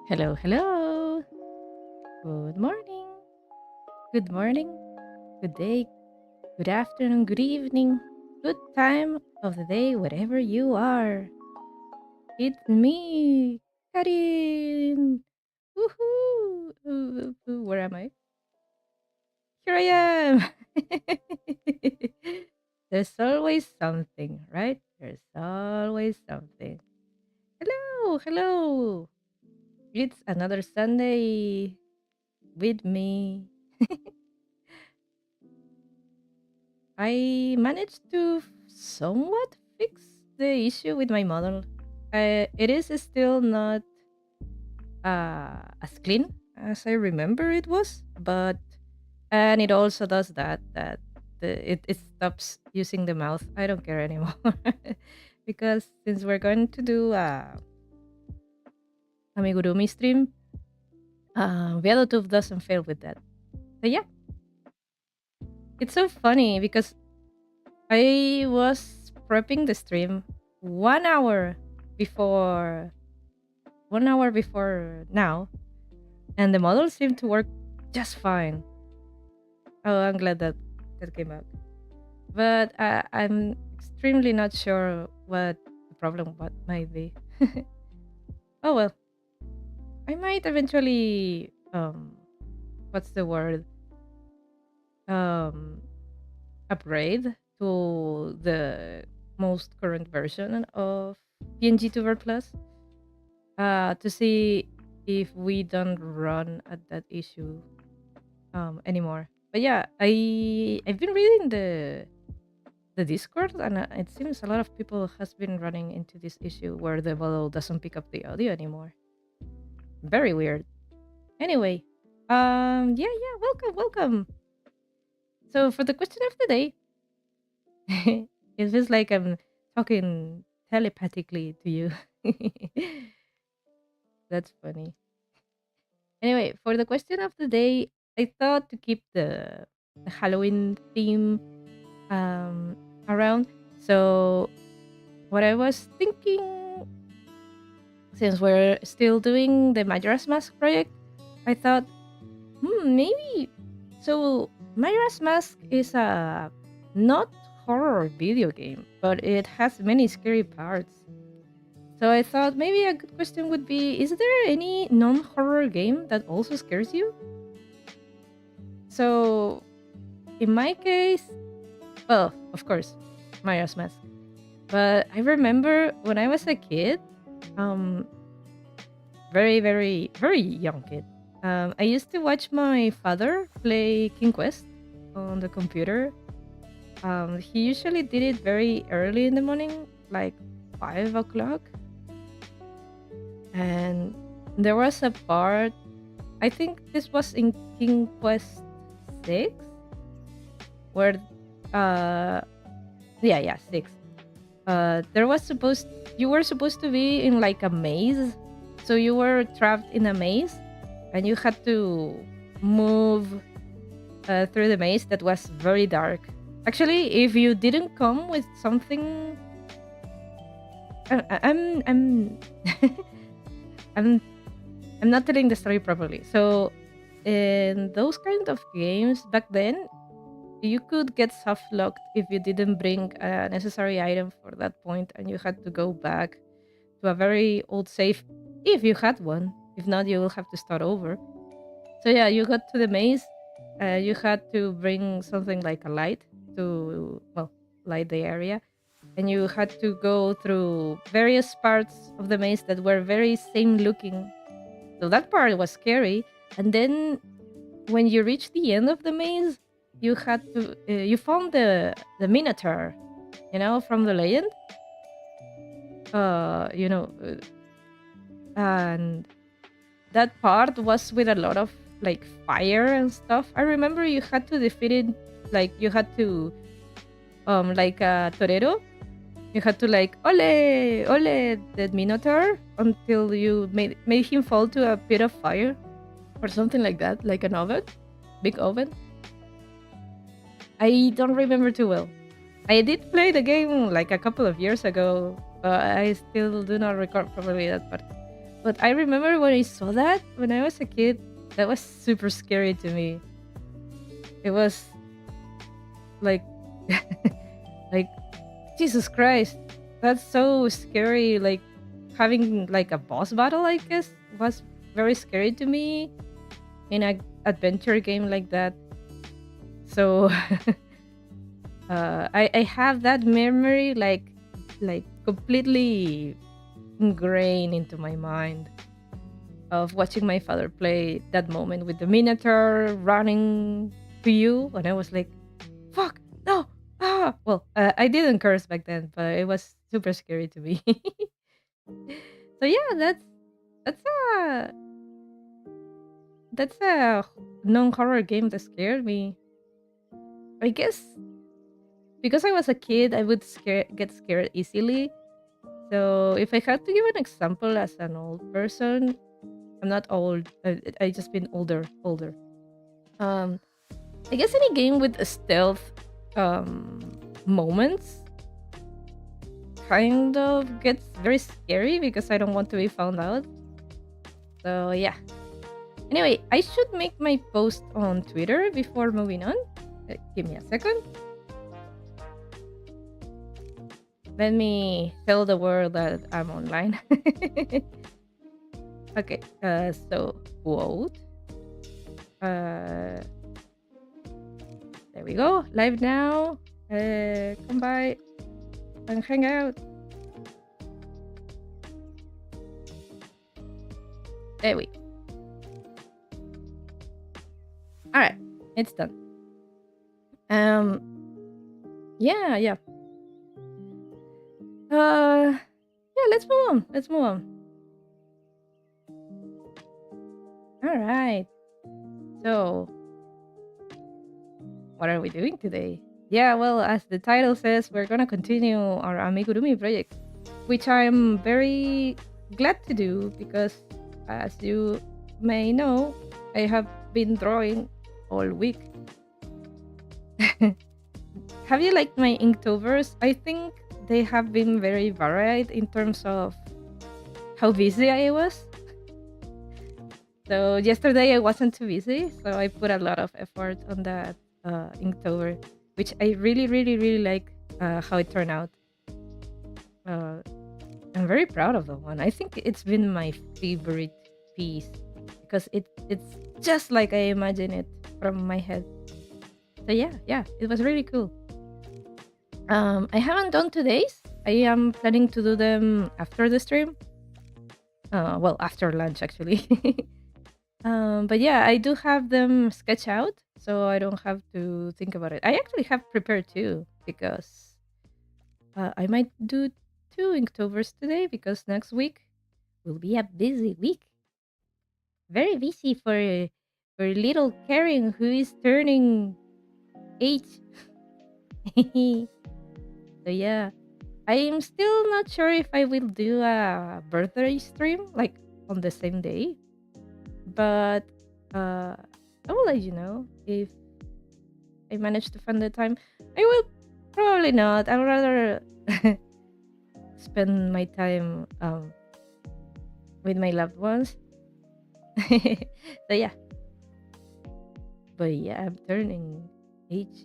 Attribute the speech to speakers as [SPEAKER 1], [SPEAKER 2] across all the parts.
[SPEAKER 1] Hello, hello. Good morning. Good morning. Good day. Good afternoon. Good evening. Good time of the day, wherever you are. It's me, Karin. Woohoo! Where am I? Here I am. There's always something, right? There's always something. Hello, hello. It's another Sunday with me. I managed to somewhat fix the issue with my model. It is still not as clean as I remember it was, but and it also does that it stops using the mouth. I don't care anymore because since we're going to do a amigurumi stream, Viadotooth doesn't fail with that. So yeah, it's so funny because I was prepping the stream 1 hour before 1 hour before now, and the model seemed to work just fine. Oh, I'm glad that that came out. But I'm extremely not sure what the problem what might be. Oh well, I might eventually what's the word um upgrade to the most current version of PNG Tuber Plus to see if we don't run at that issue anymore. But yeah, I've been reading the Discord, and it seems a lot of people has been running into this issue where the model doesn't pick up the audio anymore. Very weird. Anyway, yeah, welcome, welcome. So for the question of the day, it feels like I'm talking telepathically to you. That's funny. Anyway, for the question of the day, I thought to keep the Halloween theme um, around. So, what I was thinking, since we're still doing the Majora's Mask project, I thought, maybe. So, Majora's Mask is a not horror video game, but it has many scary parts. So I thought maybe a good question would be: is there any non-horror game that also scares you? So, in my case, well, of course, Majora's Mask. But I remember when I was a kid, um, very, very, very young kid. I used to watch my father play King Quest on the computer. He usually did it very early in the morning, like 5 o'clock. And there was a part, I think this was in King Quest 6, where, uh, yeah, 6. There was supposed you were supposed to be in like a maze, so you were trapped in a maze, and you had to move through the maze that was very dark. Actually, if you didn't come with something, I'm I'm I'm not telling the story properly. So, in those kind of games back then, you could get soft locked if you didn't bring a necessary item for that point, and you had to go back to a very old save if you had one. If not, you will have to start over. So yeah, you got to the maze. You had to bring something like a light to, well, light the area, and you had to go through various parts of the maze that were very same looking. So that part was scary. And then when you reached the end of the maze, you had to you found the Minotaur, from the legend. Uh, you know, and that part was with a lot of like fire and stuff. I remember you had to defeat it, like you had to like a torero. You had to like ole ole the Minotaur until you made him fall to a pit of fire or something like that, like an oven, big oven. I don't remember too well. I did play the game like a couple of years ago, but I still do not recall probably that part. But I remember when I saw that when I was a kid, that was super scary to me. It was like like Jesus Christ. That's so scary. Like having like a boss battle, I guess, was very scary to me in a adventure game like that. So I have that memory like completely ingrained into my mind of watching my father play that moment with the Minotaur running to you, and I was like, "Fuck, no!" Well, I didn't curse back then, but it was super scary to me. So yeah, that's a that's a non-horror game that scared me. I guess because I was a kid, I would get scared easily. So if I had to give an example as an old person, I'm not old. I just been older. Um, I guess any game with a stealth moments kind of gets very scary because I don't want to be found out. So yeah. Anyway, I should make my post on Twitter before moving on. Give me a second. Let me tell the world that I'm online. Okay, so quote. Uh, there we go. Live now. Come by and hang out. There we go. All right, it's done. Um, yeah. Yeah. Let's move on. Let's move on. All right. So, what are we doing today? Yeah, well, as the title says, we're gonna continue our amigurumi project, which I'm very glad to do because, as you may know, I have been drawing all week. Have you liked my Inktovers? I think they have been very varied in terms of how busy I was. So yesterday I wasn't too busy, so I put a lot of effort on that Inktober, which I really like how it turned out. Uh, I'm very proud of the one. I think it's been my favorite piece because it's just like I imagine it from my head. So yeah, it was really cool. I haven't done today's. I am planning to do them after the stream. Well, after lunch actually. But yeah, I do have them sketched out, so I don't have to think about it. I actually have prepared too because I might do two Inktovers today because next week will be a busy week. Very busy for little Karin who is turning 8. So yeah, I'm still not sure if I will do a birthday stream like on the same day, but I will let you know if I manage to find the time. I will probably not. I'd rather spend my time with my loved ones. So yeah. But yeah, I'm turning age.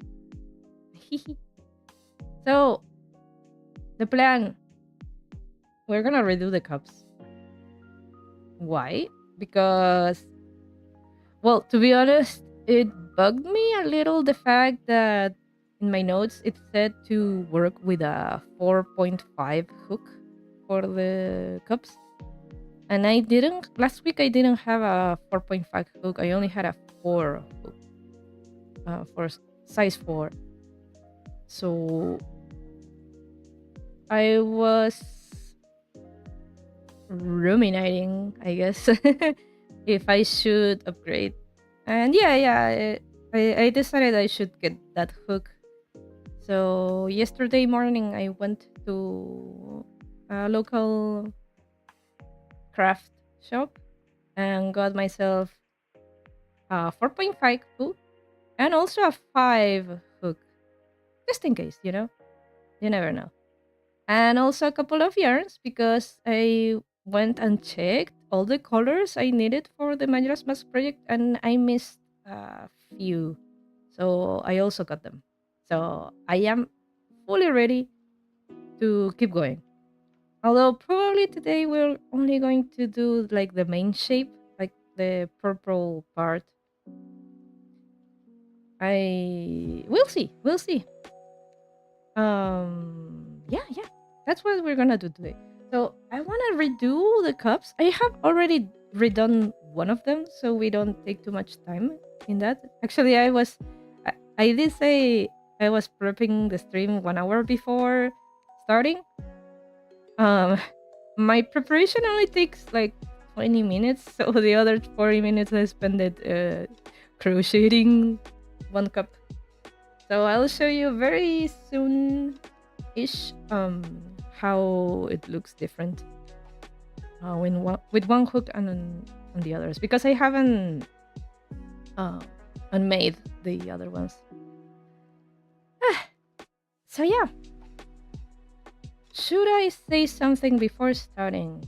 [SPEAKER 1] So the plan, we're gonna redo the cups. Why? Because, well, to be honest, it bugged me a little the fact that in my notes it said to work with a 4.5 hook for the cups. And I didn't, last week I didn't have a 4.5 hook. I only had a 4 hook for size 4. So I was ruminating, I guess, if I should upgrade. And yeah, I decided I should get that hook. So yesterday morning I went to a local craft shop and got myself a 4.5 hook and also a 5 hook, just in case, you never know. And also a couple of yarns because I went and checked all the colors I needed for the Majora's Mask project, and I missed a few. So I also got them. So I am fully ready to keep going. Although probably today we're only going to do like the main shape, like the purple part. We'll see. We'll see. Yeah. That's what we're gonna do today. So I wanna redo the cups. I have already redone one of them, so we don't take too much time in that. Actually, I did say I was prepping the stream 1 hour before starting. Um, my preparation only takes like 20 minutes, so the other 40 minutes I spend it crocheting one cup. So I'll show you very soon ish how it looks different with one hook and on the others, because I haven't uh, unmade the other ones. So yeah, should I say something before starting?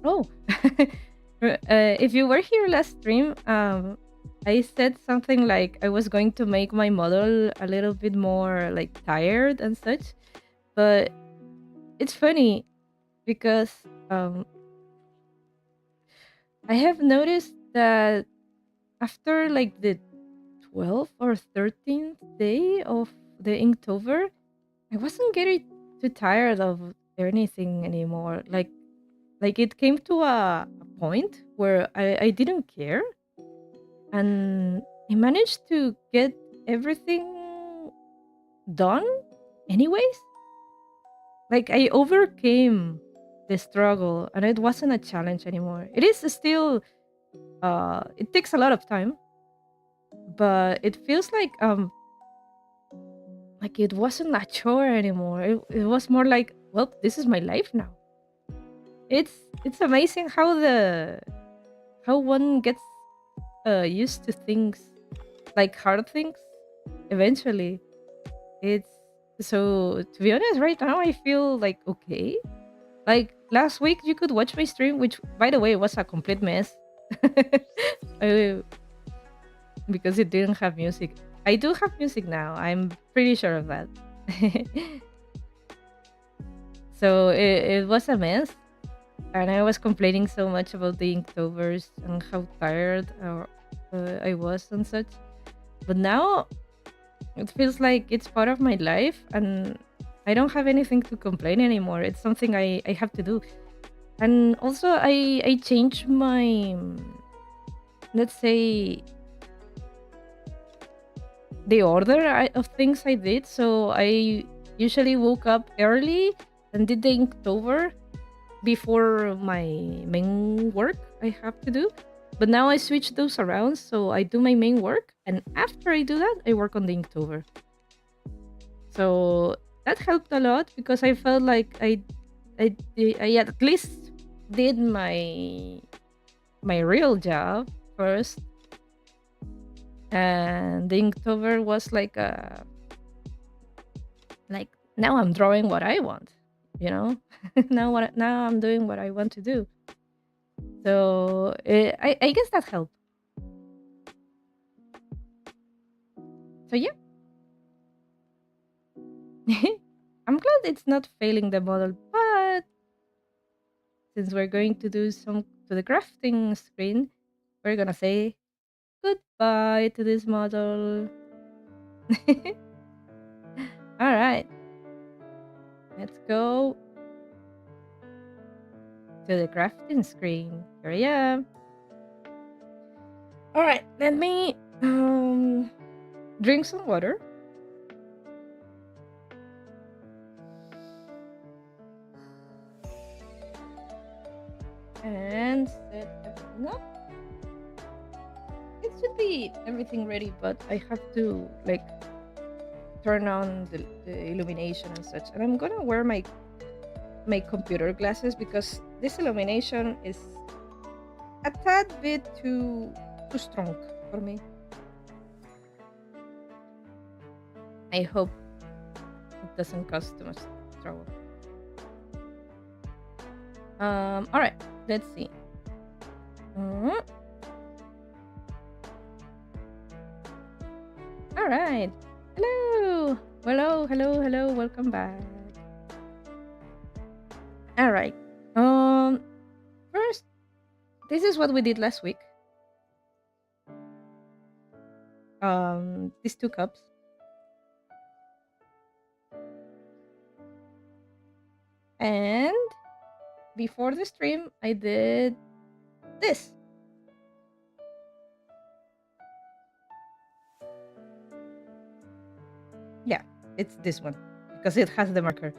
[SPEAKER 1] Oh, if you were here last stream, I said something like I was going to make my model a little bit more like tired and such, but it's funny because I have noticed that after like the 12th or 13th day of the Inktober, I wasn't getting too tired of anything anymore. Like it came to a point where I didn't care, and I managed to get everything done anyways. Like I overcame the struggle and it wasn't a challenge anymore. It is still it takes a lot of time, but it feels like it wasn't a chore anymore. It was more like, well, this is my life now. It's amazing how one gets used to things, like hard things, eventually. It's so, to be honest, right now I feel like okay. Like last week you could watch my stream, which by the way was a complete mess. I, because it didn't have music. I do have music now. I'm pretty sure of that. So it was a mess, and I was complaining so much about the Inktovers and how tired I was and such. But now it feels like it's part of my life, and I don't have anything to complain anymore. It's something I have to do. And also I changed my, let's say, the order of things I did. So I usually woke up early and did the Inktober before my main work I have to do. But now I switch those around, so I do my main work, and after I do that, I work on the Inktober. So that helped a lot because I felt like I at least did my real job first, and the Inktober was like now I'm drawing what I want, you know. Now I'm doing what I want to do. So I guess that helped. So yeah, I'm glad it's not failing the model, but since we're going to do some to the crafting screen, we're gonna say goodbye to this model. All right, let's go to the crafting screen. Here I am. All right, let me drink some water. And set everything up. It should be everything ready, but I have to like turn on the illumination and such. And I'm gonna wear my computer glasses because this illumination is a tad bit too strong for me. I hope it doesn't cause too much trouble. All right, let's see. Mm, all right. Hello. Hello, hello, hello. Welcome back. All right. First, this is what we did last week. These 2 cups. And before the stream, I did this. Yeah, it's this one because it has the marker.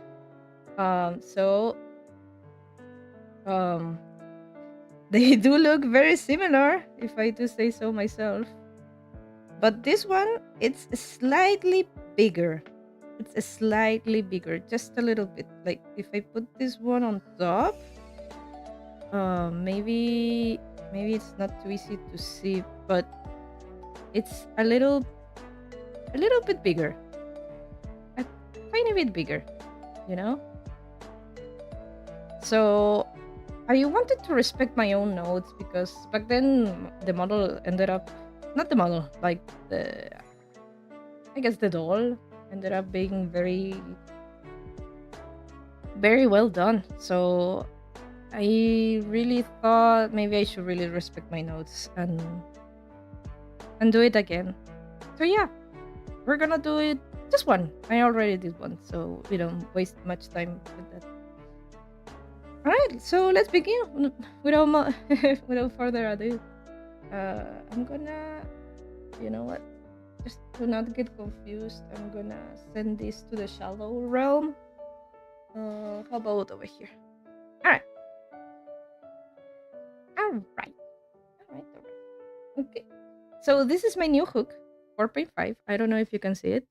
[SPEAKER 1] So they do look very similar, if I do say so myself. But this one, it's slightly bigger. It's slightly bigger, just a little bit. Like if I put this one on top, maybe it's not too easy to see, but it's a little bit bigger, a tiny bit bigger, you know. So I wanted to respect my own notes because back then the model ended up not the model, like the I guess the doll ended up being very very well done. So I really thought maybe I should really respect my notes and do it again. So yeah, we're gonna do it just one. I already did one, so we don't waste much time with that. All right, so let's begin without without further ado. I'm gonna, you know what? Just to not get confused, I'm gonna send this to the shallow realm. How about over here? All right, all right, all right, all right. Okay. So this is my new hook, 4.5. I don't know if you can see it.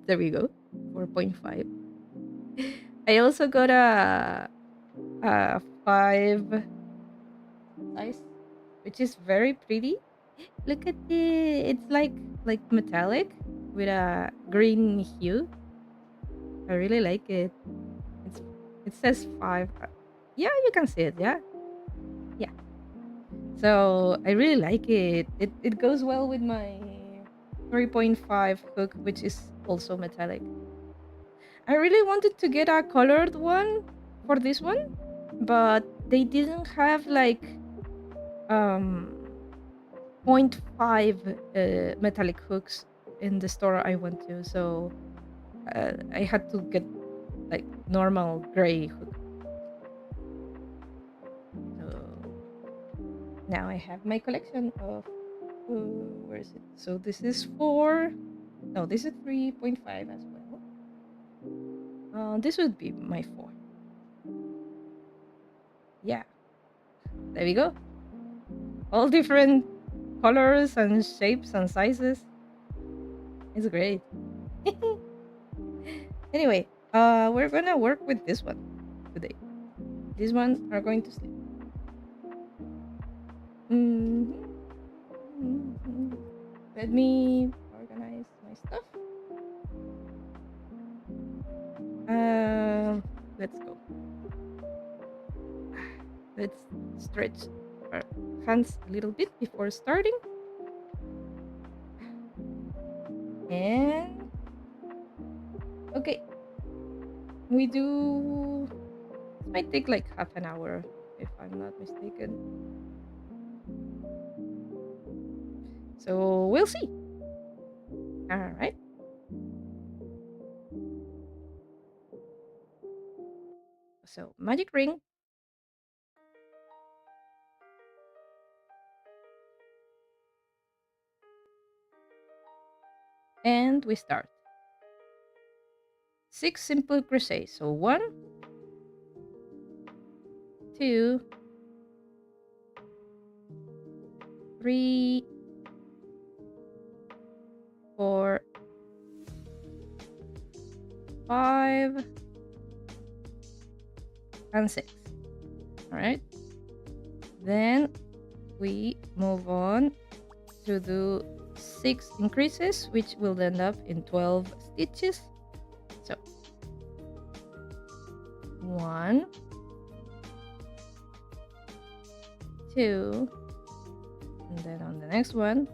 [SPEAKER 1] There we go, 4.5. I also got a 5 size, which is very pretty. Look at it. It's like metallic with a green hue. I really like it. It's it says 5. Yeah, you can see it. Yeah. Yeah. So I really like it. It goes well with my 3.5 hook, which is also metallic. I really wanted to get a colored one for this one, but they didn't have like um 0.5 metallic hooks in the store I went to, so I had to get like normal gray hook. So now I have my collection of where is it? So this is 4. No, this is 3.5 as well. This would be my 4. Yeah, there we go. All different colors and shapes and sizes. It's great. Anyway, we're gonna work with this one today. These ones are going to sleep. Mhm. Let me organize my stuff. Let's go. Let's stretch our hands a little bit before starting. And okay, we do. It might take like half an hour if I'm not mistaken. So we'll see. All right. So magic ring. And we start. 6 simple crochets. So 1, 2, 3, 4, 5, and 6. All right. Then we move on to do 6 increases, which will end up in 12 stitches. So 1, 2, and then on the next one,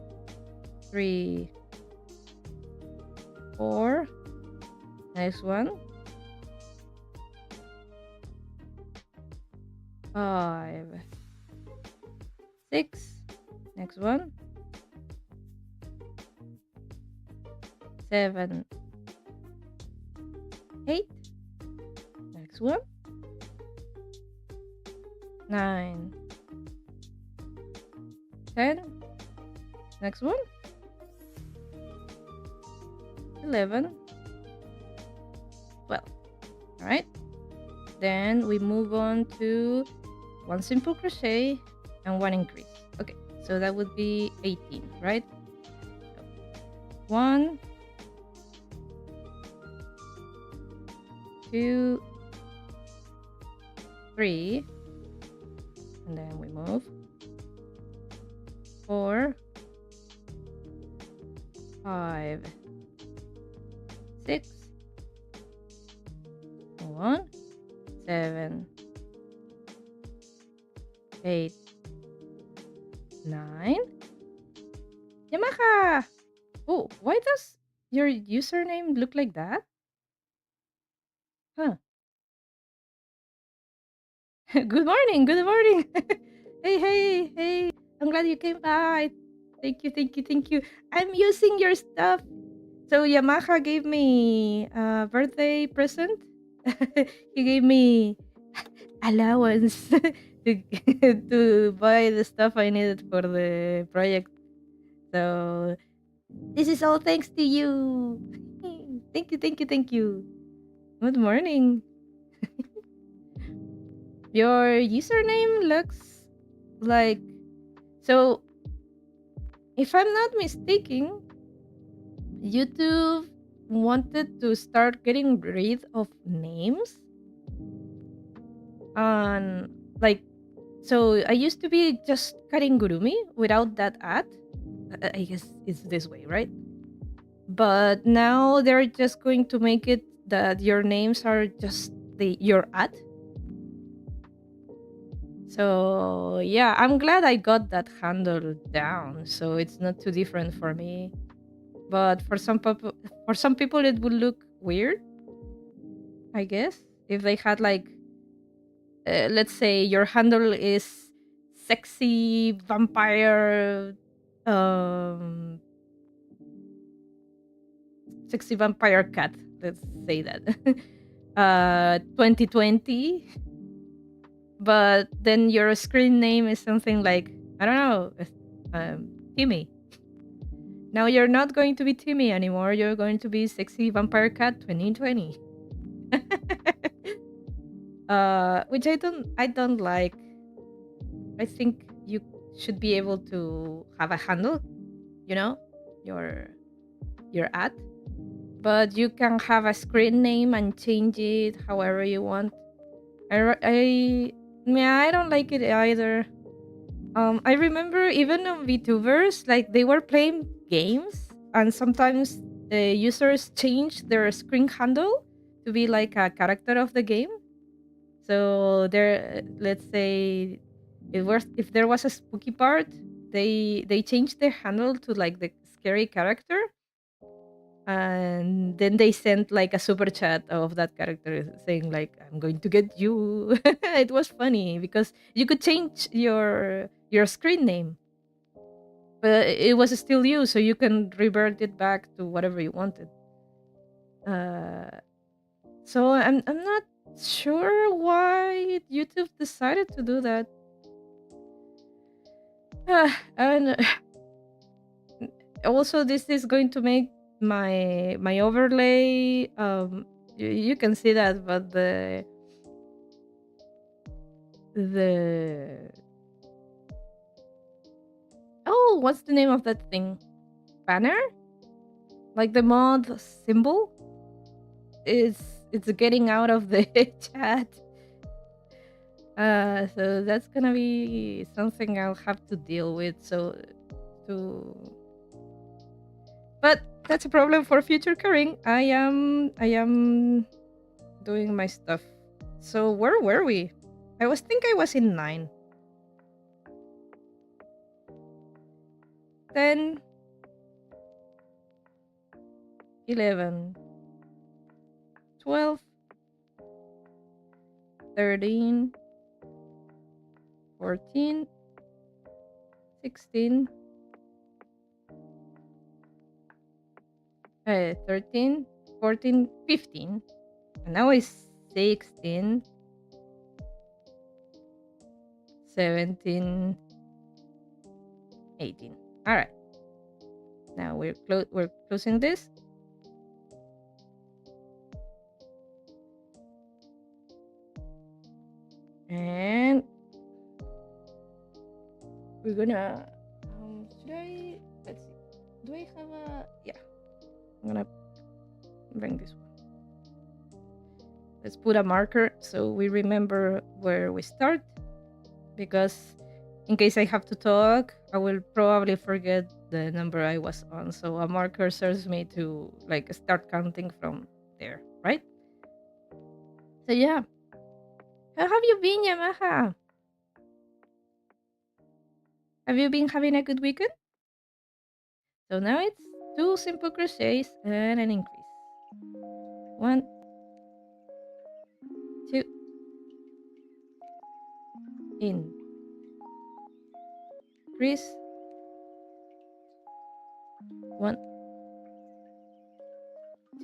[SPEAKER 1] 3, 4, next one, 5, 6, next one, 7, 8, next one, 9, 10, next one, 11, 12. All right, then we move on to 1 simple crochet and 1 increase. Okay, so that would be 18, right? So 1, 2, 3, and then we move 4, 5, 6, 1, 7, 8, 9. Yamaha! Oh, why does your username look like that? Huh. Good morning, good morning. Hey, hey, hey. I'm glad you came by. Thank you, thank you, thank you. I'm using your stuff. So Yamaha gave me a birthday present. He gave me allowance to to buy the stuff I needed for the project. So this is all thanks to you. Thank you, thank you, thank you. Good morning. Your username looks like, so if I'm not mistaken, YouTube wanted to start getting rid of names. And like, so I used to be just Karingurumi without that at. I guess it's this way, right? But now they're just going to make it that your names are just your at. So yeah, I'm glad I got that handle down, so it's not too different for me. But for some people, it would look weird, I guess, if they had like, let's say your handle is sexy vampire, um, sexy vampire cat. Let's say that, 2020. But then your screen name is something like, I don't know, Timmy. Now you're not going to be Timmy anymore. You're going to be Sexy Vampire Cat 2020. Which I don't like. I think you should be able to have a handle, you know, your at, but you can have a screen name and change it however you want. I don't like it either. I remember even on VTubers, like they were playing games, and sometimes the users change their screen handle to be like a character of the game. So there, let's say, if there was a spooky part, they changed their handle to like the scary character, and then they sent like a super chat of that character saying like, I'm going to get you. It was funny because you could change your screen name, but it was still you, so you can revert it back to whatever you wanted. So I'm not sure why YouTube decided to do that. And also this is going to make my overlay, you can see that, but the oh, what's the name of that thing? Banner? Like the mod symbol? It's getting out of the chat. So that's gonna be something I'll have to deal with. But that's a problem for future Karin. I am doing my stuff So where were we? I was in 9. 10, 11, 12, 13, 14, 16, 13, 14, 15. And now it's 16, 17, 18. All right. Now we're closing this. And we're gonna should I let's see. Do I have a yeah. I'm gonna bring this one. Let's put a marker so we remember where we start, because in case I have to talk, I will probably forget the number I was on. So a marker serves me to like start counting from there, right? So yeah. How have you been, Yamaha? Have you been having a good weekend? So now it's 2 simple crochets and an increase. 1, 2, in, increase, 1,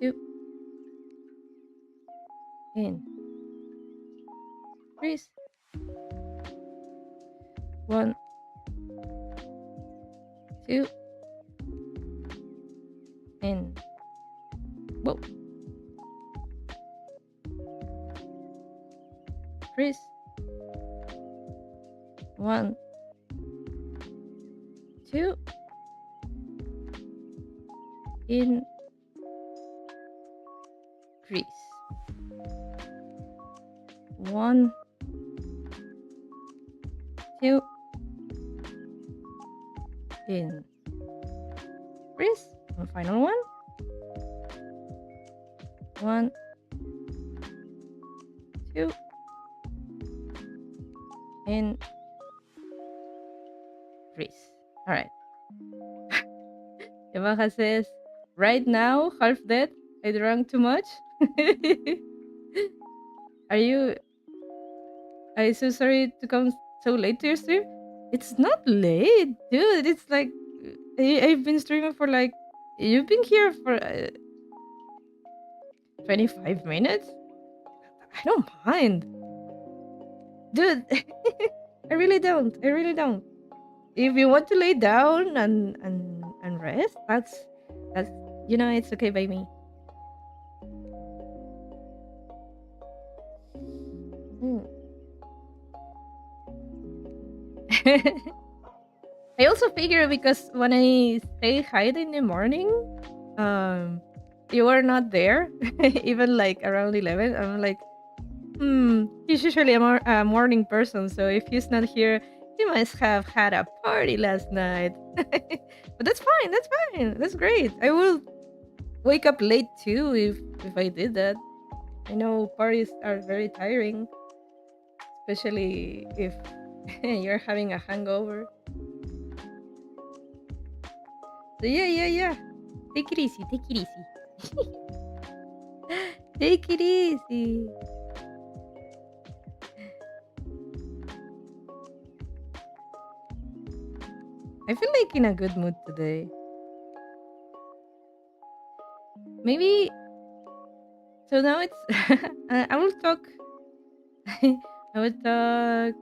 [SPEAKER 1] 2, in, increase, 1, 2, in. Whoa. Increase, 1, 2, in, increase, 1, 2, in, increase, and final one, 1, 2, in, increase. All right. Yamaha says, right now, half dead. I drank too much. Are you? I'm so sorry to come so late to your stream. It's not late, dude. It's like I've been streaming for like you've been here for 25 minutes. I don't mind, dude. I really don't. I really don't. If you want to lay down and rest, that's it's okay by me. Mm. I also figure because when I stay hide in the morning, um, you are not there, even like around 11. I'm like, he's usually a morning person, so if he's not here, he must have had a party last night. But that's fine. That's fine. That's great. I will wake up late too if I did that. I know parties are very tiring, especially if you're having a hangover. So yeah. Take it easy. Take it easy. Take it easy. I feel like in a good mood today. Maybe so now it's I will talk I will talk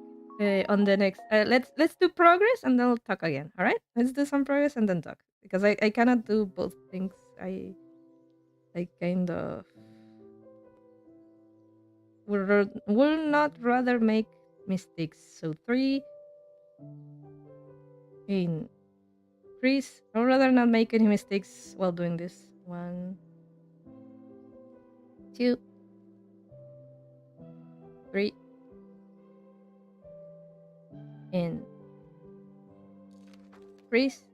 [SPEAKER 1] on the next let's do progress and then we'll talk again. All right? Let's do some progress and then talk because I cannot do both things. I kind of will not rather make mistakes. So 3 increase. I would rather not make any mistakes while doing this. 1, 2, 3, increase.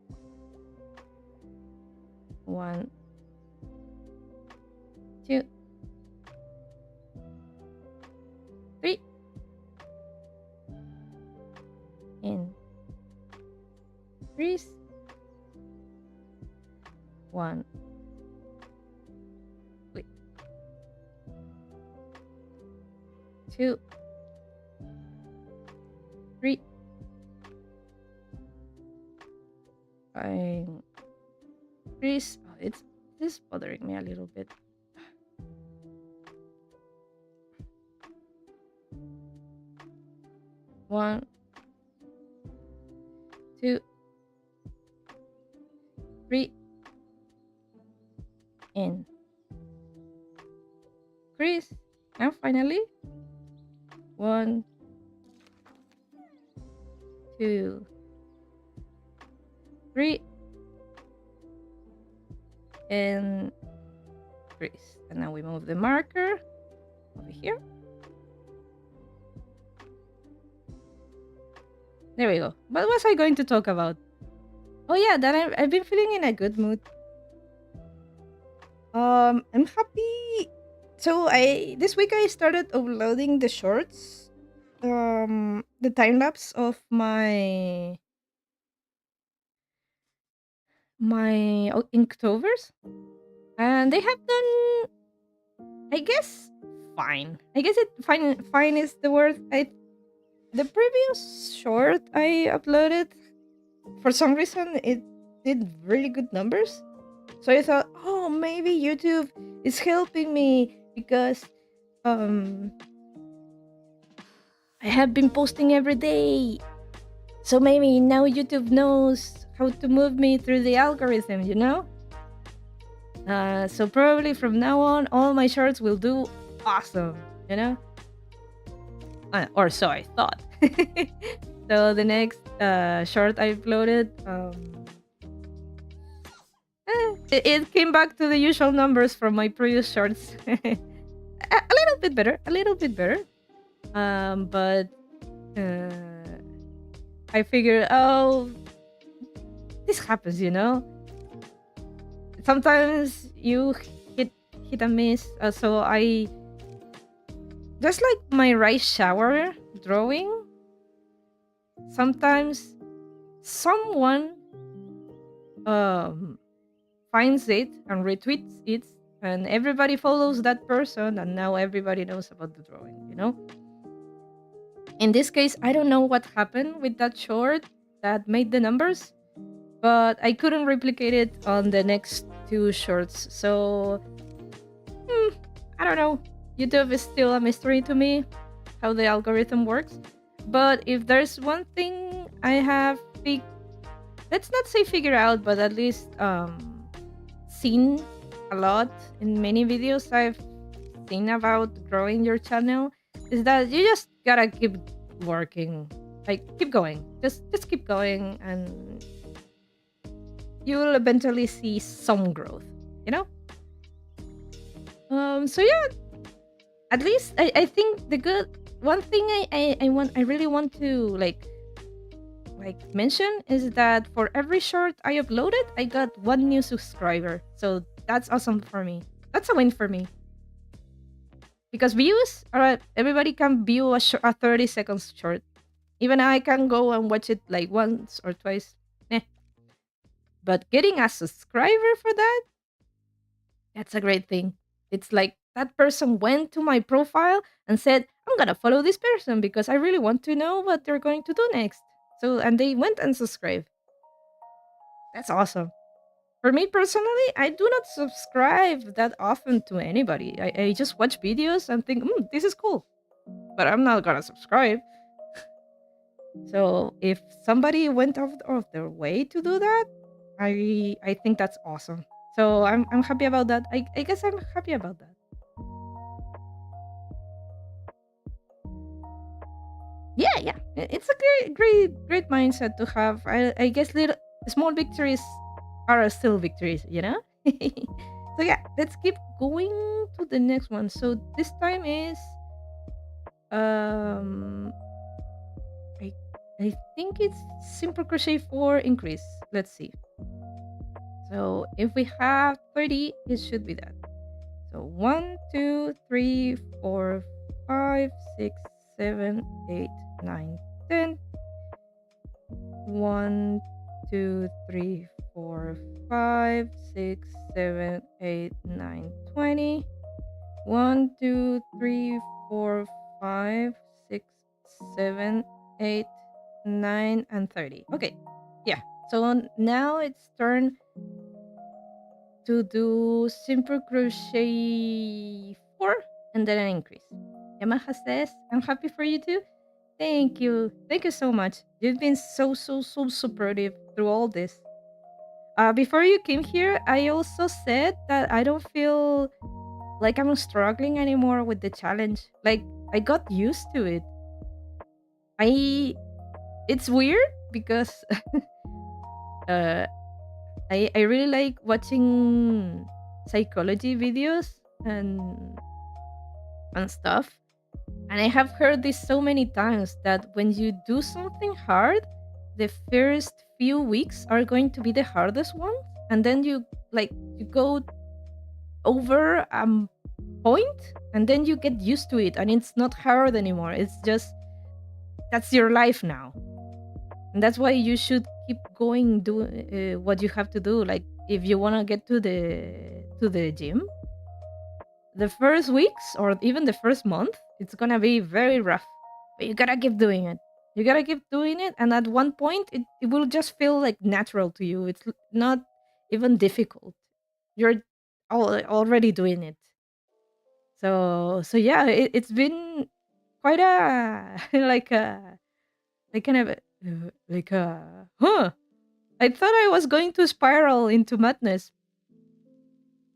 [SPEAKER 1] 1, 2, increase. 1. Wait. 2. 3. Increase. Oh, it's this is bothering me a little bit. 1, 2, 3, and increase. And finally, 1, 2, 3, and increase. And now we move the marker over here. There we go. What was I going to talk about? Oh yeah, that I've been feeling in a good mood. I'm happy. So this week I started uploading the shorts, the time lapse of my Inktovers, and they have done, I guess, fine. I guess fine is the word. The previous short I uploaded, for some reason it did really good numbers. So I thought, oh, maybe YouTube is helping me because um I have been posting every day. So maybe now YouTube knows how to move me through the algorithm, you know? So probably from now on, all my shorts will do awesome, you know? Or so I thought. So the next short I uploaded, it came back to the usual numbers from my previous shorts. A little bit better, a little bit better. But I figured, oh, this happens, you know. Sometimes you hit and miss. So I just like my rice shower drawing. Sometimes someone finds it and retweets it, and everybody follows that person, and now everybody knows about the drawing, you know? In this case, I don't know what happened with that short that made the numbers, but I couldn't replicate it on the next 2 shorts. So, I don't know. YouTube is still a mystery to me, how the algorithm works. But if there's one thing I have, let's not say figure out, but at least seen a lot in many videos I've seen about growing your channel, is that you just gotta keep working. Like, keep going. Just keep going, and you will eventually see some growth, you know? So yeah, at least I think the good one thing I really want to like mention is that for every short I uploaded, I got 1 new subscriber. So that's awesome for me. That's a win for me. Because views, everybody can view a 30 seconds short. Even I can go and watch it like once or twice. Eh. But getting a subscriber for that, that's a great thing. It's like that person went to my profile and said, I'm gonna follow this person because I really want to know what they're going to do next. So, and they went and subscribed. That's awesome. For me personally, I do not subscribe that often to anybody. I just watch videos and think, this is cool. But I'm not gonna subscribe. So if somebody went out of their way to do that, I think that's awesome. So I'm happy about that. I guess I'm happy about that. Yeah. It's a great mindset to have. I guess little small victories are still victories, you know? So yeah, let's keep going to the next one. So this time is um I I think it's simple crochet 4 increase. Let's see. So if we have 30, it should be that. So 1, 2, 3, 4, 5, 6, 7, 8, 9, 10. 1, 2, 3, 4, 5, 6, 7, 8, 9, 20. 1, 2, 3, 4, 5, 6, 7, 8, 9, and 30. Okay. Yeah. So now it's turn to do simple crochet 4 and then an increase. Yamaha says, I'm happy for you too. Thank you. Thank you so much. You've been so supportive through all this. Before you came here, I also said that I don't feel like I'm struggling anymore with the challenge. Like I got used to it. I It's weird because uh I really like watching psychology videos and stuff. And I have heard this so many times that when you do something hard, the first few weeks are going to be the hardest ones, and then you go over point, and then you get used to it, and it's not hard anymore. It's just that's your life now, and that's why you should keep going do what you have to do. Like if you want to get to the gym, the first weeks or even the first month, it's gonna be very rough. But you gotta keep doing it. You gotta keep doing it, and at one point, it will just feel like natural to you. It's not even difficult. You're already doing it. So yeah, it's been quite a like kind of like a huh. I thought I was going to spiral into madness,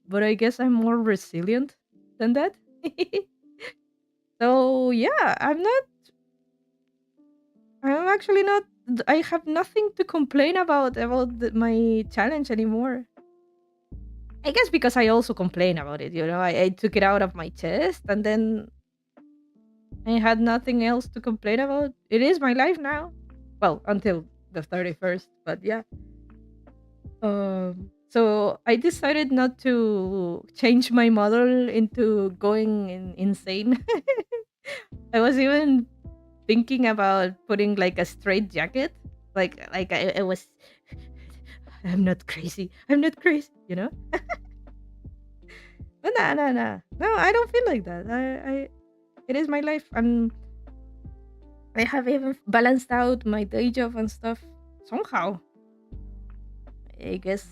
[SPEAKER 1] but I guess I'm more resilient than that. So yeah, I'm actually not. I have nothing to complain about my challenge anymore. I guess because I also complain about it. I took it out of my chest, and then I had nothing else to complain about. It is my life now. Well, until the 31st, but yeah. So I decided not to change my model into going insane. I was even thinking about putting like a straight jacket. Like I was I'm not crazy. I'm not crazy, you know? But nah. No, I don't feel like that. I it is my life, and I have even balanced out my day job and stuff somehow. I guess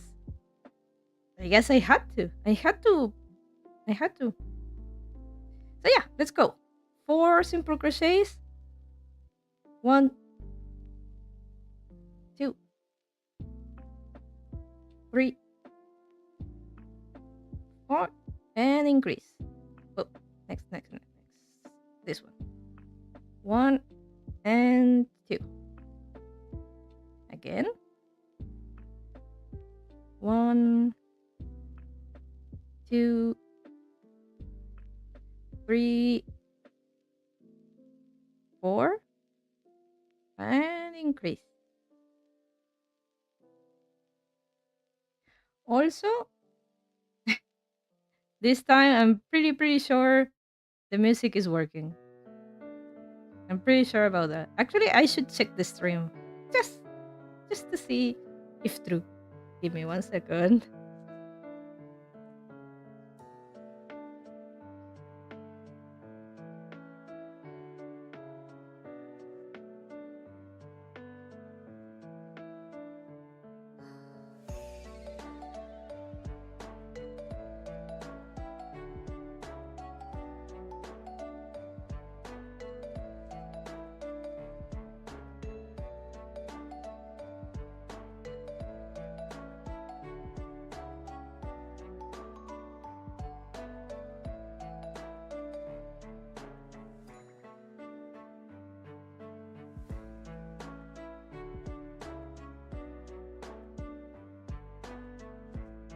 [SPEAKER 1] I guess I had to. I had to. So yeah, let's go. 4 simple crochets. 1, 2, 3, 4, and increase. Oh, next. This one. 1 and 2. Again. 1, 2, 3, 4, and increase. Also, this time I'm pretty sure the music is working. I'm pretty sure about that. Actually, I should check the stream just just to see if true. Give me 1 second.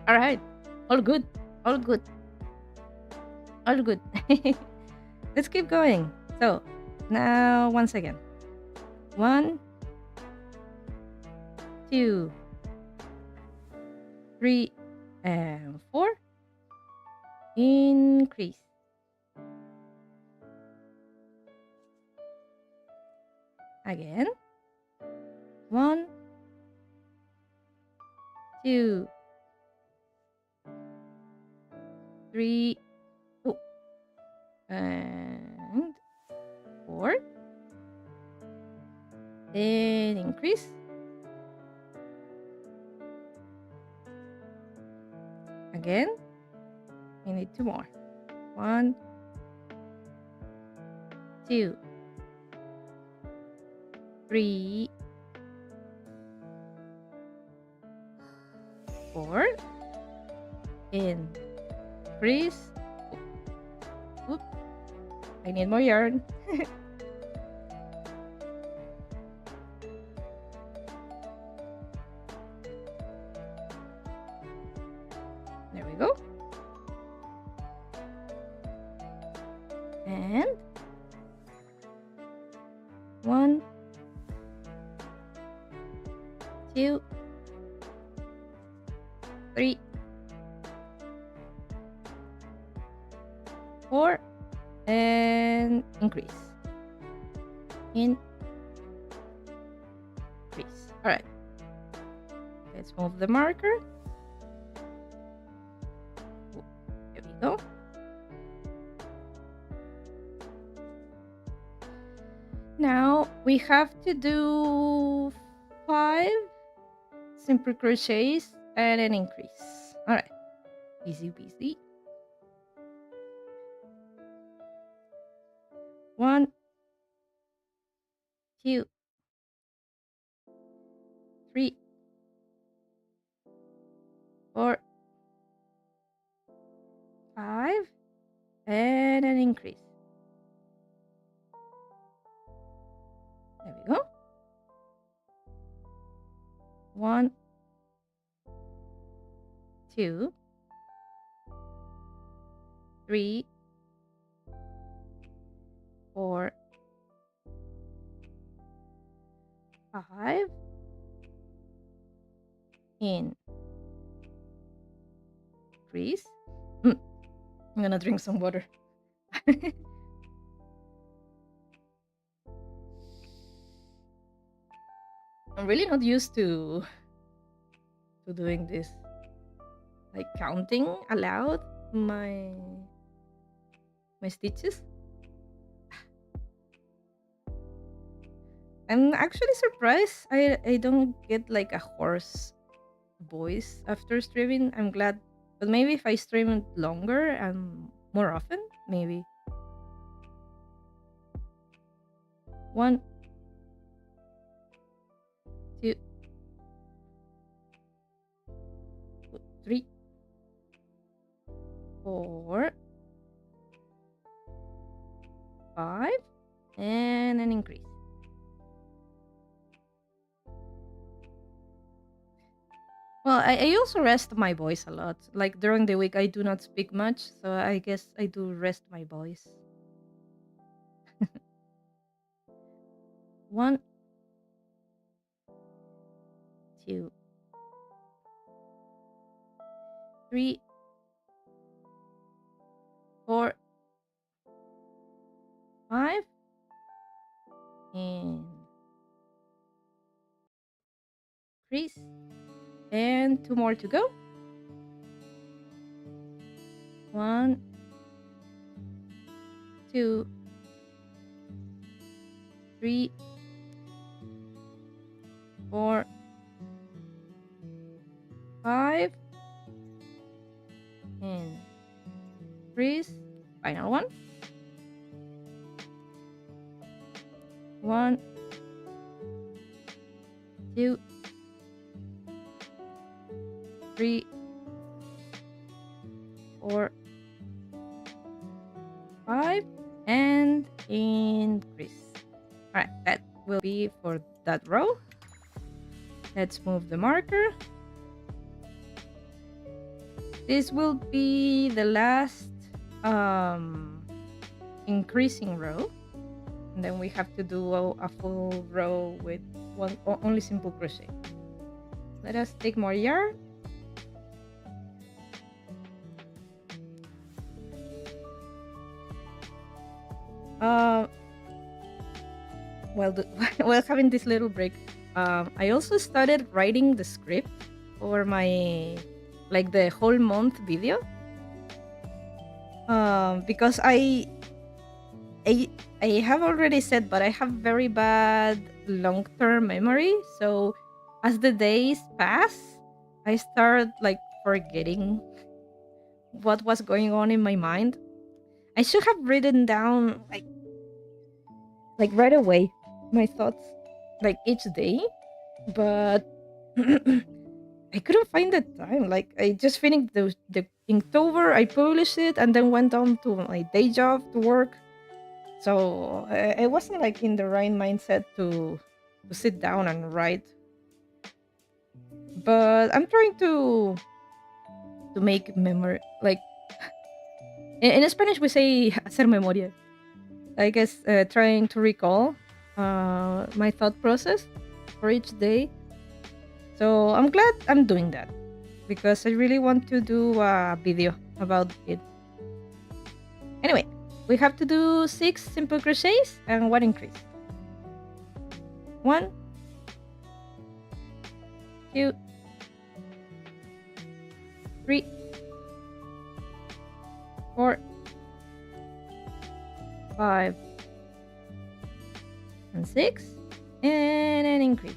[SPEAKER 1] All right. All good. All good. All good. Let's keep going. So, now once again. 1, 2, 3, and 4. Increase. Again. 1, 2, 3, oh, and 4. Then increase. Again. We need 2 more. 1, 2, 3, 4. Increase. Oop. I need more yarn. There we go. And 1, 2, 3, 4, and increase. Increase. All right. Let's move the marker. There we go. Now we have to do 5 simple crochets and an increase. All right. Easy peasy. 1, 2, 3, 4, 5, and an increase. There we go. 1, 2, 3, 4, 5. Increase. I'm gonna drink some water. I'm really not used to doing this, like counting aloud my stitches. I'm actually surprised I don't get like a hoarse voice after streaming. I'm glad, but maybe if I stream it longer and more often, maybe. 1, 2, 3, 4, 5, and an increase. Well, I also rest my voice a lot. Like during the week, I do not speak much, so I guess I do rest my voice. 1, 2, 3, 4, 5, and increase. And 2 more to go. 1, 2, 3, 4, 5, and increase. Final one. 1, 2, 3, 4, 5, and increase. All right, that will be for that row. Let's move the marker. This will be the last increasing row, and then we have to do a full row with only simple crochet. Let us take more yarn. While having this little break, I also started writing the script for my like the whole month video. Because I I have already said, but I have very bad long-term memory. So as the days pass, I start like forgetting what was going on in my mind. I should have written down like right away my thoughts like each day, but I couldn't find the time. Like I just finished the Inktober, I published it, and then went on to my day job to work. So I wasn't like in the right mindset to sit down and write. But I'm trying to make memory. Like in Spanish, we say hacer memoria. I guess trying to recall my thought process for each day. So I'm glad I'm doing that because I really want to do a video about it. Anyway, we have to do 6 simple crochets and 1 increase. 1, 2, 3, 4, 5, and 6, and an increase.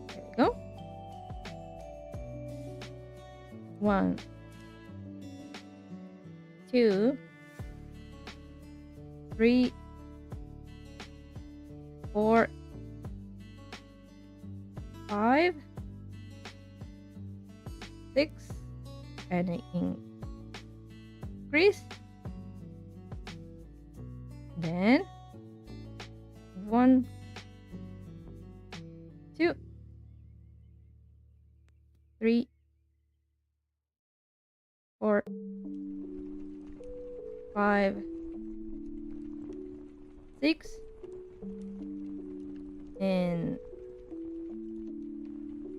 [SPEAKER 1] There we go. 1, 2, 3, 4, 5, 6, and an increase. Then 1, 2, 3, 4, 5, 6, and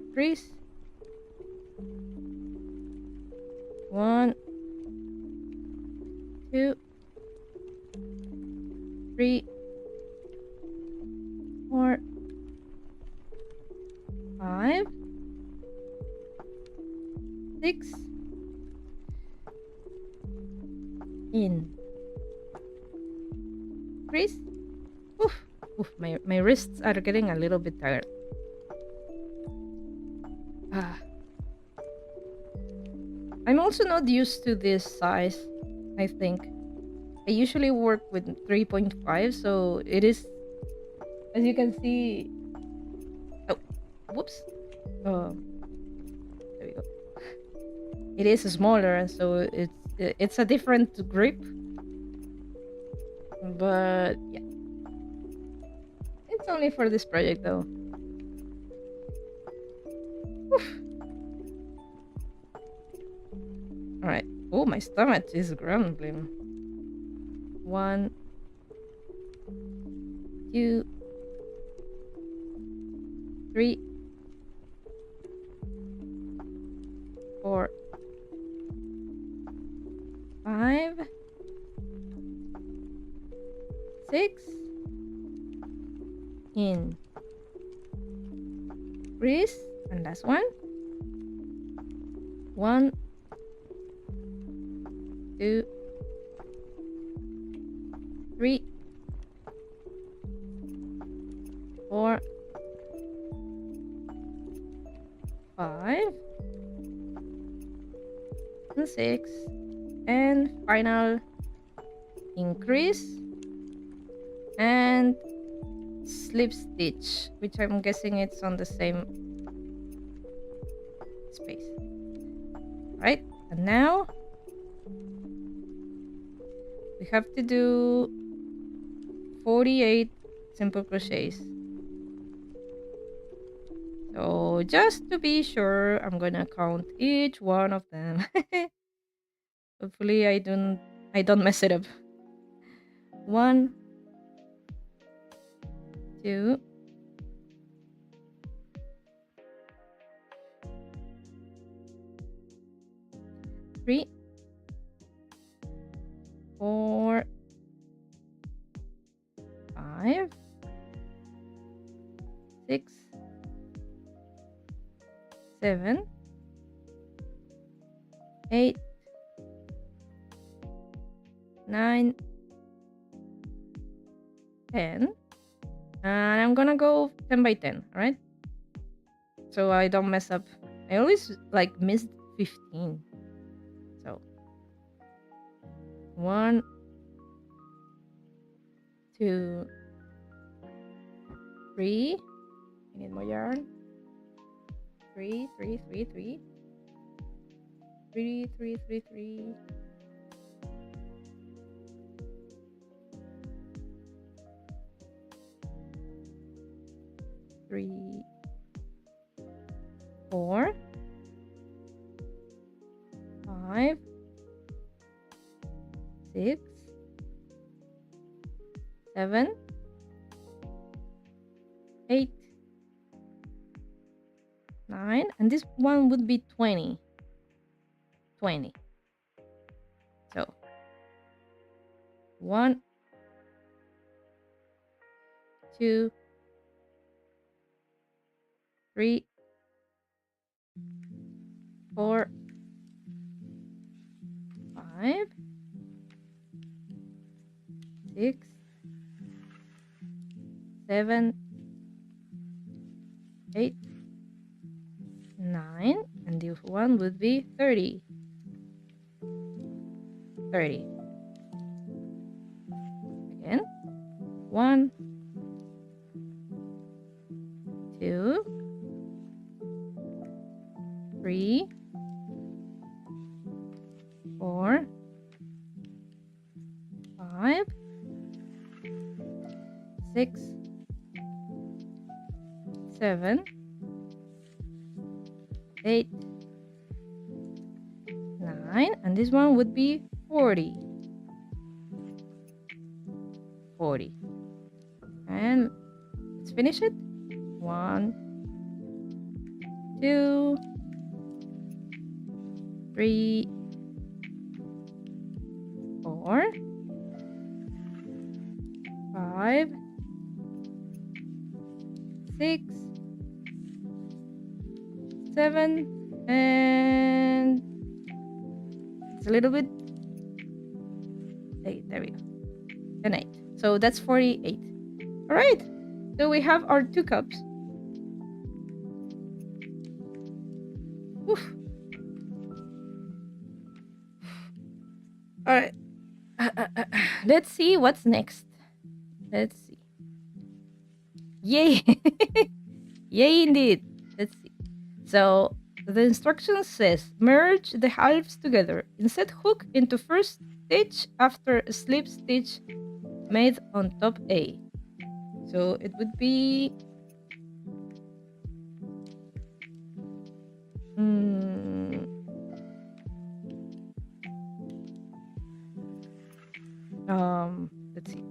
[SPEAKER 1] increase. 1, 2, 3, 4, 5, 6, increase. Oof, oof, my wrists are getting a little bit tired. I'm also not used to this size, I think. I usually work with 3.5, so it is, as you can see. Oh, whoops. There we go. It is smaller, so it's a different grip. But yeah, it's only for this project though. All right. Oh, my stomach is grumbling. 1, 2, 3, 4, 5, 6, increase, and last one. 1, 2, 3, 4, 5, and 6, and final increase and slip stitch, which I'm guessing it's on the same space. Right? And now we have to do 48 simple crochets. So just to be sure, I'm gonna count each one of them. Hopefully I don't mess it up. 1, 2, 3, 4, 5, 6, 7, 8, 9, 10. And I'm gonna go 10 by 10, alright? So I don't mess up. I always like missed 15. So 1, 2, 3. I need more yarn. 3, 3, 3, 3. 3, 3, 3, 3. 3, 4, 5, 6, 7, 8, 9, and this one would be 20. 20. So 1, 2, 3, 4, 5, 6, 7, 8, 9, and this one would be 30. 30. Again. 1, 2, 3, 4, 5, 6, 7, 8, 9, and this one would be 40. 40. And let's finish it. 1, 2, 3, 4, 5, 6, 7, and it's a little bit 8. There we go. And 8. So that's 48. All right. So we have our 2 cups. Oof. All right. Let's see what's next. Let's see. Yay! Yay, indeed. Let's see. So the instruction says merge the halves together. Instead, hook into first stitch after a slip stitch made on top A. So it would be let's see.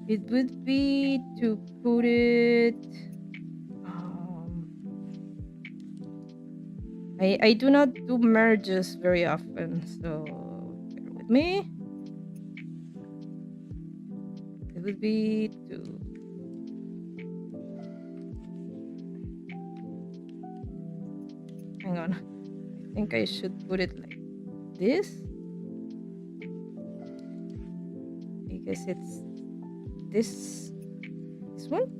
[SPEAKER 1] It would be to put it. I do not do merges very often, so bear with me. It would be to. Hang on. I think I should put it like this. I guess it's this one.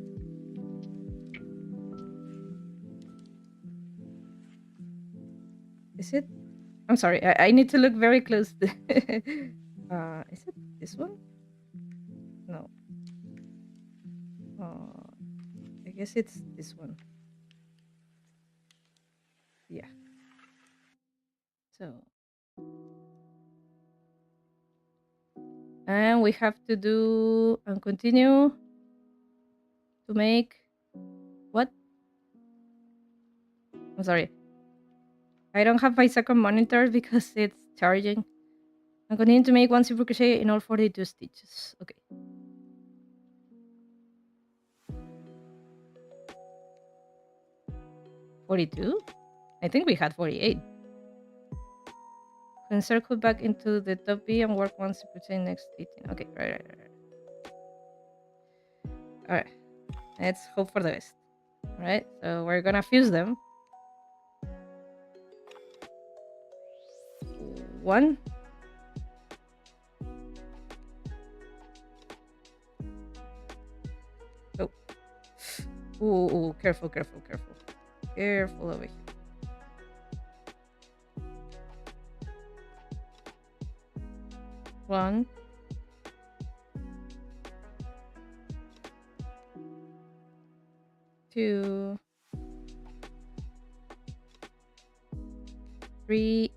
[SPEAKER 1] Is it? I'm sorry. I need to look very close. Is it this one? No. I guess it's this one. Yeah. So. And we have to do and continue to make what? I'm sorry. I don't have my second monitor because it's charging. I'm continuing to make 1 single crochet in all 42 stitches. Okay. $42? I think we had 48. Then circle back into the top B and work 1 single crochet next 18. Okay, right. Alright. Let's hope for the best. All right, so we're gonna fuse them. 1. Oh. Ooh, careful, careful, careful. Careful over here. 1, 2, 3,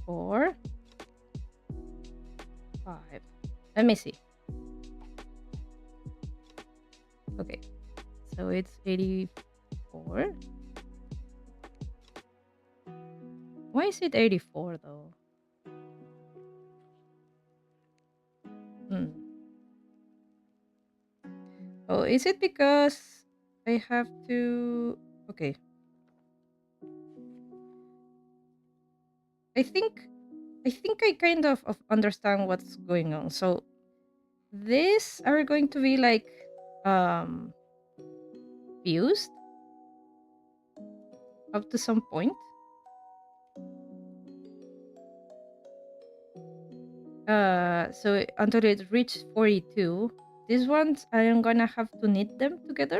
[SPEAKER 1] 4, 5. Let me see. Okay, so it's 84. Why is it 84 though? Hmm. Oh, is it because I have to... Okay. I think I kind of understand what's going on. So these are going to be like um fused up to some point. So until it reaches 42, these ones I am gonna have to knit them together,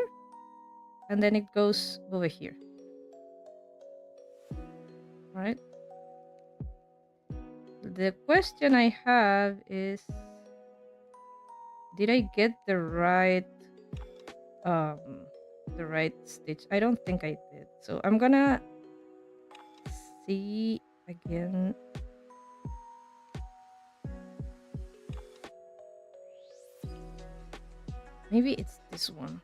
[SPEAKER 1] and then it goes over here. Right? The question I have is, did I get the right stitch? I don't think I did. So I'm gonna see again. Maybe it's this one.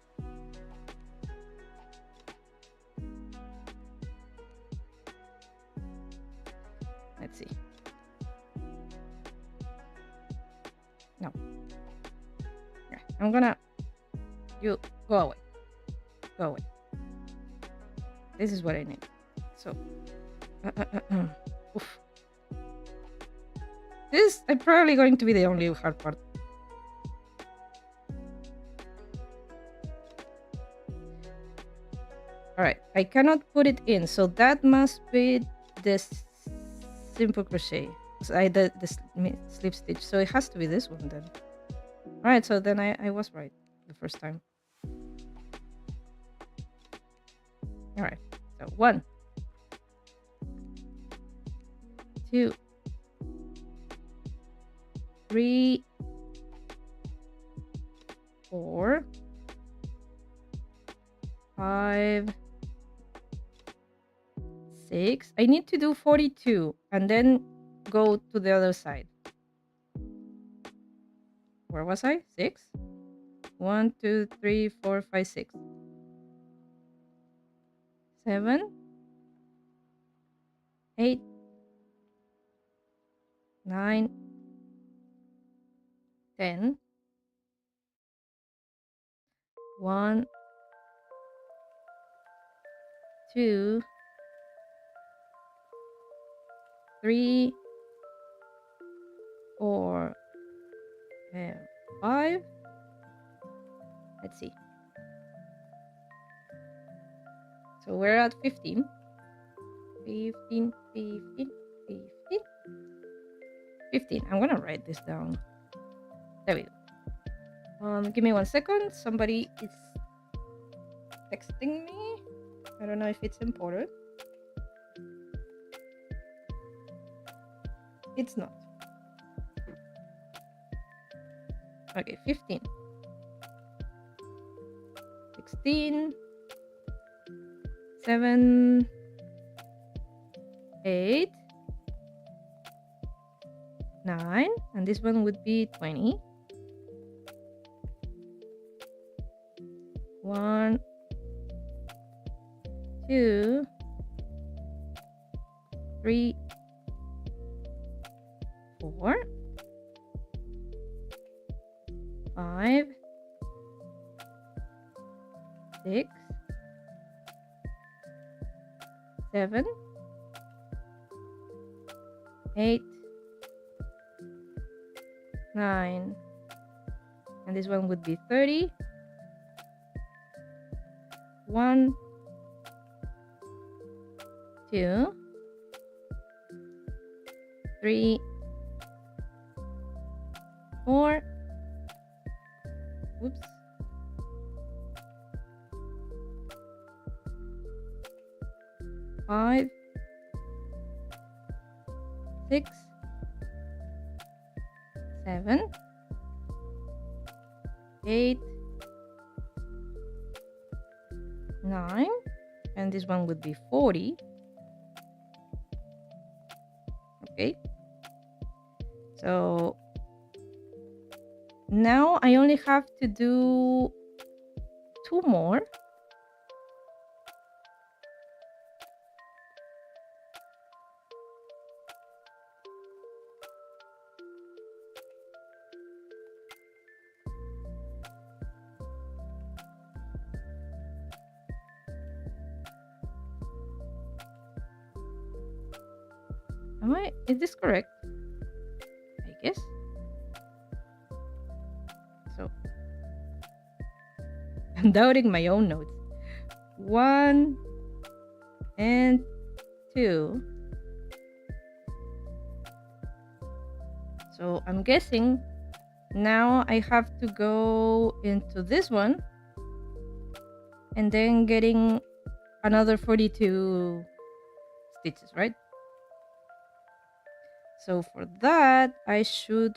[SPEAKER 1] Let's see. No. Yeah, I'm gonna... You go away. Go away. This is what I need. So... Oof. This is probably going to be the only hard part. Alright, I cannot put it in, so that must be this simple crochet. The slip stitch, so it has to be this one then. Alright, so then I was right the first time. Alright, so 1, 2, 3, 4, 5, 6. I need to do 42 and then go to the other side. Where was I? 6? 1, 2, 3, 4, 5, 6. 7, 8, 9, 10. 1, 2, 3, 4, and 5. Let's see. So we're at 15. 15, 15, 15. 15. I'm gonna write this down. There we go. Give me 1 second. Somebody is texting me. I don't know if it's important. It's not. Okay, 15. 16. 7. 8. 9. And this one would be 20. 1, 2, 3, 4, 5, 6, 7, 8, 9, And this one would be 30. 1, 2, 3, 4. Whoops. 5, 6, 7, 8, 9, and this one would be 40. Okay. So now I only have to do 2 more. Is this correct? I guess. So I'm doubting my own notes. 1 and 2. So I'm guessing now I have to go into this one and then getting another 42 stitches, right? So for that, I should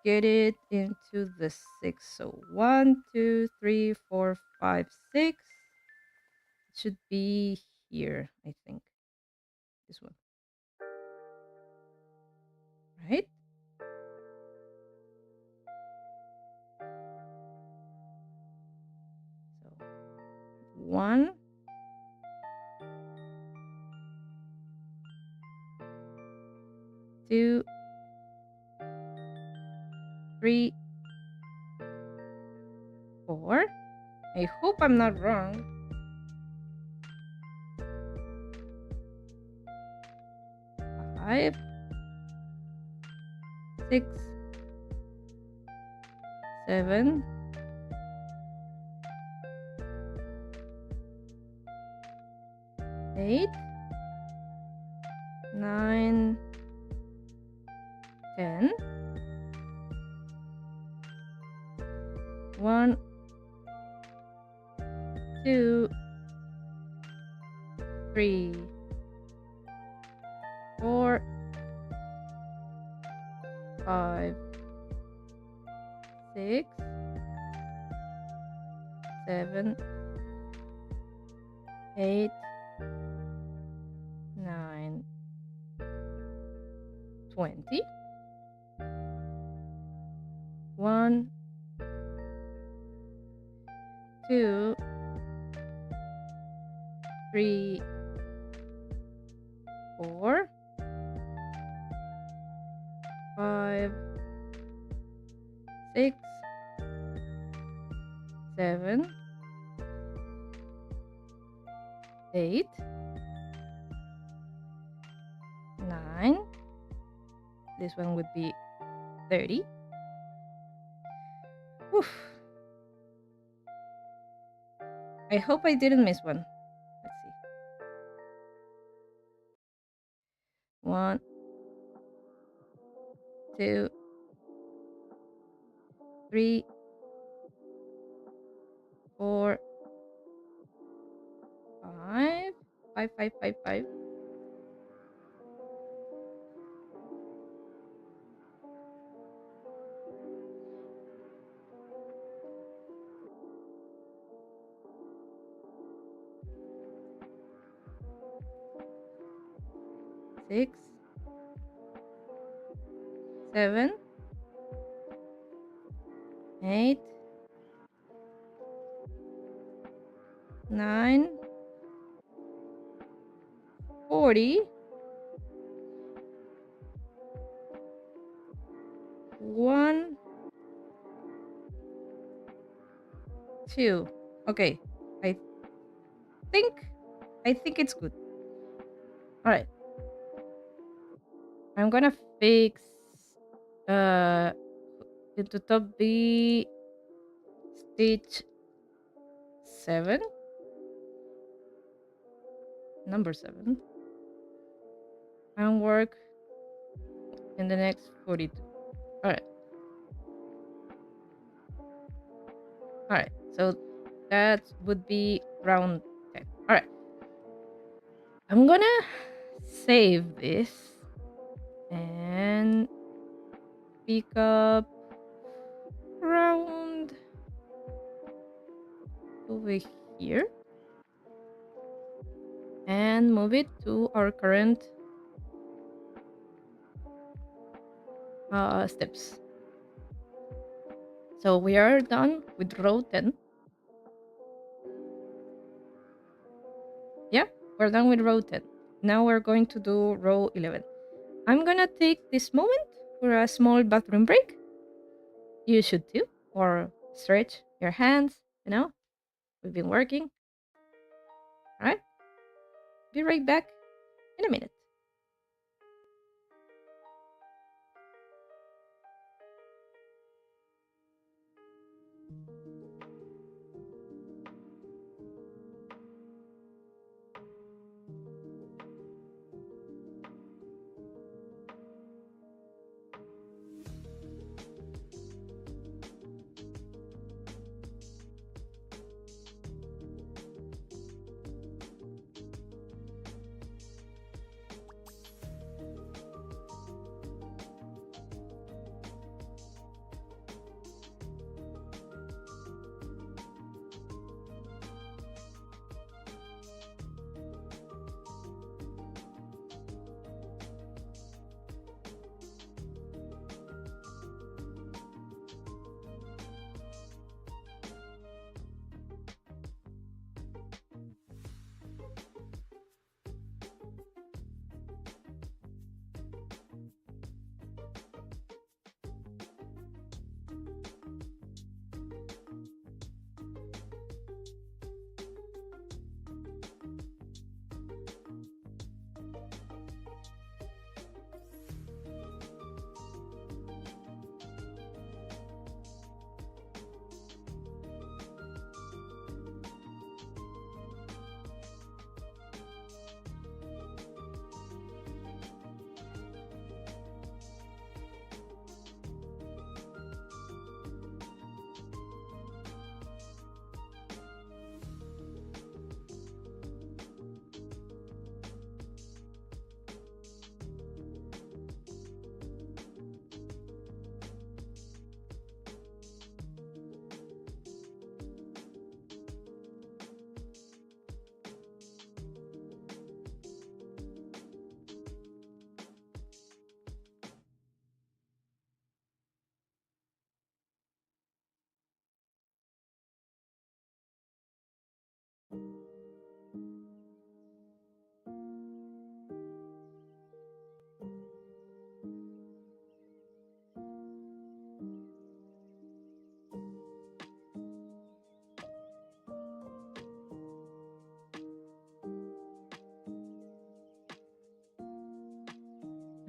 [SPEAKER 1] get it into the 6. So 1, 2, 3, 4, 5, 6. It should be here, I think. This one. Right? So 1, 2, 3, 4. I hope I'm not wrong. 5, 6, 7, 8, 9, 10. 1, 2, 3, 4, 5, 6, 7, 8, 9, 20. 1, 2, 3, 4, 5, 6, 7, 8, 9. This one would be 30. Oof. I hope I didn't miss one. Let's see. 1, 2, 3, 4, 5, 5, 5, 5, 5. 6, 7, 8, 9, 40. 1, 2. Okay. think I think it's good. All right. I'm gonna fix into top B stitch 7, number 7, and work in the next 42. All right, so that would be round 10. All right, I'm gonna save this and pick up round over here and move it to our current steps. So we are done with row 10. Yeah, we're done with row 10. Now we're going to do row 11. I'm gonna take this moment for a small bathroom break. You should too, or stretch your hands, you know, we've been working. All right, be right back in a minute.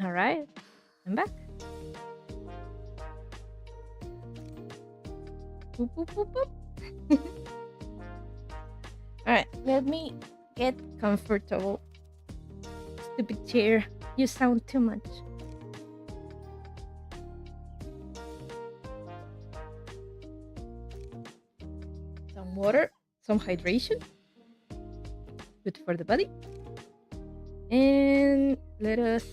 [SPEAKER 1] All right, I'm back. Boop, boop, boop, boop. All right, let me get comfortable. Stupid chair, you sound too much. Some water, some hydration. Good for the body. And let us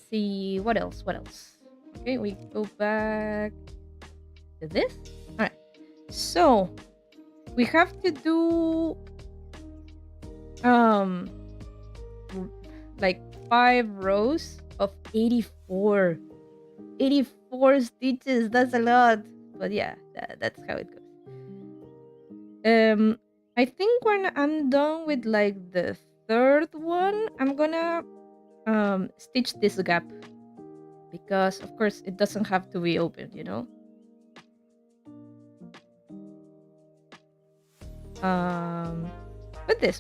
[SPEAKER 1] see what else. Okay, we go back to this. All right, so we have to do like 5 rows of 84 stitches. That's a lot, but yeah, that's how it goes. I think when I'm done with like the third one, I'm gonna stitch this gap, because of course it doesn't have to be open, you know.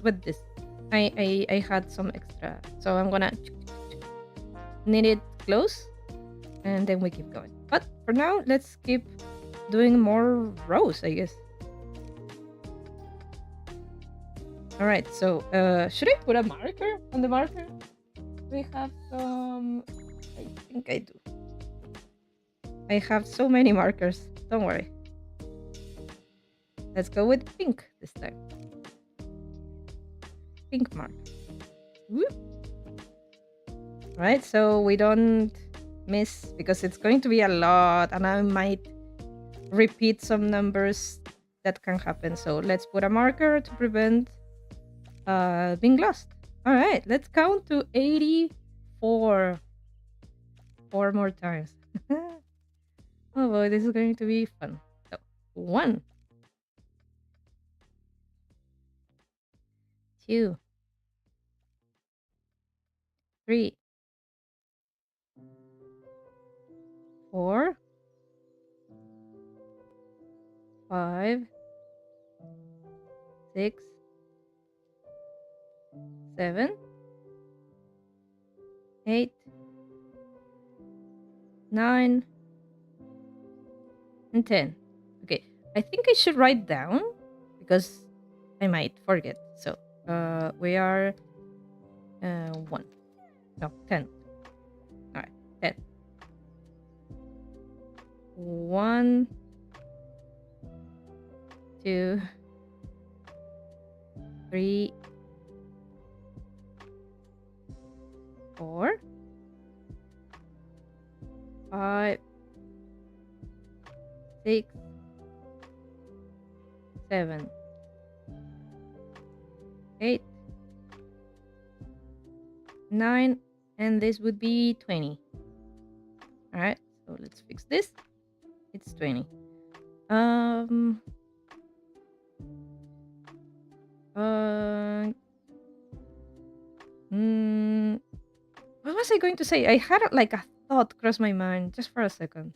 [SPEAKER 1] With this I had some extra, so I'm gonna knit it close and then we keep going. But for now, let's keep doing more rows, I guess. All right, so should I put a marker on the marker? We have some. I think I do. I have so many markers. Don't worry. Let's go with pink this time. Pink mark. Whoop. Right, so we don't miss because it's going to be a lot and I might repeat some numbers that can happen. So let's put a marker to prevent being lost. All right, let's count to 84. 4 more times. Oh boy, this is going to be fun. So 1, 2, 3, 4, 5, 6, 7, 8, 9, and 10. Okay, I think I should write down because I might forget. So we are 1. No, 10. All right, 10. 1, 2, 3, 4, 5, 6, 7, 8, 9, and this would be 20. All right, so let's fix this. It's 20. What was I going to say? I had like a thought cross my mind just for a second.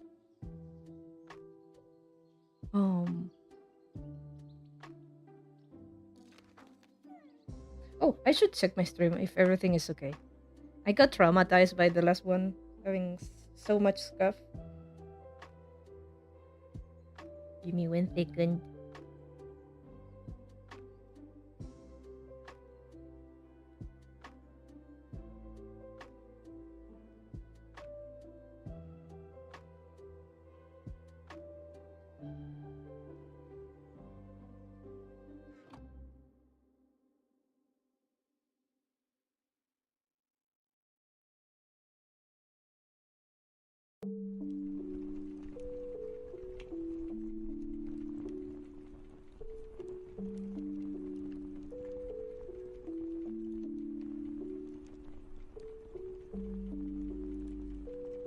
[SPEAKER 1] Oh, I should check my stream if everything is okay. I got traumatized by the last one, having so much stuff. Give me 1 second.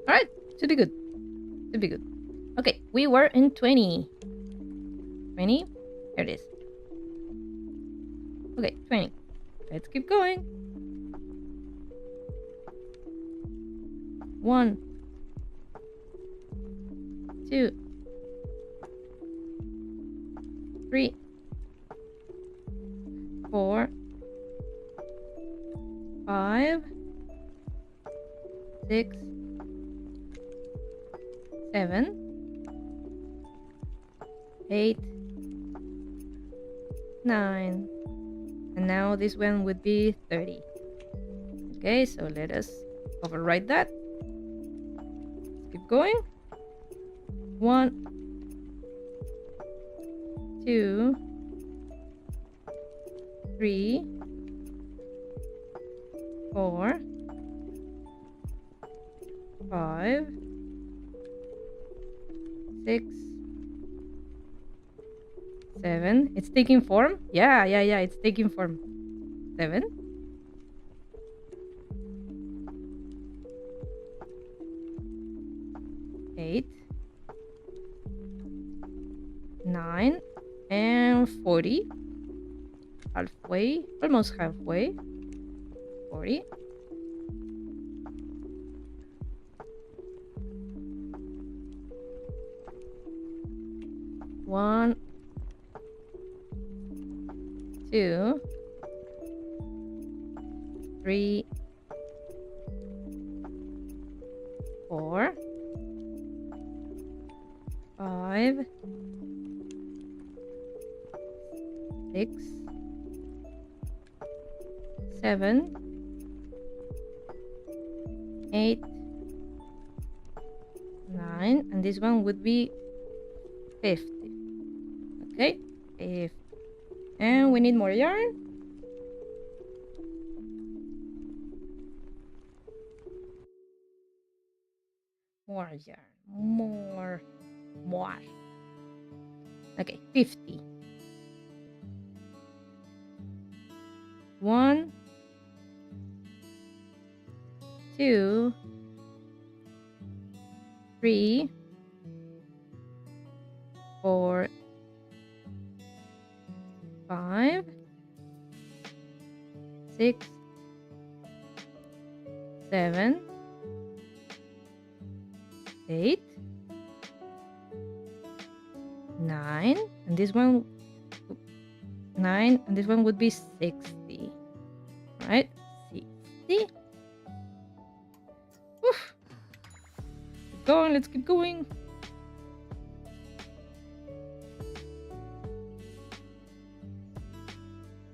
[SPEAKER 1] Alright, should be good. Should be good. Okay, we were in 20. 20? There it is. Okay, 20. Let's keep going. 1, 2, 3, 4, 5, 6, 7, 8, 9, and now this one would be 30. Okay, so let us overwrite that. Let's keep going. 1, 2, 3, 4, 5, 6, 7. It's taking form? Yeah, it's taking form. 7. 8, 9, and 40. Halfway, almost halfway. 40. 1, 2, 3, 4, 5, 6, 7, 8, 9, and this one would be 50. Okay, 50. And we need more yarn. More yarn. More. Okay, 50. 1, 2, 3, 4, 5, 6, 7, 8, 9, and this one 9, and this one would be 60, right? 60. Oof. Keep going, let's keep going.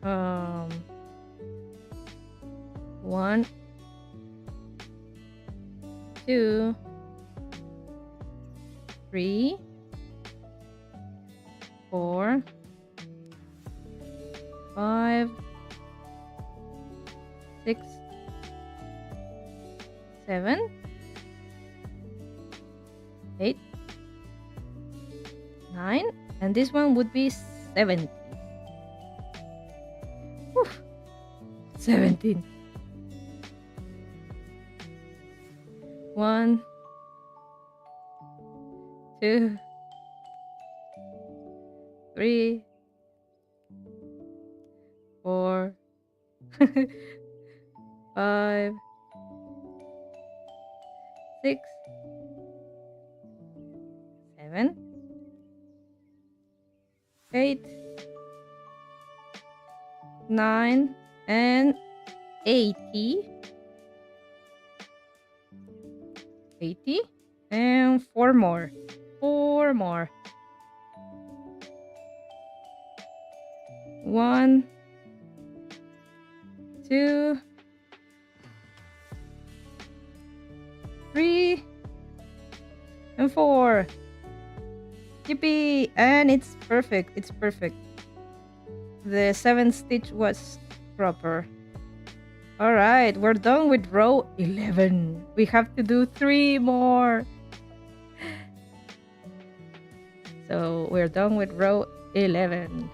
[SPEAKER 1] Um, 1, 2, 3, 4, 5, 6, 7, 8, 9, and this one would be 70. Whew. 17. 1, 2, 3, 4, 5, 6, 7, 8, 9, and 80. 80, and 4 more. 4 more. 1, 2, 3, and 4. Yippee! And it's perfect. It's perfect. The 7th stitch was proper. Alright, we're done with row 11. We have to do 3 more. So we're done with row 11.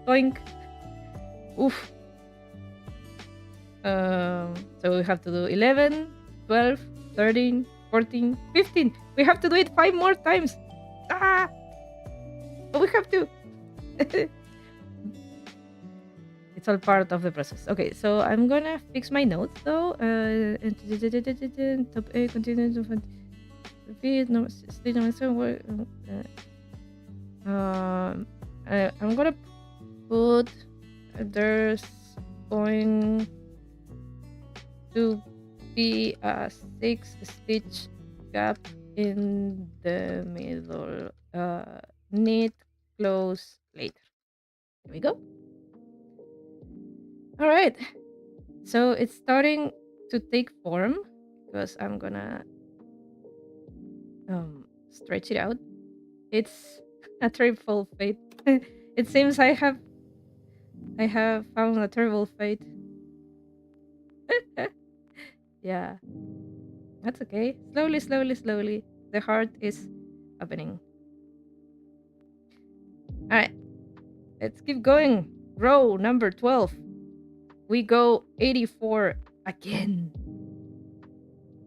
[SPEAKER 1] Boink. Oof. So we have to do 11, 12, 13, 14, 15. We have to do it 5 more times. Ah! But we have to. It's all part of the process. Okay, so I'm gonna fix my notes though. Top A, continue to feed, no, state number 7. I'm gonna put there's going to be a 6 stitch gap in the middle. Knit close later. Here we go. All right, so it's starting to take form because I'm gonna stretch it out. It's a triple fate. It seems I have found a terrible fate. Yeah, that's okay. Slowly, slowly, slowly. The heart is happening. All right, let's keep going. Row number 12. We go 84 again.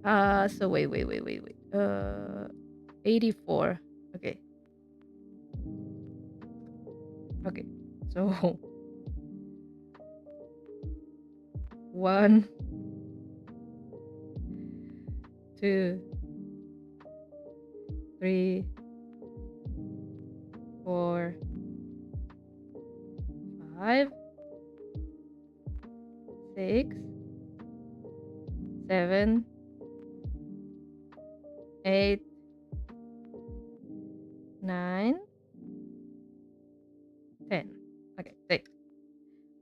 [SPEAKER 1] So wait. 84. Okay. Okay. So 1, 2, 3, 4, 5, 6, 7, 8, 9, 10. Okay, 6.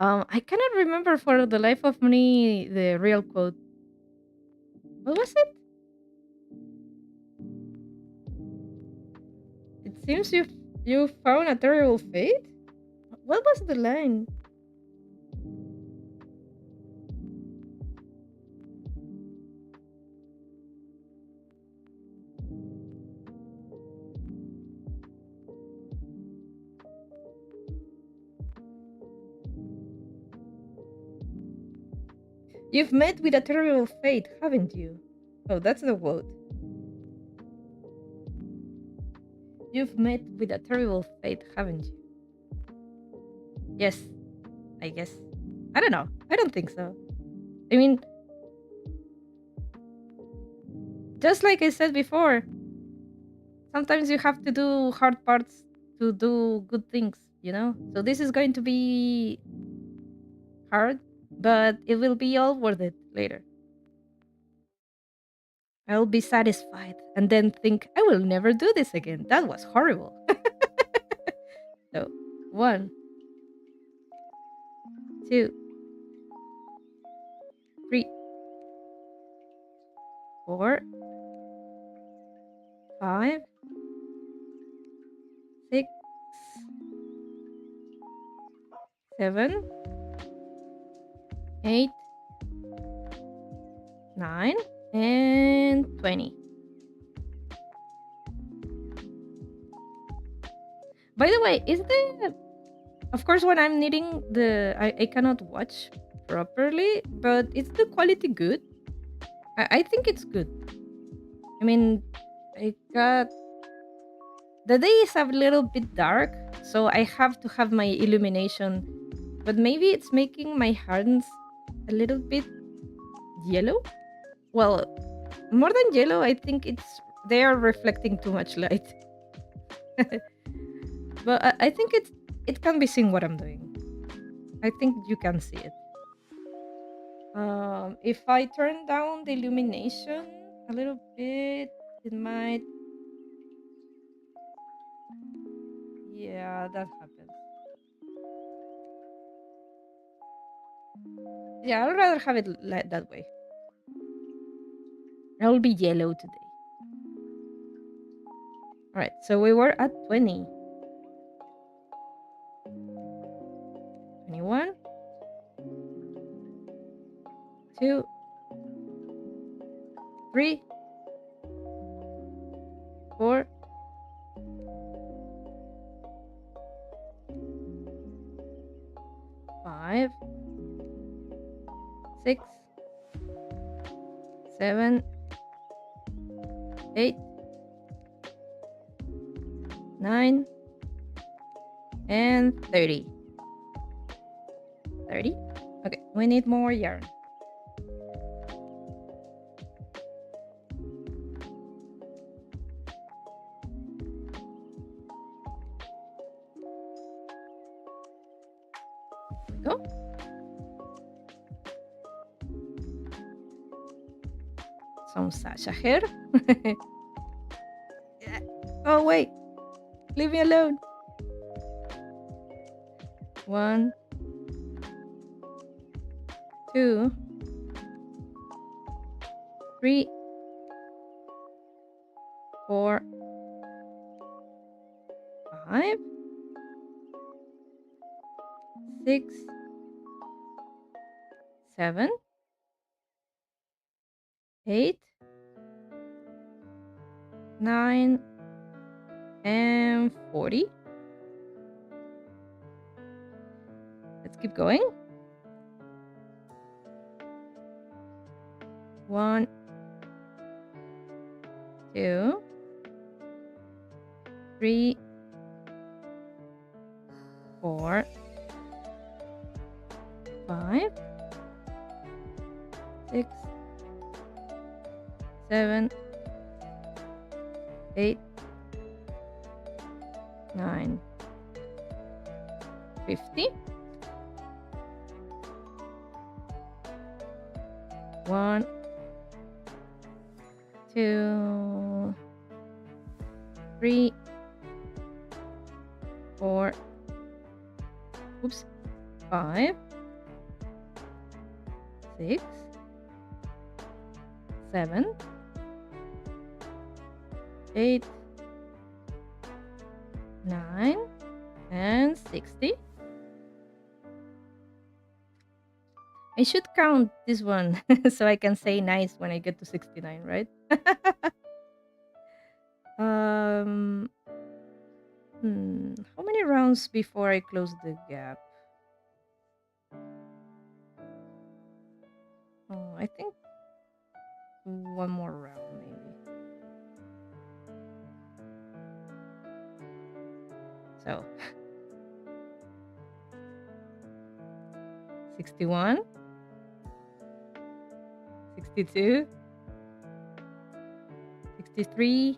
[SPEAKER 1] I cannot remember for the life of me the real quote. What was it? It seems you found a terrible fate. What was the line? You've met with a terrible fate, haven't you? Oh, that's the quote. You've met with a terrible fate, haven't you? Yes, I guess. I don't know. I don't think so. I mean, just like I said before, sometimes you have to do hard parts to do good things, you know? So this is going to be hard, but it will be all worth it later. I'll be satisfied and then think, I will never do this again. That was horrible. So, 1, 2, 3, 4, 5, 6, 7, 8, 9, and 20. By the way, is the of course when I'm knitting I cannot watch properly, but is the quality good? I think it's good. I mean, I got the day is a little bit dark, so I have to have my illumination, but maybe it's making my hands a little bit yellow. Well, more than yellow, I think they are reflecting too much light. But I think it can be seen what I'm doing. I think you can see it. If I turn down the illumination a little bit, it might. Yeah, that happens. Yeah, I'd rather have it like that way. I'll be yellow today. All right, so we were at 20. 21. 2, 3, 4, 5, 6, 7, 8, 9, and 30. 30? Okay, we need more yarn. There we go. Some Sasha hair. Yeah. Oh, wait. Leave me alone. 1, 2, 3, 4, 5, 6, 7, 8, 9, and 40. Let's keep going. 1, 2, 3, 4, 5, 6, 7, 8, 9, 50. 1, 2, 3, 4, oops, 5, 6, 7, 8, 9, and 60. I should count this one so I can say nice when I get to 69, right? um, how many rounds before I close the gap? Oh, I think one more round, maybe. So, 61, 62, 63,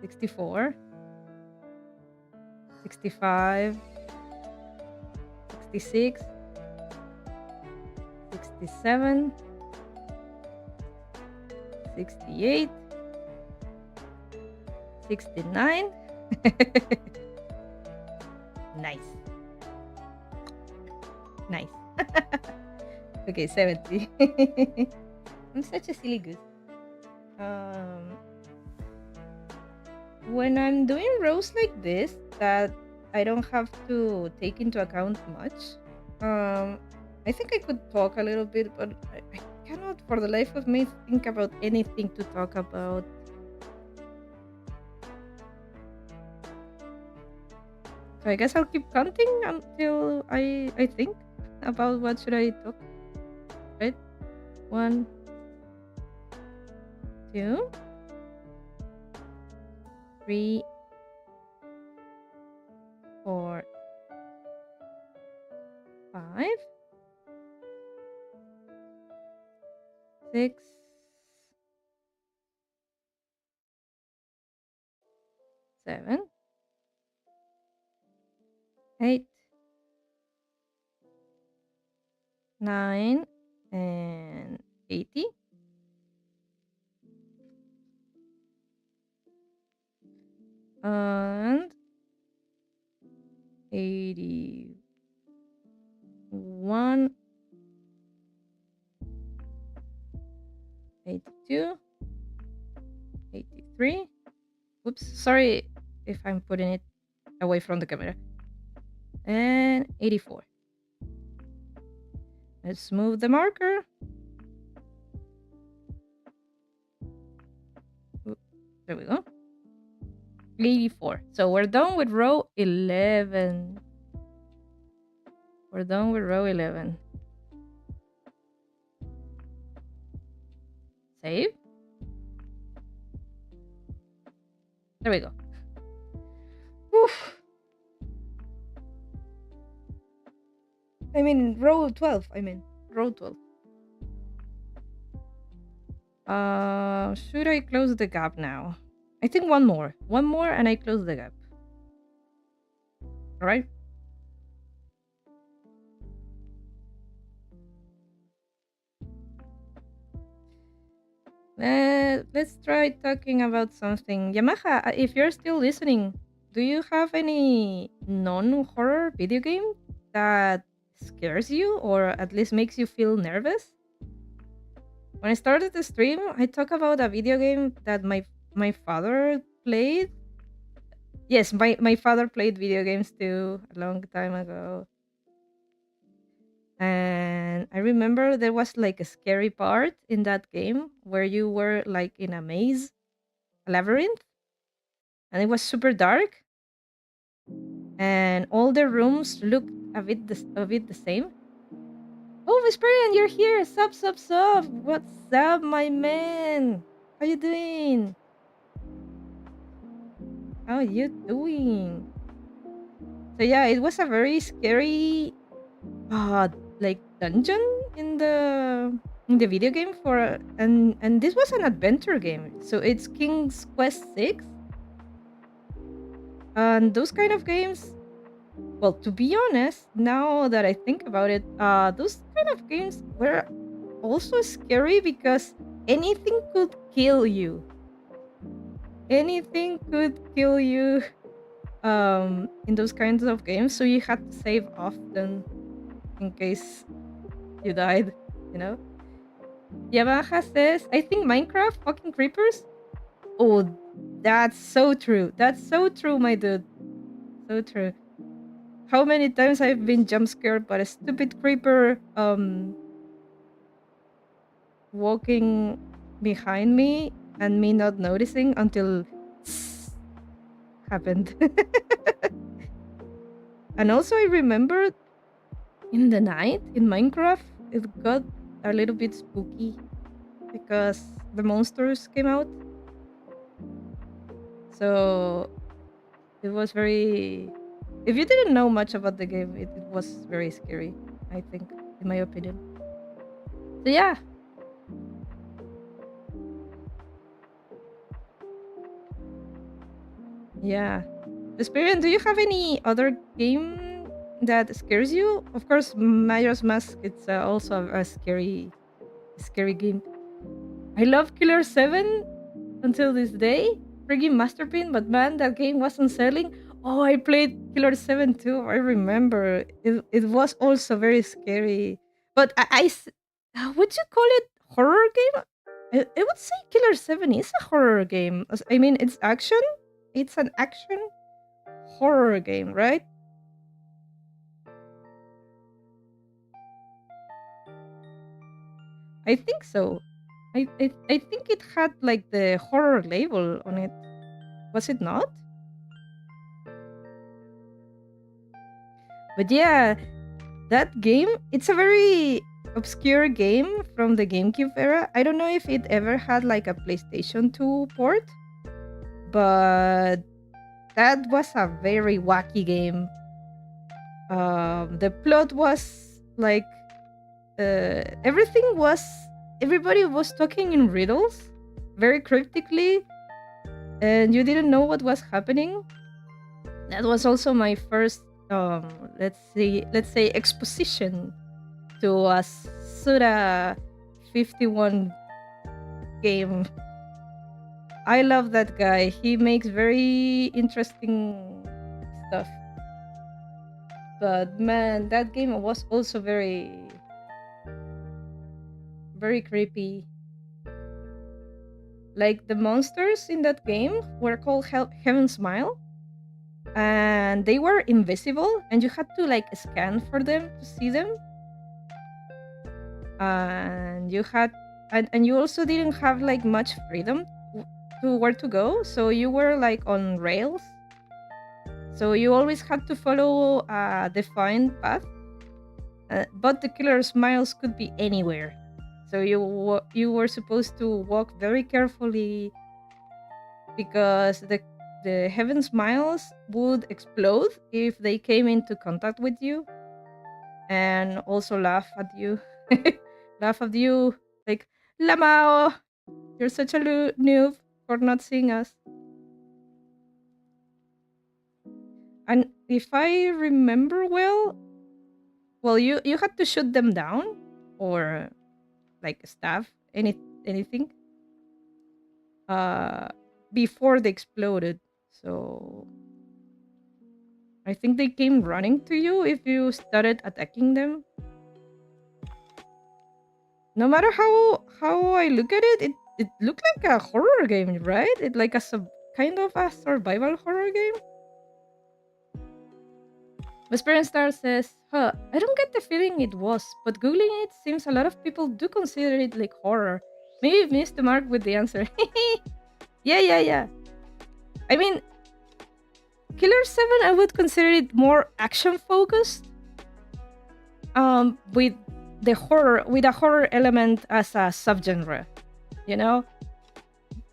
[SPEAKER 1] 64, 65, 66, 67, 68, 69. Nice. Nice. Okay, 70. I'm such a silly goose. When I'm doing rows like this, that I don't have to take into account much, I think I could talk a little bit, but I cannot for the life of me think about anything to talk about. So I guess I'll keep counting until I think about what should I talk. Right? 1, 2, 3, 4, 5, 6, 7, 8, 9, and 80. And 81, 82, 83. Oops, sorry if I'm putting it away from the camera. And 84. Let's move the marker. There we go. 84. So we're done with row 11. We're done with row 11. Save. There we go. Oof. I mean, row 12. Row 12. Should I close the gap now? I think one more. One more and I close the gap. All right. Let's try talking about something. Yamaha, if you're still listening, do you have any non-horror video game that scares you or at least makes you feel nervous? When I started the stream, I talk about a video game that my father played. Yes, my father played video games too a long time ago. And I remember there was like a scary part in that game where you were like in a maze, a labyrinth, and it was super dark, and all the rooms looked a bit the same. Oh, Vesperian, you're here! Sup! What's up, my man? How you doing? How you doing? So yeah, it was a very scary, like dungeon in the video game and this was an adventure game. So it's King's Quest 6. And those kind of games, well, to be honest, now that I think about it, those kind of games were also scary because anything could kill you. Anything could kill you in those kinds of games. So you had to save often in case you died, you know? Yamaha says, I think Minecraft fucking creepers. Oh, that's so true. That's so true, my dude. So true. How many times I've been jump scared by a stupid creeper walking behind me and me not noticing until happened. And also I remember in the night in Minecraft it got a little bit spooky because the monsters came out. So it was very, if you didn't know much about the game, it was very scary, I think, in my opinion. So yeah. Yeah. Experience, do you have any other game that scares you? Of course, Majora's Mask, it's also a scary game. I love Killer 7 until this day. Freaking masterpiece, but man, that game wasn't selling. Oh, I played Killer 7 too. I remember. It was also very scary. But would you call it horror game? I would say Killer 7 is a horror game. I mean, it's action. It's an action horror game, right? I think so. I think it had like the horror label on it. Was it not? But yeah, that game, it's a very obscure game from the GameCube era. I don't know if it ever had like a PlayStation 2 port, but that was a very wacky game. The plot was like everything was, everybody was talking in riddles very cryptically, and you didn't know what was happening. That was also my first let's say exposition to a Suda 51 game. I love that guy. He makes very interesting stuff. But man, that game was also very creepy. Like the monsters in that game were called Heaven Smile, and they were invisible, and you had to like scan for them to see them. And you had, and you also didn't have like much freedom to where to go, so you were like on rails. So you always had to follow a defined path, but the killer smiles could be anywhere. So you were supposed to walk very carefully because the heaven smiles would explode if they came into contact with you, and also laugh at you, laugh at you like Lamao, you're such a noob for not seeing us. And if I remember well, you had to shoot them down or like stab anything uh before they exploded. So I think they came running to you if you started attacking them. No matter how I look at it, it looked like a horror game, right? It like a kind of a survival horror game. Whispering Star says, huh, I don't get the feeling it was, but googling it seems a lot of people do consider it like horror. Maybe I missed the mark with the answer. Yeah. I mean, Killer 7, I would consider it more action focused. With a horror element as a subgenre. You know?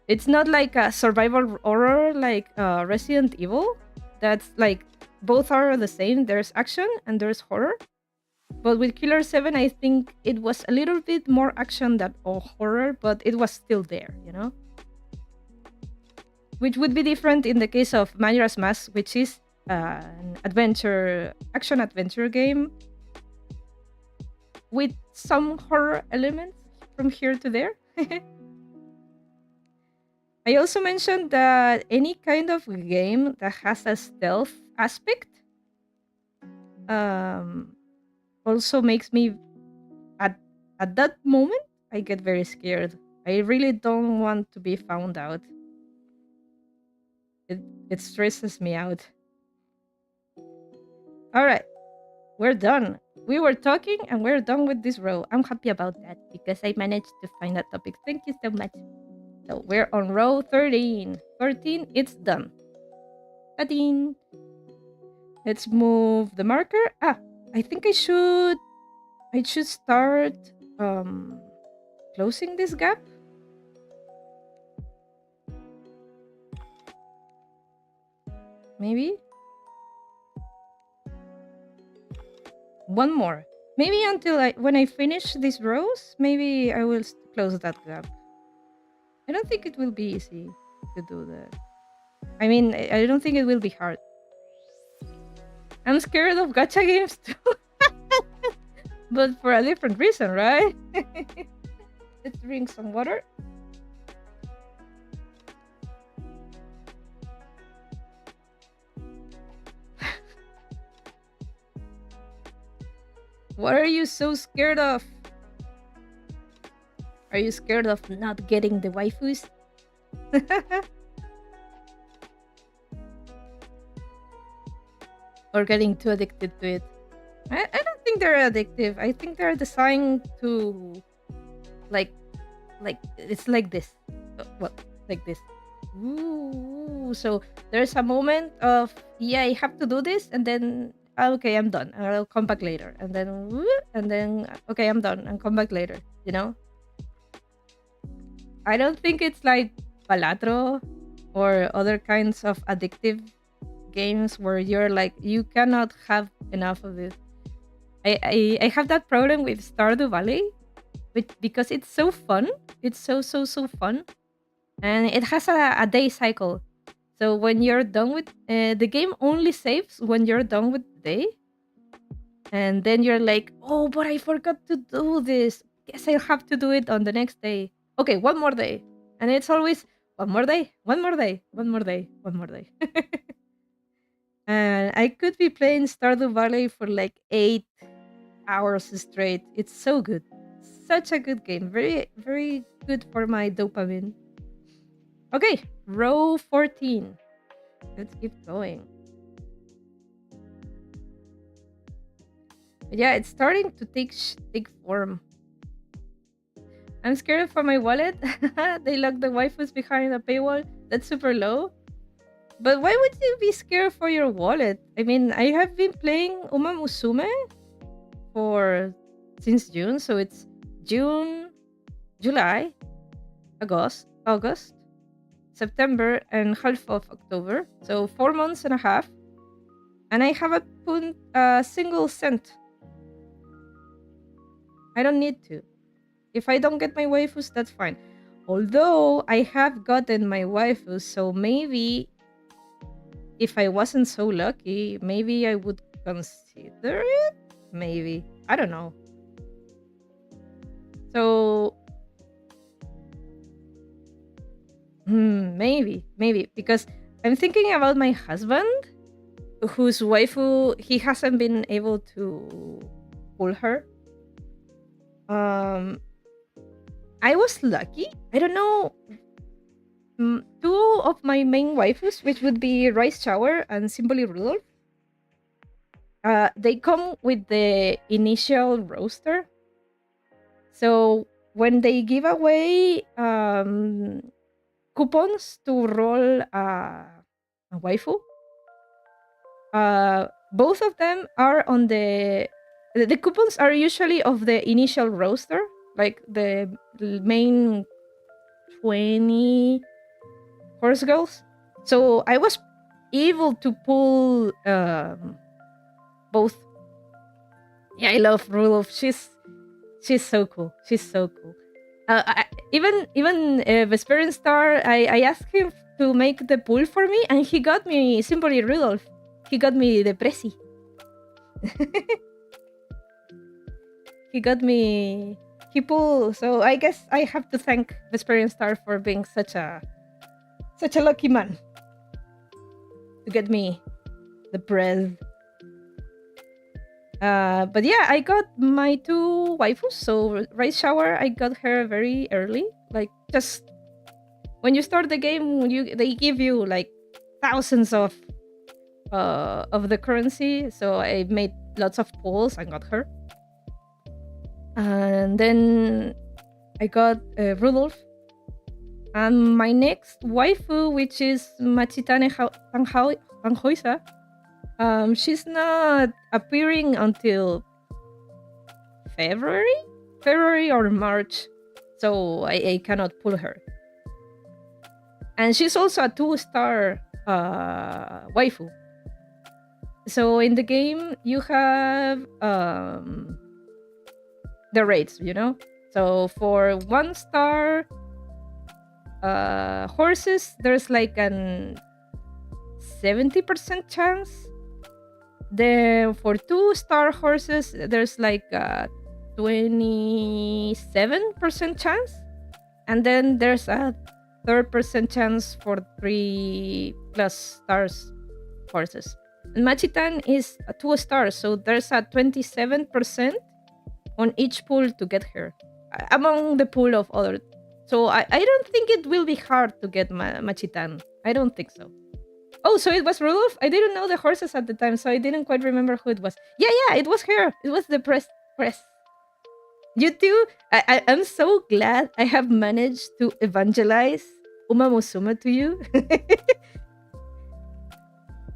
[SPEAKER 1] It's not like a survival horror like Resident Evil. That's like both are the same. There's action and there's horror. But with Killer 7, I think it was a little bit more action than horror, but it was still there, you know? Which would be different in the case of Majora's Mask, which is an action adventure game with some horror elements from here to there. I also mentioned that any kind of game that has a stealth aspect also makes me at that moment, I get very scared. I really don't want to be found out. It it stresses me out. All right, we're done. We were talking and we're done with this row. I'm happy about that because I managed to find that topic. Thank you so much. So we're on row 13. 13, it's done. 13. Let's move the marker. I think I should start closing this gap. Maybe one more. Maybe until when I finish these rows, maybe I will close that gap. I don't think it will be easy to do that. I mean, I don't think it will be hard. I'm scared of gacha games too. But for a different reason, right? Let's drink some water. What are you so scared of? Are you scared of not getting the waifus? Or getting too addicted to it? I don't think they're addictive. I think they're designed to like it's like this. Well, like this. Ooh, so there's a moment of I have to do this, and then okay, I'm done. I'll come back later, and then okay, I'm done, and come back later. You know, I don't think it's like Palatro or other kinds of addictive games where you're like you cannot have enough of it. I have that problem with Stardew Valley, because it's so fun. It's so fun, and it has a day cycle. So when you're done with the game, only saves when you're done with the day, and then you're like, oh, but I forgot to do this. Guess I'll have to do it on the next day. Okay, one more day, and it's always one more day, one more day, one more day, one more day. And I could be playing Stardew Valley for like 8 hours straight. It's so good. Such a good game. Very, very good for my dopamine. Okay, row 14. Let's keep going. Yeah, it's starting to take form. I'm scared for my wallet. They lock the waifus behind a paywall. That's super low. But why would you be scared for your wallet? I mean, I have been playing Uma Musume since June, so it's June, July, August, September, and half of October. So 4 months and a half. And I haven't put a single cent. I don't need to. If I don't get my waifus, that's fine. Although I have gotten my waifus, so maybe if I wasn't so lucky, maybe I would consider it. Maybe. I don't know. So maybe because I'm thinking about my husband, whose waifu he hasn't been able to pull her. I was lucky. I don't know. Two of my main waifus, which would be Rice Shower and Simply Rudolph, they come with the initial roster. So when they give away coupons to roll a waifu, both of them are on the coupons are usually of the initial roster, like the main 20 horse girls. So I was able to pull both. Yeah, I love Rudolph. She's so cool. She's so cool. Even Vesperian Star, I asked him to make the pull for me, and he got me Simply Rudolph. He got me the Prezi. He got me. He pulled. So I guess I have to thank Vesperian Star for being such a lucky man to get me the bread. But yeah, I got my two waifus. So Rice Shower, I got her very early. Like just when you start the game, they give you like thousands of the currency. So I made lots of pulls and got her. And then I got Rudolph. And my next waifu, which is Machitane Tanhoisa, she's not appearing until February? February or March. So I cannot pull her. And she's also a 2-star waifu. So in the game, you have the rates, you know? So for 1-star horses, there's like an 70% chance. Then for 2-star horses, there's like a 27% chance. And then there's a 3% chance for 3+ stars horses. And Machitan is a 2-star, so there's a 27% on each pool to get her among the pool of other. So I don't think it will be hard to get Machitan. I don't think so. Oh, so it was Rudolph? I didn't know the horses at the time, so I didn't quite remember who it was. Yeah, it was her. It was the press. You too? I'm so glad I have managed to evangelize Uma Musume to you.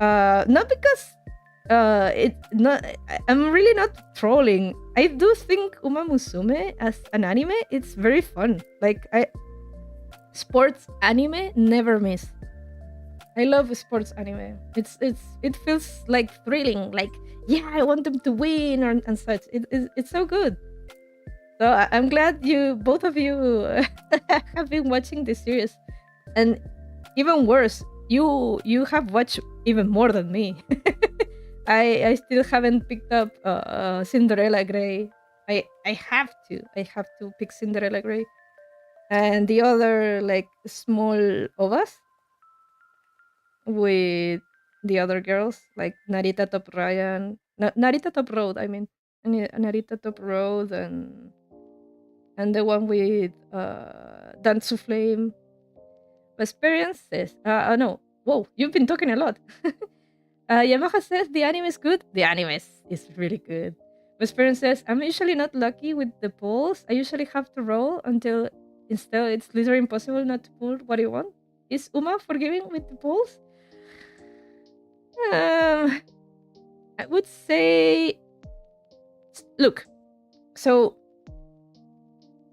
[SPEAKER 1] Not because it not I'm really not trolling. I do think Uma Musume as an anime, it's very fun. Like sports anime never miss. I love sports anime. It feels like thrilling. Like yeah, I want them to win and such. It's so good. So I'm glad both of you have been watching this series, and even worse, you have watched even more than me. I still haven't picked up Cinderella Grey. I have to pick Cinderella Grey, and the other like small ovas with the other girls like Narita Top Ryan, Narita Top Road. I mean, Narita Top Road and the one with Dance to Flame. Experience says, no, whoa, you've been talking a lot. Yamaha says the anime is good. The anime is really good. Experience says, I'm usually not lucky with the pulls. I usually have to roll until instead it's literally impossible not to pull what you want. Is Uma forgiving with the pulls? I would say, look, so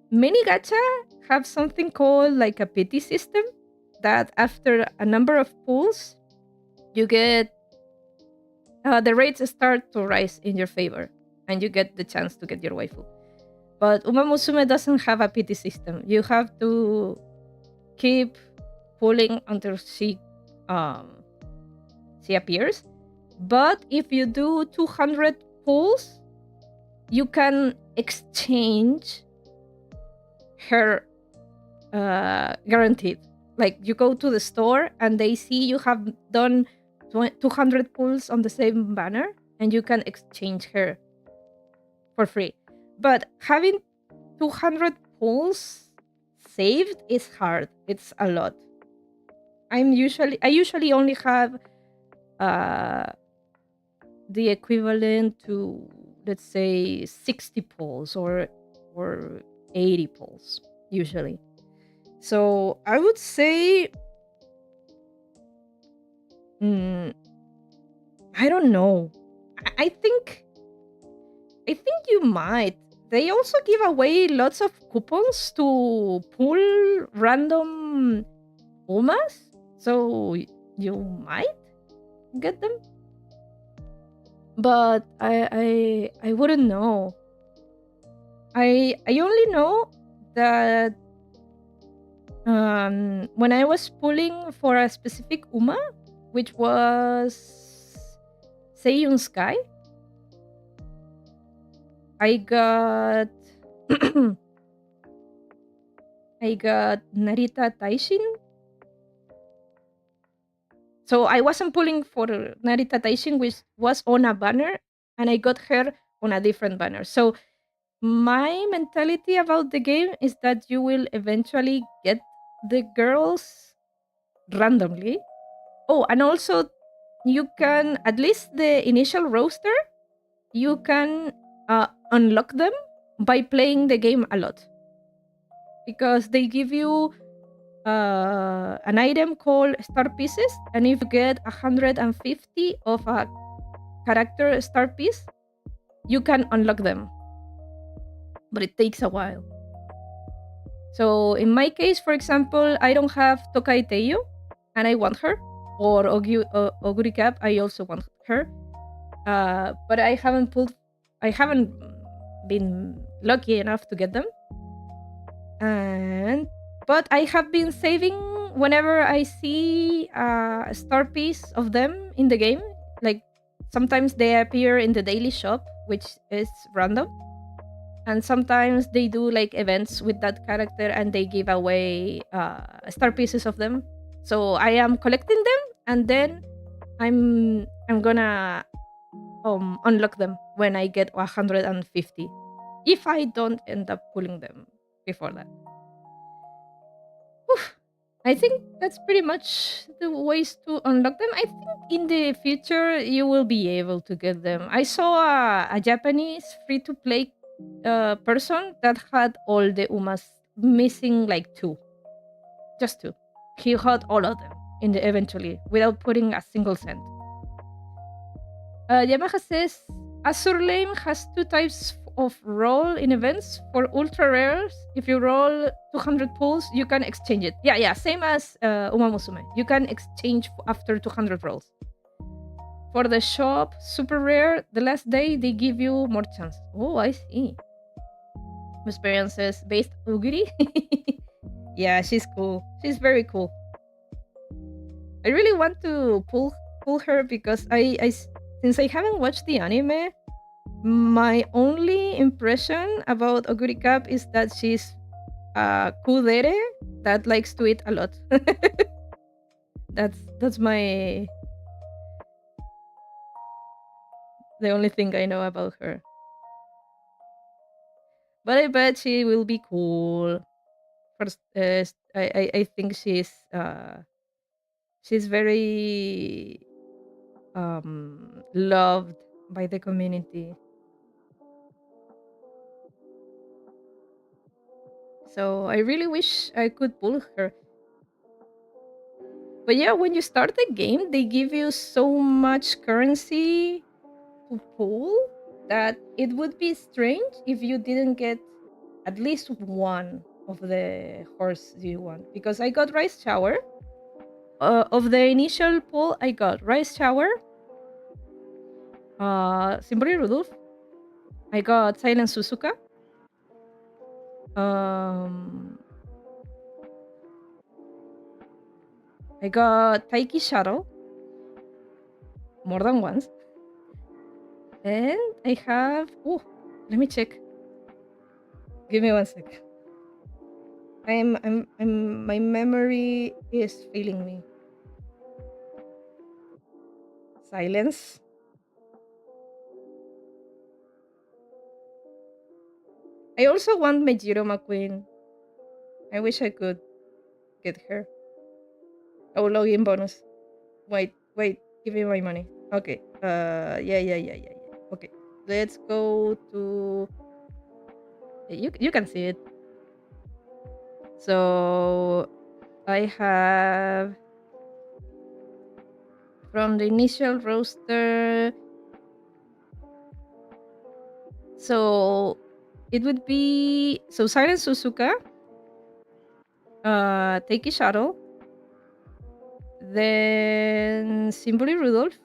[SPEAKER 1] many gacha have something called like a pity system that after a number of pulls, you get the rates start to rise in your favor and you get the chance to get your waifu. But Uma Musume doesn't have a pity system. You have to keep pulling until she appears. But if you do 200 pulls, you can exchange her guaranteed. Like you go to the store and they see you have done 200 pulls on the same banner and you can exchange her for free. But having 200 pulls saved is hard. It's a lot. I usually only have the equivalent to, let's say, 60 pulls or 80 pulls usually. So I would say I don't know. I think you might. They also give away lots of coupons to pull random Umas, so you might get them. But I wouldn't know. I only know that when I was pulling for a specific Uma, which was Seiyun Sky, I got Narita Taishin. So I wasn't pulling for Narita Taishin, which was on a banner. and I got her on a different banner. So my mentality about the game is that you will eventually get the girls randomly. Oh, and also you can, at least the initial roster, you can unlock them by playing the game a lot, because they give you an item called star pieces, and if you get 150 of a character star piece, you can unlock them, but it takes a while. So in my case, for example, I don't have Tokai Teiyo, and I want her, or Oguri Cap, I also want her, but I haven't been lucky enough to get them. But I have been saving whenever I see a star piece of them in the game. Like sometimes they appear in the daily shop, which is random, and sometimes they do like events with that character and they give away star pieces of them. So I am collecting them, and then I'm gonna unlock them when I get 150, if I don't end up pulling them before that. Oof. I think that's pretty much the ways to unlock them. I think in the future you will be able to get them. I saw a Japanese free to play person that had all the Umas, missing like two. Just two. He had all of them in the eventually without putting a single cent. Yamaha says Azur Lane has two types of roll in events. For ultra rares, if you roll 200 pulls, you can exchange it. Yeah, same as Uma Musume. You can exchange after 200 rolls. For the shop, super rare, the last day they give you more chance. Oh, I see. Experiences based Ugiri. Yeah, she's cool. She's very cool. I really want to pull her because I since I haven't watched the anime, my only impression about Oguri Cap is that she's a kudere that likes to eat a lot. That's my the only thing I know about her. But I bet she will be cool. First, I think she's very loved by the community. So I really wish I could pull her. But yeah, when you start the game, they give you so much currency to pull that it would be strange if you didn't get at least one of the horse you want. Because I got Rice Shower. Of the initial pull, I got Rice Shower, Simbori Rudolph, I got Silent Suzuka, I got Taiki Shadow more than once. And I have... Oh, let me check. Give me 1 sec. My memory is failing me. Silence. I also want Majiro McQueen. I wish I could get her. Oh, login bonus. Wait. Give me my money. Okay. Yeah. Okay. Let's go to... You can see it. So I have from the initial roster. So it would be Silent Suzuka, Taiki Shadow, then Simboli Rudolph,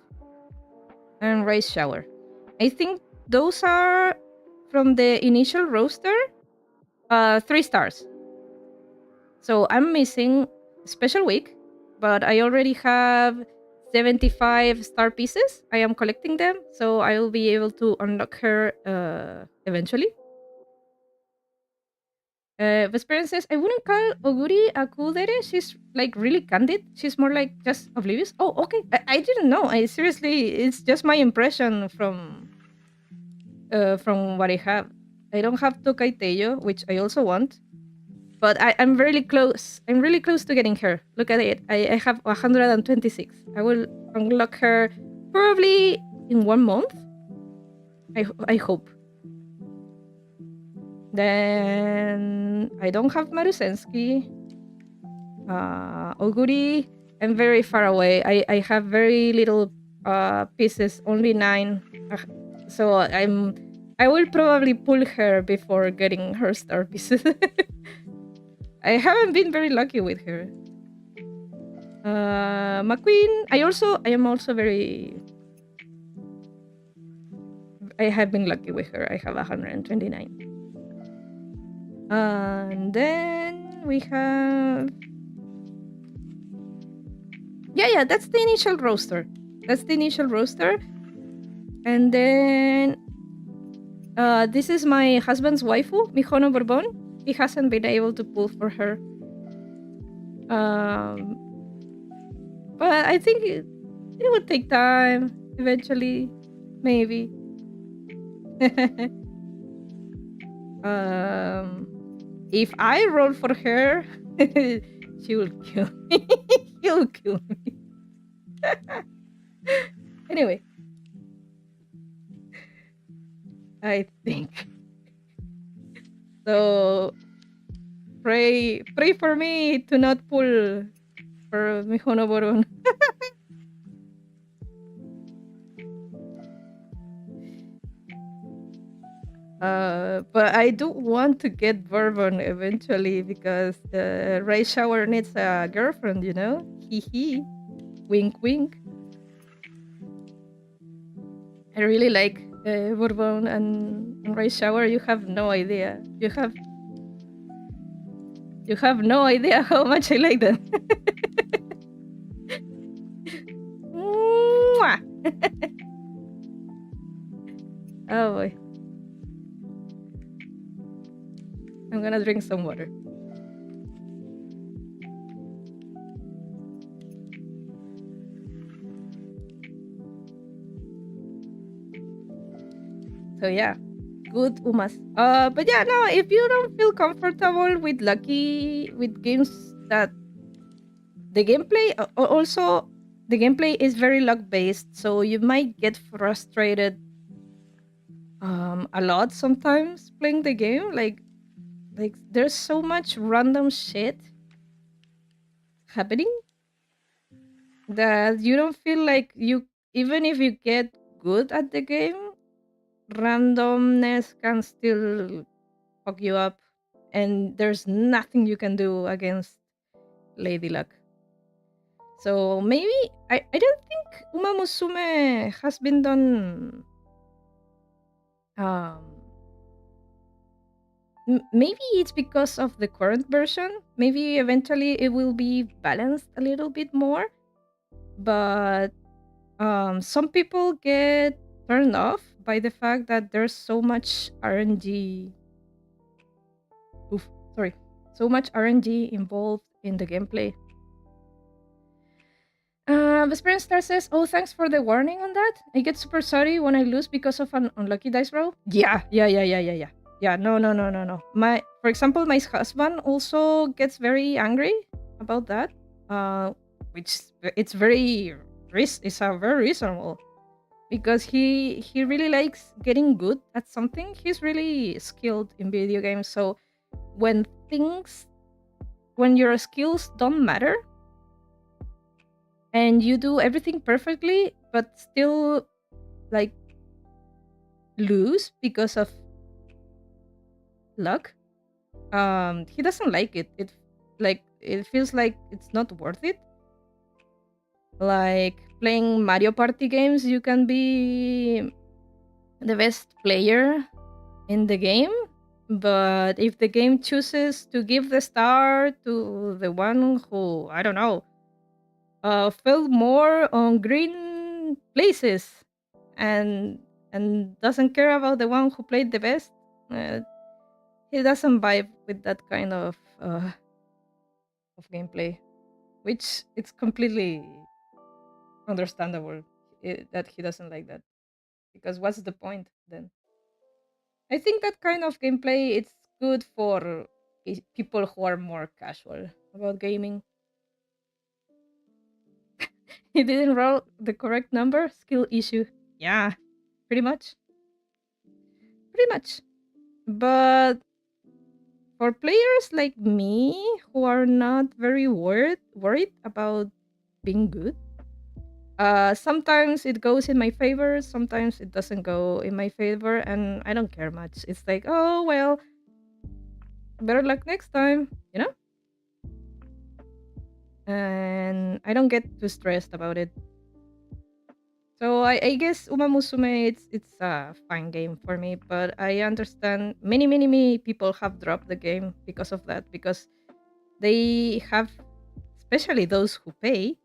[SPEAKER 1] and Rice Shower. I think those are from the initial roster, 3 stars. So I'm missing Special Week, but I already have 75 star pieces. I am collecting them, so I will be able to unlock her eventually. Vesperian says, I wouldn't call Oguri a kudere. She's like really candid. She's more like just oblivious. Oh, okay. I didn't know. It's just my impression from from what I have. I don't have Tokaiteyo, which I also want, but I'm really close. I'm really close to getting her. Look at it. I have 126. I will unlock her probably in 1 month. I hope. Then I don't have Marusensky. Oguri, I'm very far away. I have very little pieces, only 9. So I will probably pull her before getting her star pieces. I haven't been very lucky with her. McQueen, I am also very I have been lucky with her. I have 129. And then we have yeah, that's the initial roster. That's the initial roster. And then this is my husband's waifu, Mihono Bourbon. He hasn't been able to pull for her. But I think it would take time eventually. Maybe. If I roll for her, she will kill me. She'll kill me. Anyway, I think so. Pray for me to not pull for Mihono Boron. But I do want to get Bourbon eventually because Ray Shower needs a girlfriend, you know? Hee hee. Wink wink. I really like Bourbon and Ray Shower. You have no idea. You have no idea how much I like them. Mwah! Oh boy. I'm gonna drink some water. So yeah, good Umas. But yeah, no, if you don't feel comfortable with games that the gameplay also the gameplay is very luck based, so you might get frustrated a lot sometimes playing the game. Like there's so much random shit happening that you don't feel like you even if you get good at the game, randomness can still fuck you up and there's nothing you can do against Lady Luck. So maybe I don't think Uma Musume has been done um maybe it's because of the current version. Maybe eventually it will be balanced a little bit more. But some people get turned off by the fact that there's so much RNG. Oof, sorry. So much RNG involved in the gameplay. Vesperian Star says, "Oh, thanks for the warning on that. I get super sorry when I lose because of an unlucky dice roll." Yeah. Yeah, no. For example, my husband also gets very angry about that. Which it's very it's a very reasonable because he really likes getting good at something. He's really skilled in video games. So when your skills don't matter and you do everything perfectly but still like lose because of luck, he doesn't like it. It feels like it's not worth it. Like playing Mario Party games, you can be the best player in the game, but if the game chooses to give the star to the one who, I don't know, fell more on green places and doesn't care about the one who played the best, he doesn't vibe with that kind of gameplay, which it's completely understandable that he doesn't like that because what's the point then? I think that kind of gameplay it's good for people who are more casual about gaming. He didn't roll the correct number. Skill issue. Yeah, pretty much. Pretty much. But for players like me who are not very worried about being good, sometimes it goes in my favor, sometimes it doesn't go in my favor, and I don't care much. It's like, oh well, better luck next time, you know? And I don't get too stressed about it. So I guess Uma Musume it's a fine game for me, but I understand many people have dropped the game because of that, because they have, especially those who pay,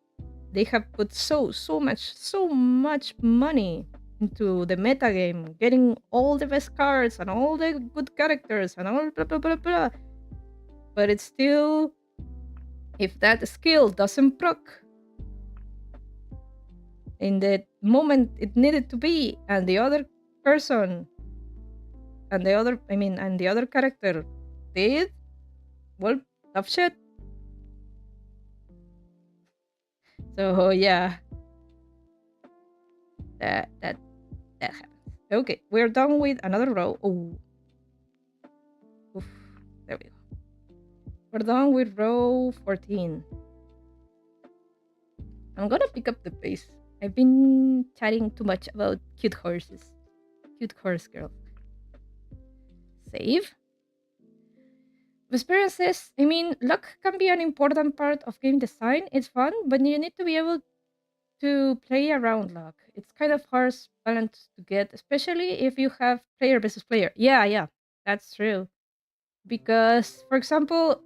[SPEAKER 1] they have put so much money into the meta game, getting all the best cards and all the good characters and all blah blah blah blah. But it's still, if that skill doesn't proc in the moment it needed to be, and the other person and the other character did, well, tough shit. So yeah, that that happens. Okay, we're done with another row. Oh, oof, there we go. We're done with row 14. I'm gonna pick up the pace. I've been chatting too much about cute horses. Cute horse girl. Save. Vesperian says, I mean, luck can be an important part of game design. It's fun, but you need to be able to play around luck. It's kind of hard balance to get, especially if you have player versus player. Yeah, that's true. Because, for example,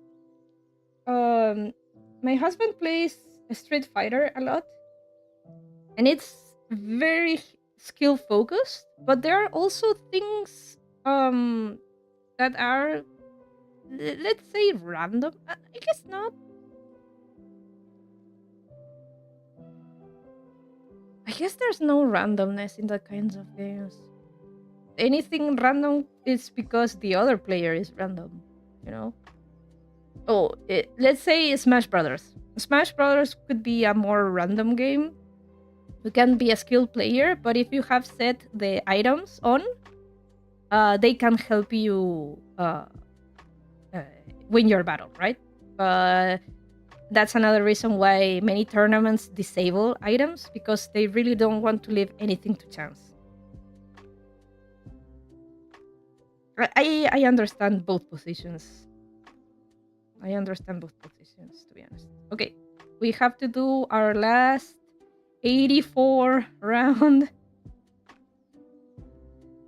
[SPEAKER 1] um, my husband plays Street Fighter a lot, and it's very skill focused. But there are also things that are, let's say, random. I guess not. I guess there's no randomness in that kinds of games. Anything random is because the other player is random, you know? Oh, let's say Smash Brothers. Smash Brothers could be a more random game. You can be a skilled player, but if you have set the items on, they can help you win your battle, right? But that's another reason why many tournaments disable items, because they really don't want to leave anything to chance. I understand both positions. I understand both positions, to be honest. Okay, we have to do our last 84 round.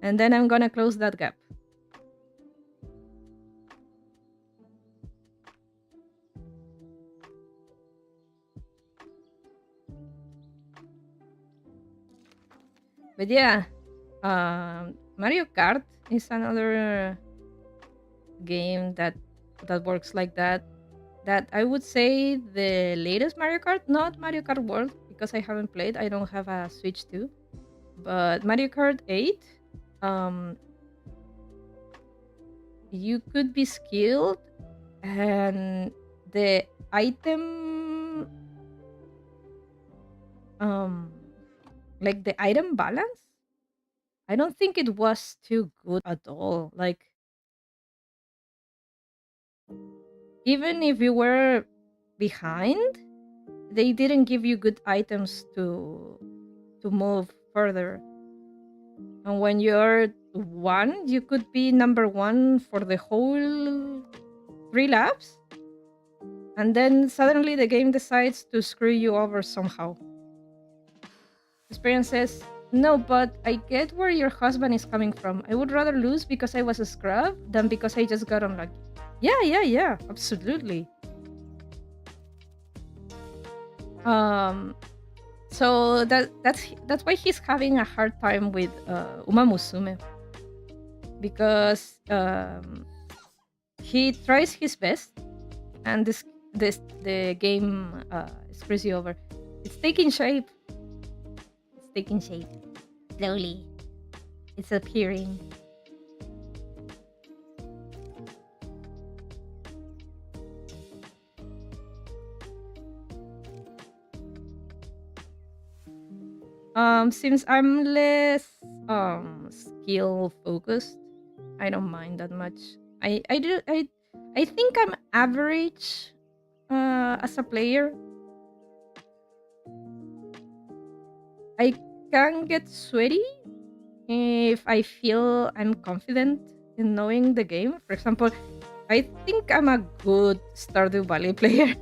[SPEAKER 1] And then I'm gonna close that gap. But yeah, Mario Kart is another game that works like that. That I would say the latest Mario Kart, not Mario Kart World, because I haven't played. I don't have a Switch 2. But Mario Kart 8, you could be skilled, and the item, like the item balance, I don't think it was too good at all. Like, even if you were behind, they didn't give you good items to move further. And when you're one, you could be number one for the whole 3 laps, and then suddenly the game decides to screw you over somehow. Experience says, no, but I get where your husband is coming from. I would rather lose because I was a scrub than because I just got unlucky. Yeah, absolutely. So that's why he's having a hard time with Uma Musume, because he tries his best, and the game screws you over. It's taking shape. It's taking shape slowly. It's appearing. Since I'm less skill focused, I don't mind that much. I think I'm average as a player. I can get sweaty if I feel I'm confident in knowing the game. For example, I think I'm a good Stardew Valley player,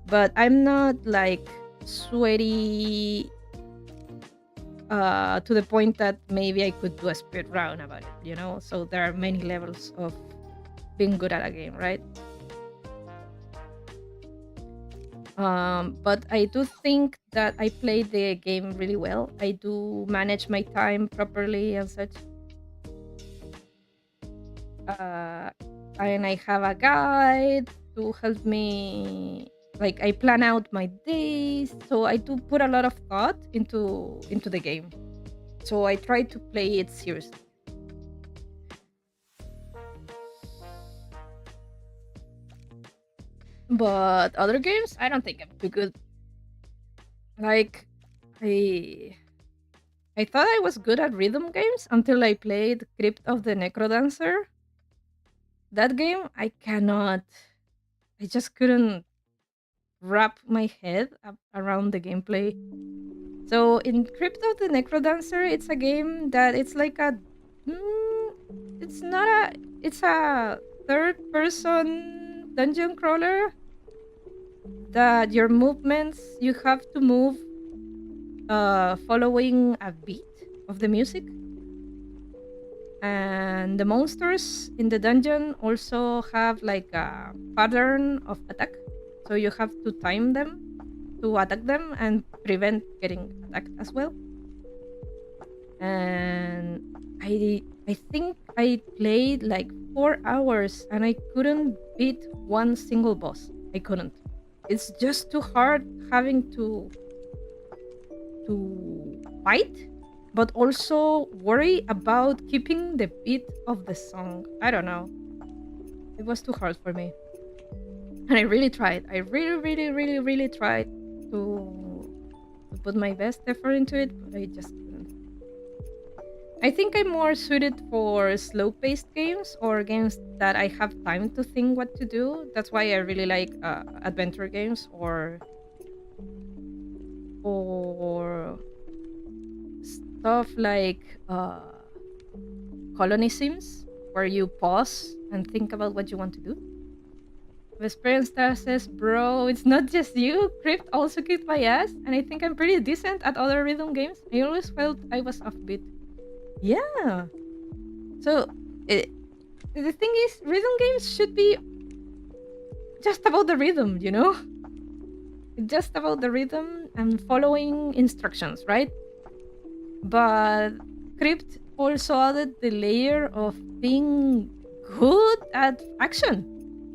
[SPEAKER 1] but I'm not like sweaty to the point that maybe I could do a speed run about it, you know? So there are many levels of being good at a game, right? But I do think that I play the game really well. I do manage my time properly and such. Uh, and I have a guide to help me. Like I plan out my days, so I do put a lot of thought into the game. So I try to play it seriously. But other games, I don't think I'm too good. Like I I thought I was good at rhythm games until I played Crypt of the Necrodancer. That game, I cannot. I just couldn't wrap my head around the gameplay. So in Crypt of the Necrodancer, it's a game that it's like a. Mm, it's not a. It's a third-person dungeon crawler that your movements you have to move following a beat of the music. And the monsters in the dungeon also have like a pattern of attack. So you have to time them to attack them and prevent getting attacked as well. And I think I played like 4 hours and I couldn't beat one single boss. I couldn't. It's just too hard having to fight, but also worry about keeping the beat of the song. I don't know. It was too hard for me. And I really tried. I really, really, really, really tried to put my best effort into it, but I just couldn't. I think I'm more suited for slow-paced games or games that I have time to think what to do. That's why I really like adventure games or stuff like colony sims, where you pause and think about what you want to do. Vesperian Star says, "Bro, it's not just you. Crypt also kicked my ass, and I think I'm pretty decent at other rhythm games. I always felt I was offbeat." Yeah. So the thing is, rhythm games should be just about the rhythm, you know? Just about the rhythm and following instructions, right? But Crypt also added the layer of being good at action,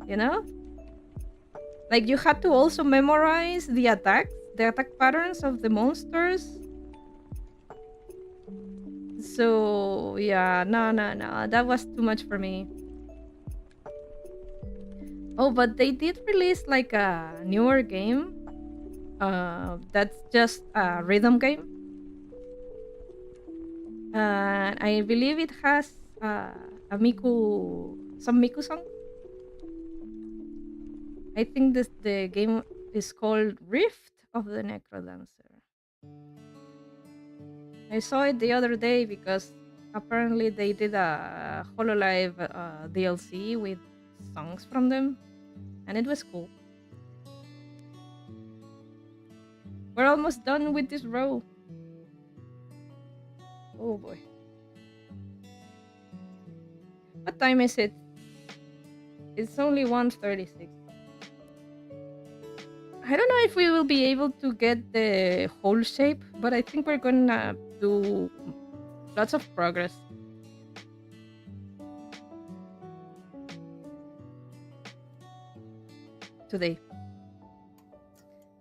[SPEAKER 1] you know? Like you had to also memorize the attacks, the attack patterns of the monsters. So yeah, no. That was too much for me. Oh, but they did release like a newer game. That's just a rhythm game. I believe it has a some Miku song. I think the game is called Rift of the Necrodancer. I saw it the other day because apparently they did a Hololive DLC with songs from them, and it was cool. We're almost done with this row. Oh boy. What time is it? It's only 1:36. I don't know if we will be able to get the whole shape, but I think we're gonna do lots of progress today.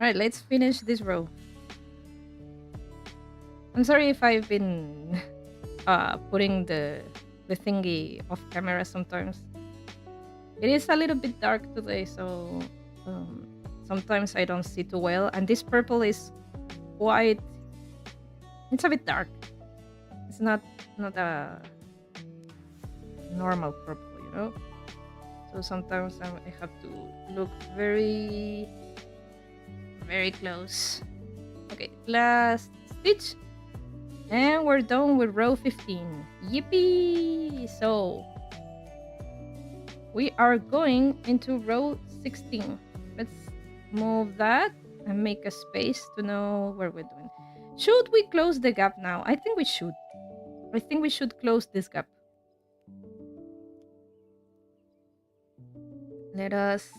[SPEAKER 1] All right, let's finish this row. I'm sorry if I've been putting the thingy off camera sometimes. It is a little bit dark today, so sometimes I don't see too well. And this purple is quite It's a bit dark. It's not a normal purple, you know. So sometimes I have to look very close. Okay, last stitch, and we're done with row 15. Yippee! So we are going into row 16. Let's move that and make a space to know where we're doing. Should we close the gap now? I think we should. I think we should close this gap. Let us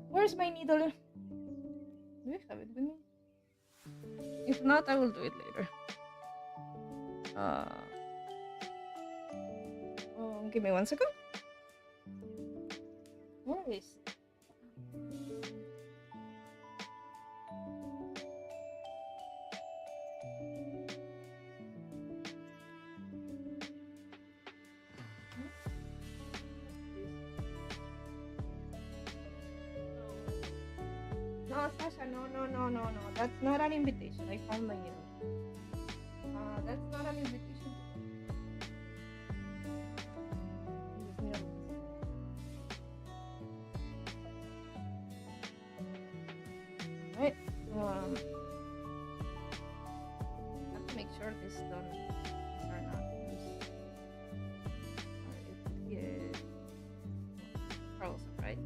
[SPEAKER 1] where's my needle? Do I have it with me? If not, I will do it later. Give me 1 second. Where is it? No, Sasha, no. That's not an invitation. I found my needle. That's not an invitation. Right. Have to make sure this done. These are not loose. It's frozen, right?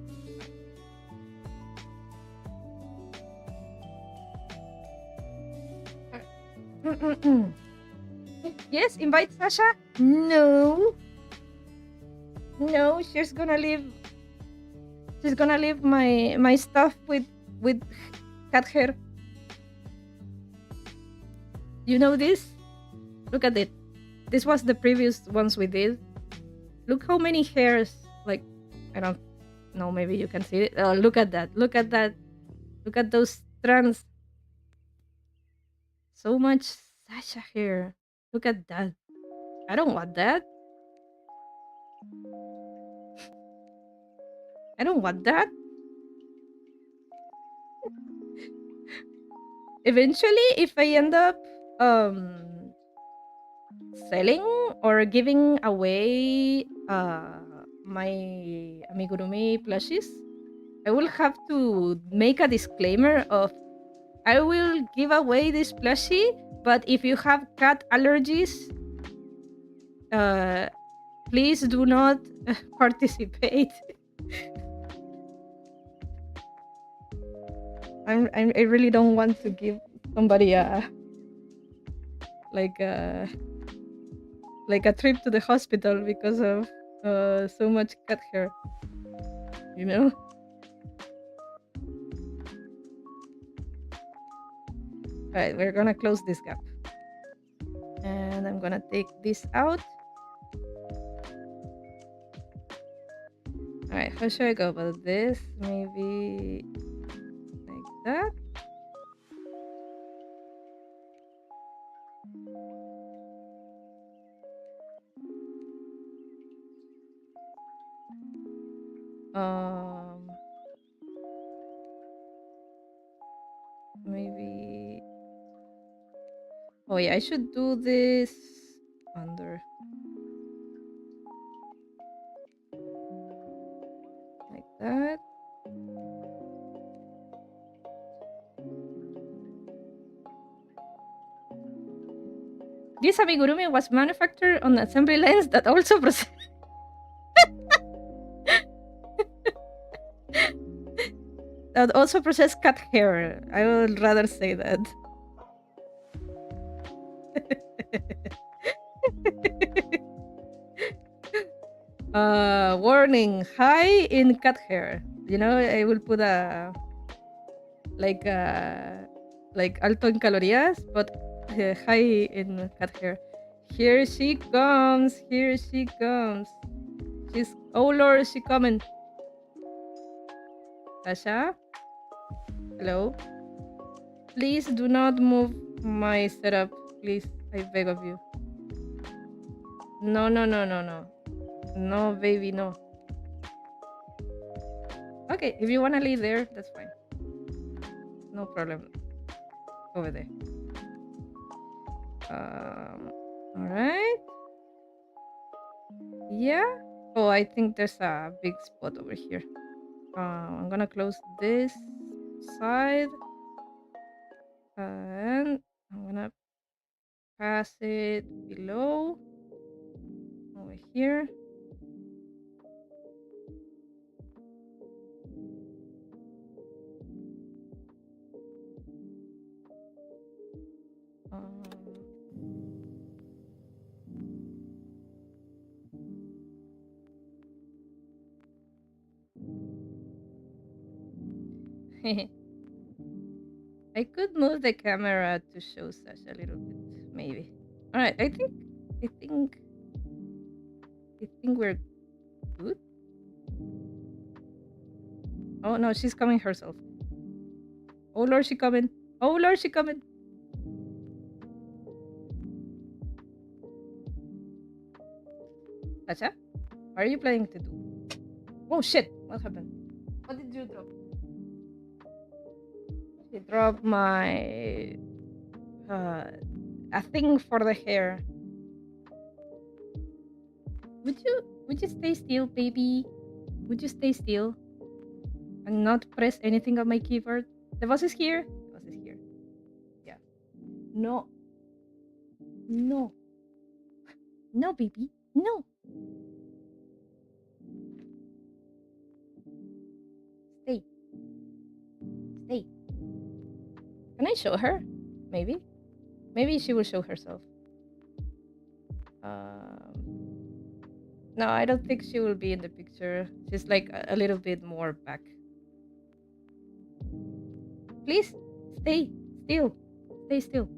[SPEAKER 1] Yes, invite Sasha. No, she's gonna leave. She's gonna leave my stuff with cat hair. You know this? Look at it. This was the previous ones we did. Look how many hairs. Like, I don't know. Maybe you can see it. Look at that. Look at that. Look at those strands. So much Sasha hair. Look at that. I don't want that. I don't want that. Eventually, if I end up selling or giving away my amigurumi plushies, I will have to make a disclaimer of I will give away this plushie, but if you have cat allergies, please do not participate. I really don't want to give somebody like a trip to the hospital because of so much cat hair, you know. All right, we're gonna close this gap, and I'm gonna take this out. All right, how should I go about this? Maybe like that. Maybe. Oh yeah, I should do this under like that. This amigurumi was manufactured on assembly lines that also process that also process cat hair. I would rather say that. Warning, high in cat hair. You know, I will put a like alto en calorías, but high in cat hair. Here she comes. Here she comes. She's oh Lord, she coming. Sasha, hello. Please do not move my setup. Please, I beg of you. No. No, baby, no. Okay, if you wanna leave there, that's fine. No problem. Over there. All right. Yeah. Oh, I think there's a big spot over here. I'm gonna close this side, and I'm gonna pass it below over here. Um, I could move the camera to show such a little bit, maybe. All right, I think we're good. Oh no, she's coming herself. Oh Lord, she coming. Oh Lord, she coming. Tasha, what are you planning to do? Oh shit, what happened? What did you drop? She dropped my a thing for the hair. Would you stay still, baby? Would you stay still and not press anything on my keyboard? The boss is here. The boss is here. Yeah. No. No. No, baby. No. Stay. Stay. Can I show her? Maybe. Maybe she will show herself. No, I don't think she will be in the picture. She's like a little bit more back. Please stay still. Stay still.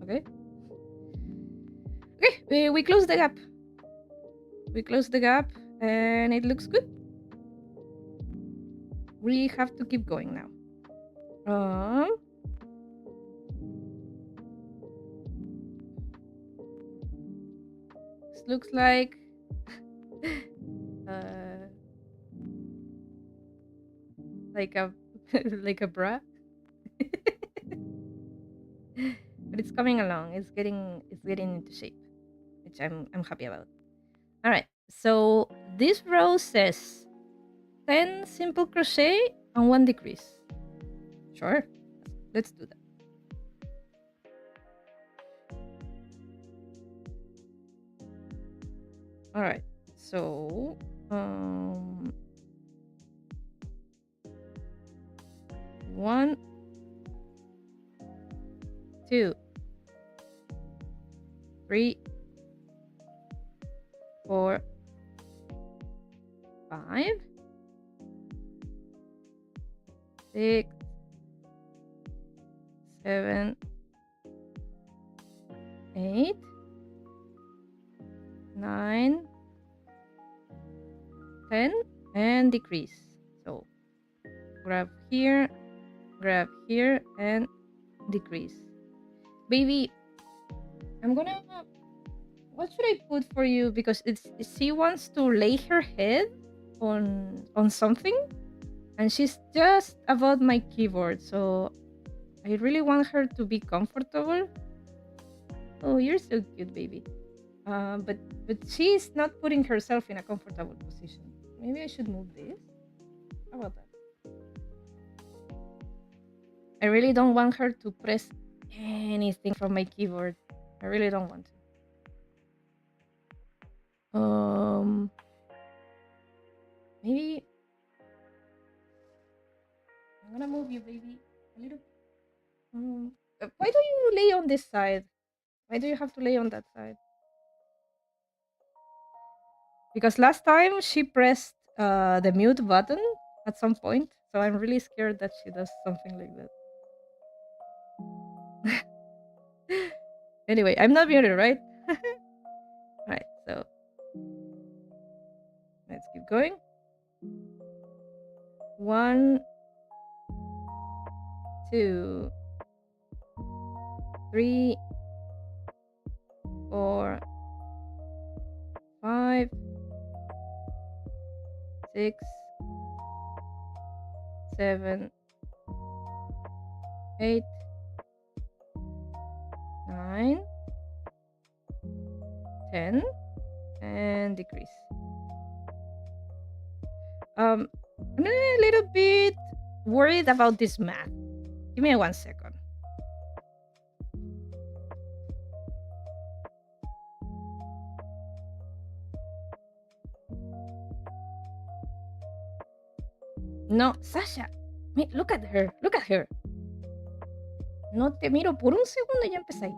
[SPEAKER 1] Okay. Okay, we close the gap. We close the gap and it looks good. We have to keep going now. This looks like like a like a bra. But it's coming along. It's getting into shape, which I'm happy about. All right. So this row says 10 simple crochet and 1 decrease. Sure. Let's do that. All right. So 1, 2, 3, 4, 5, 6, 7, 8, 9, 10, and decrease. So grab here, and decrease. Baby, I'm gonna... What should I put for you? Because she wants to lay her head on something, and she's just about my keyboard, so I really want her to be comfortable. Oh, you're so cute, baby. But she's not putting herself in a comfortable position. Maybe I should move this. How about that? I really don't want her to press anything from my keyboard. I really don't want to. Maybe I'm gonna move you, baby, a little. Why do you lay on this side? Why do you have to lay on that side? Because last time she pressed the mute button at some point, so I'm really scared that she does something like that. Anyway, I'm not muted, right? Right, so let's keep going. 1, 2, 3, 4, 5, 6, 7, 8, 9, 10, and decrease. I'm a little bit worried about this math. Give me 1 second. No, Sasha, look at her, look at her. No te miro por un segundo y ya empecé ahí.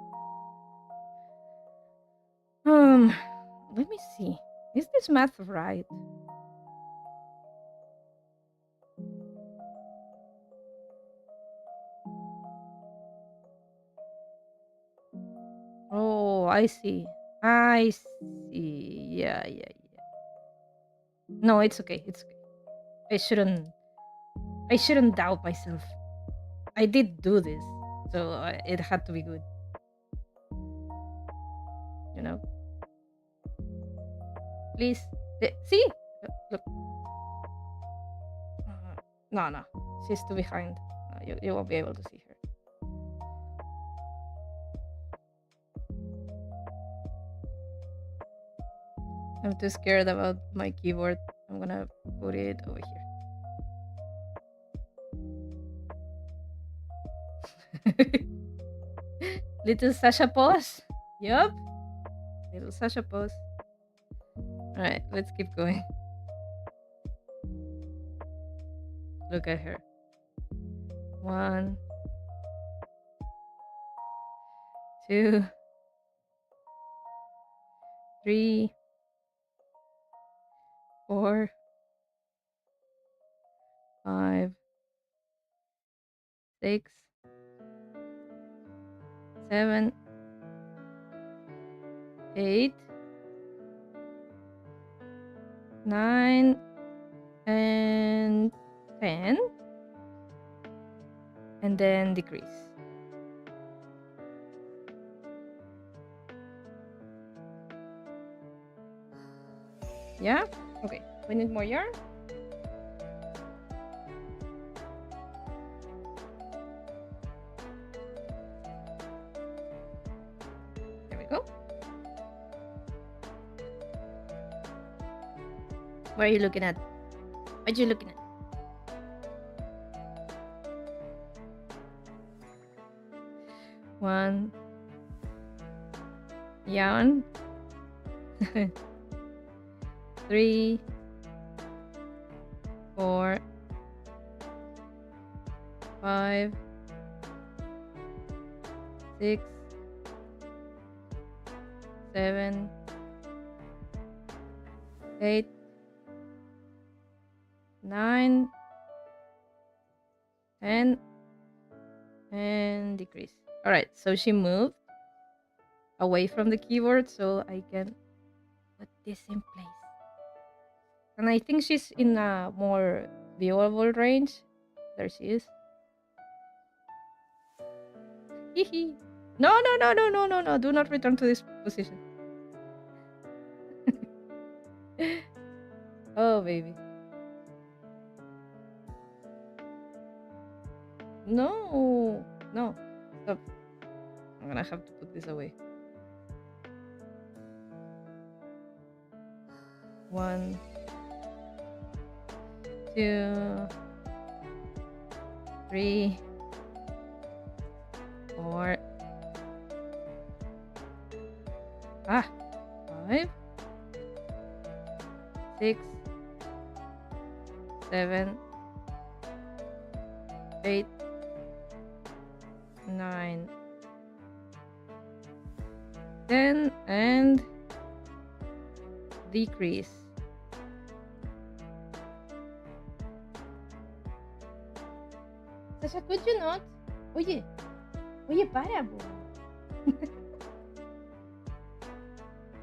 [SPEAKER 1] Let me see. Is this math right? Oh, I see. I see. Yeah. No, it's okay. It's okay. I shouldn't doubt myself. I did do this, so it had to be good. You know. Please. See? Look. No. She's too behind. No, you won't be able to see her. I'm too scared about my keyboard. I'm gonna put it over here. Little Sasha pose. Yup. Little Sasha pose. Alright, let's keep going. Look at her. 1, 2, 3, 4, 5, 6, 7, 8, 9, and 10, and then decrease. Yeah? Okay, we need more yarn. There we go. What are you looking at? What are you looking at? One yarn. 3, 4, 5, 6, 7, 8, 9, 10, and decrease. All right, so she moved away from the keyboard, so I can put this in place. And I think she's in a more viewable range. There she is. Hehe. No. Do not return to this position. Oh, baby. No. Stop. I'm gonna have to put this away. 1, 2, 3, 4, 5, 6, 7, 8, 9, 10, and decrease. Sasha, could you not? Oye, para, po.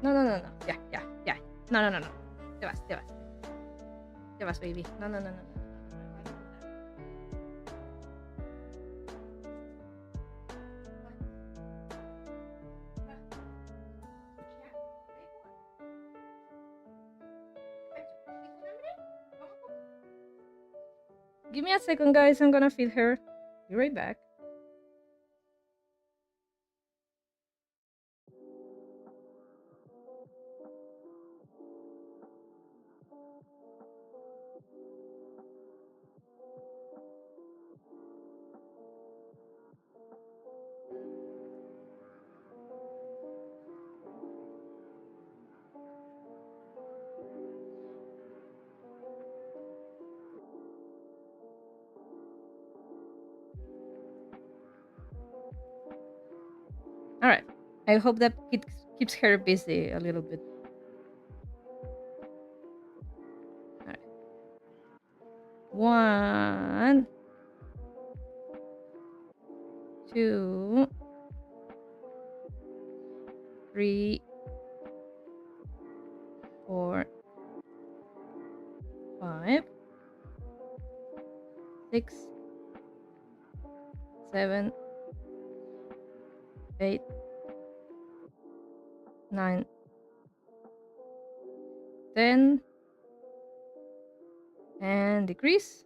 [SPEAKER 1] No. Ya. No. Te vas, baby. No. Give me a second, guys. I'm gonna feed her. Be right back. All right. I hope that it keeps her busy a little bit. All right. 1, 2, 3, 4, 5, 6, 7, 8, 9, 10, and decrease.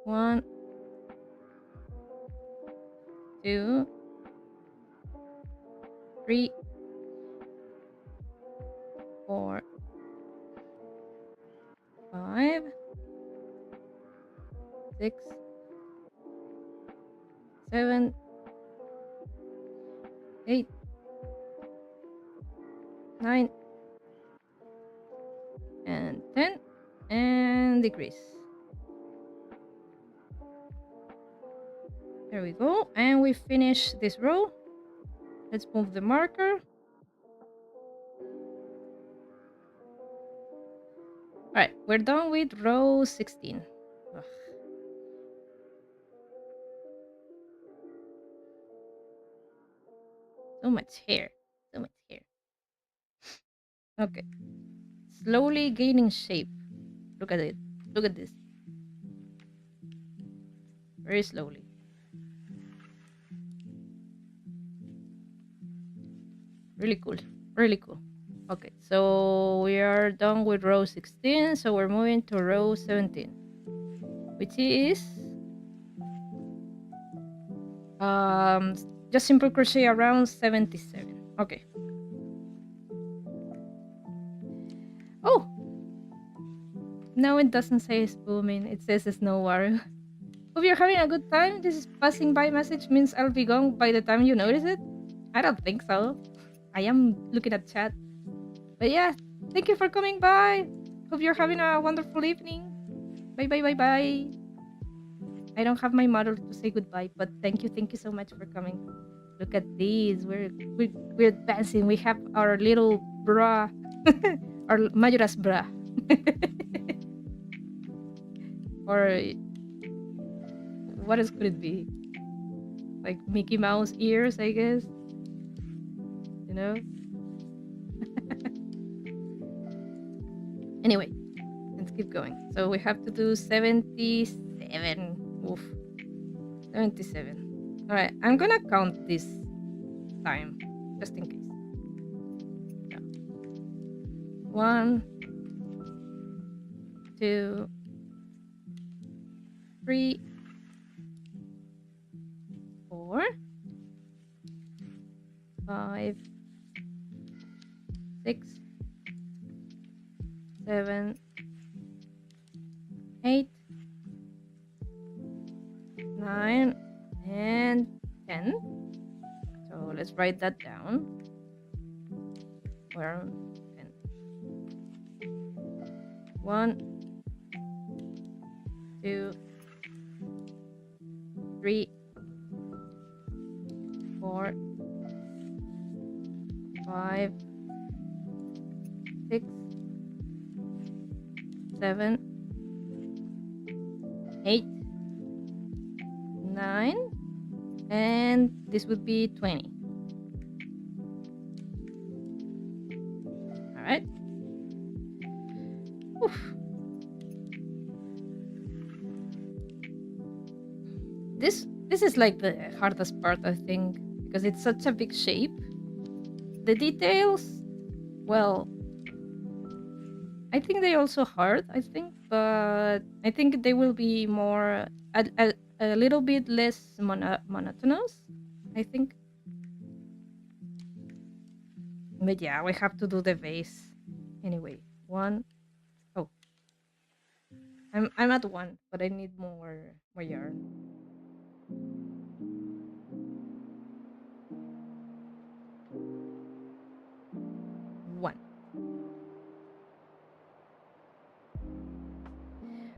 [SPEAKER 1] 1, 2, 3, 4, 5, 6, 7, 8, 9, and 10, and decrease. There we go. And we finish this row. Let's move the marker. All right, we're done with row 16. Ugh. So much hair. So much hair. Okay. Slowly gaining shape. Look at it. Look at this. Very slowly. Really cool. Really cool. Okay, so we are done with row 16, so we're moving to row 17, which is just simple crochet around 77. Okay. Oh, no, it doesn't say spooming. It says snow warrior. Hope you're having a good time. This is passing by message means I'll be gone by the time you notice it. I don't think so. I am looking at chat. But yeah, thank you for coming by. Hope you're having a wonderful evening. Bye bye bye bye. I don't have my mother to say goodbye, but thank you so much for coming. Look at these. We're dancing. We have our little bra, our Majora's bra, or what else could it be? Like Mickey Mouse ears, I guess. You know. Anyway, let's keep going. So we have to do 77. Oof. 77. All right, I'm gonna count this time just in case. Yeah. 1, 2, 3, 4, 5, 6, 7, 8, 9, and 10. So let's write that down. Where 10. 1, 2, 3, 4, 5, 6, 7, 8, 9, and this would be 20. All right. Oof. This is like the hardest part, I think, because it's such a big shape. The details Well, I think they also hard. I think, but I think they will be more a little bit less monotonous. I think, but yeah, we have to do the base anyway. One. Oh, I'm at one, but I need more yarn. One.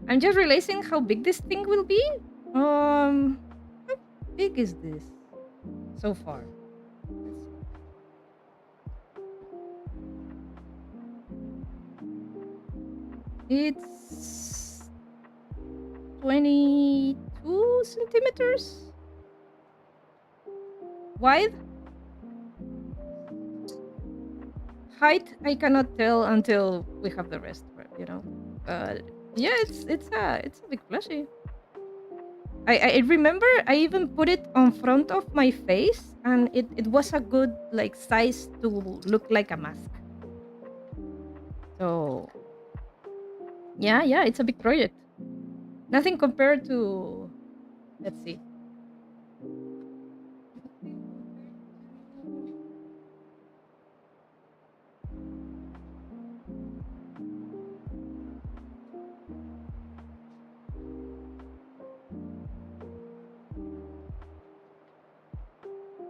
[SPEAKER 1] I'm just realizing how big this thing will be. How big is this so far? Let's see. It's 22 centimeters wide. Height I cannot tell until we have the rest, But yeah, it's a big plushie. I remember I even put it on front of my face, and it was a good like size to look like a mask. So yeah, it's a big project. Nothing compared to, let's see. Nothing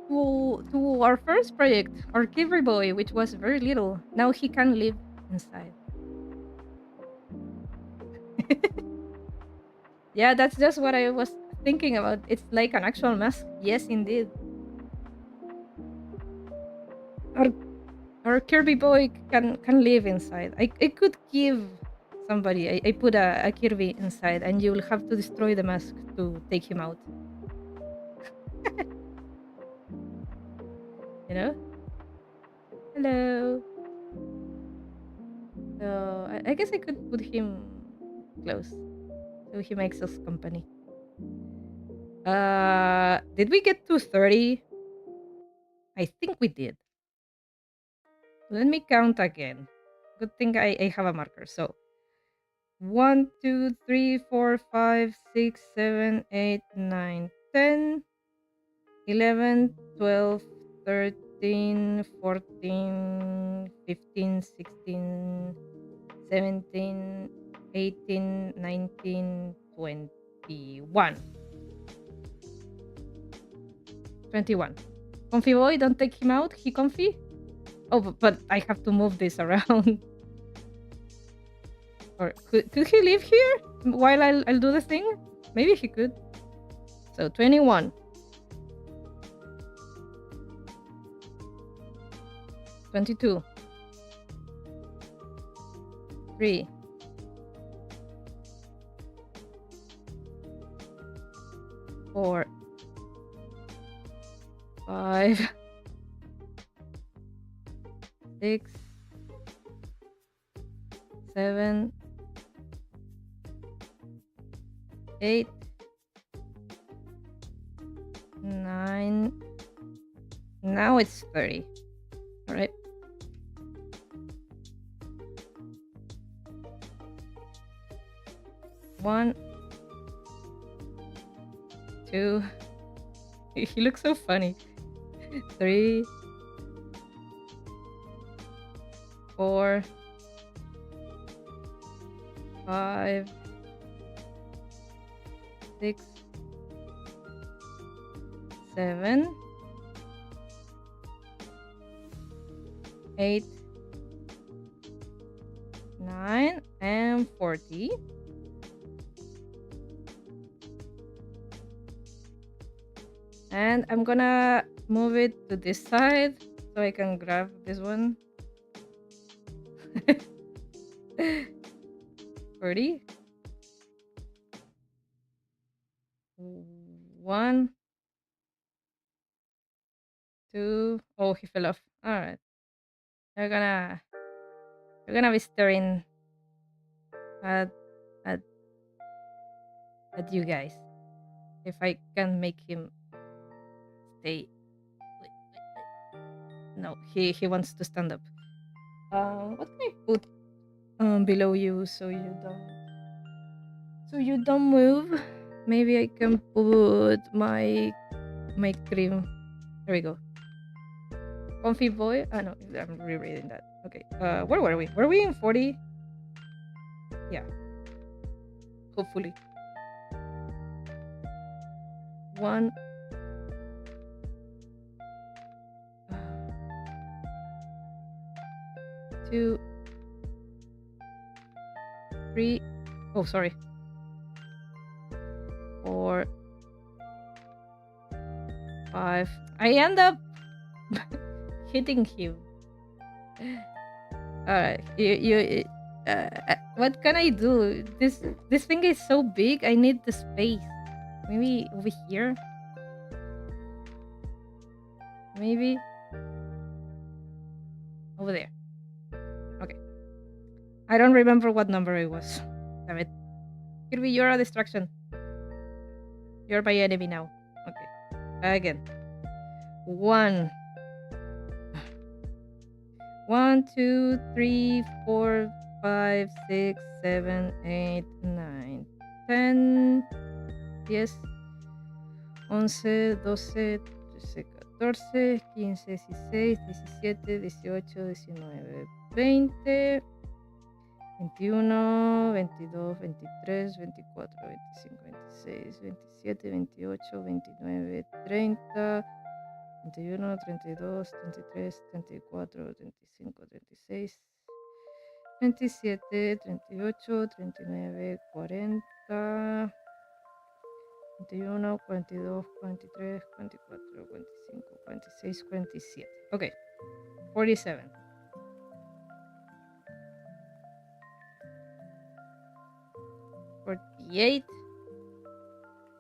[SPEAKER 1] compared to our first project, our Kivri boy, which was very little. Now he can live inside. Yeah, that's just what I was thinking about. It's like an actual mask. Yes, indeed. Our our Kirby boy can live inside. I could give somebody. I put a Kirby inside, and you will have to destroy the mask to take him out. You know. Hello. So I guess I could put him close, so he makes us company. Did we get to 30? I think we did. Let me count again. Good thing I have a marker. So 1, 2, 3, 4, 5, 6, 7, 8, 9, 10, 11, 12, 13, 14, 15, 16, 17, 18, 19, 21. 21. Comfy boy, don't take him out. He comfy? Oh, but I have to move this around. Or could he live here while I'll do the thing? Maybe he could. So 21. 22. 3. 4. 5. 6. 7. 8. 9. Now it's 30. All right. One. 2. He looks so funny. 3. 4. 5. 6. 7. 8. 9. And 40. And I'm gonna move it to this side so I can grab this one. 40. 1. 2. Oh, he fell off. All right. You're gonna you're gonna be staring at at at you guys. If I can make him stay. No, he wants to stand up. What can I put below you so you don't move? Maybe I can put my cream. There we go. Comfy boy. Ah no, I'm rereading that. Okay. Where were we? Were we in 40? Yeah. Hopefully. One. Two. Three. Oh, sorry. 4. 5. I end up hitting him. Alright. What can I do? This thing is so big. I need the space. Maybe over here. Maybe over there. Okay. I don't remember what number it was. Damn it. Kirby, you're a distraction. You're my enemy now. Okay. Again. 1. 1, 2, 3, 4, 5, 6, 7, 8, 9, 10. Yes. 11, 12, 13, 14, 15, 16, 17, 18, 19, 20, 21, 22, 23, 24, 25, 26, 27, 28, 29, 30, 31, 32, 33, 34, 35, 36, 27, 38, 39, 40, 41, 42, 43, 44, 45, 46, 47. Okay, 47. 48,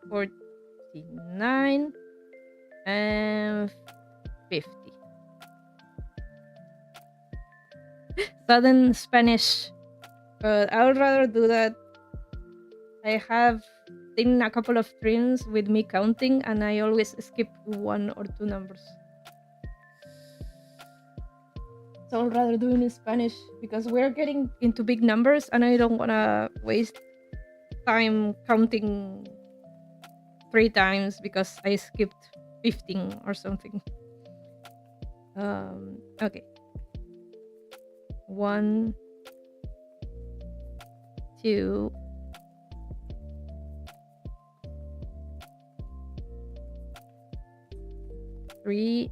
[SPEAKER 1] 49, and 50. Sudden Spanish. But I would rather do that. I have seen a couple of streams with me counting, and I always skip 1 or 2 numbers. So I'd rather do it in Spanish because we're getting into big numbers, and I don't want to waste time counting 3 times because I skipped 15 or something. Okay. 1, 2, 3,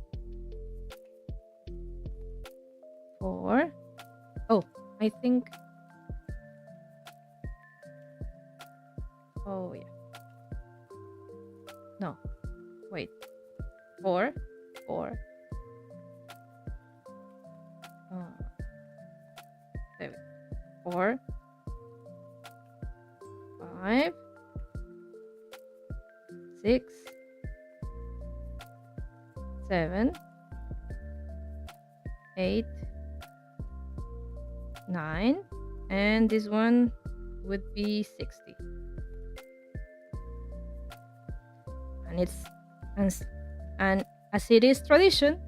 [SPEAKER 1] 4. Oh, I think. Oh, yeah. No. Wait. 4. 4. 7. 4. 5. 6. 7. 8. 9. And this one would be 60. And as it is tradition,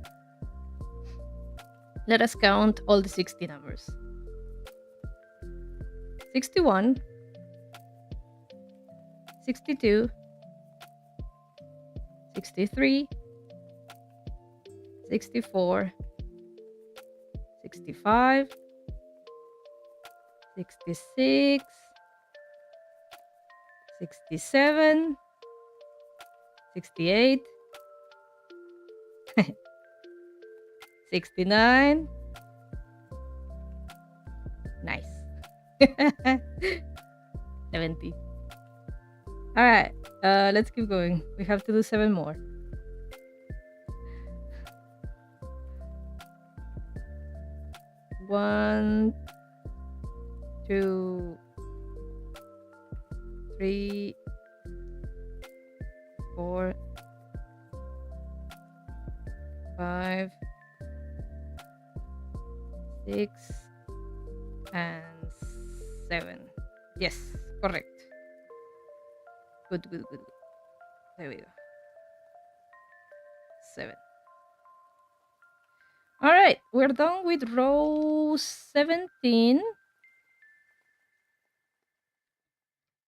[SPEAKER 1] let us count all the 60 numbers. 61, 62, 63, 64, 65, 66, 67, 68, 69. Nice. 70. All right, let's keep going. We have to do 7 more. 1, 2, 3, 4, 5, 6, and 7. Yes, correct. Good. There we go. 7. All right, we're done with row 17.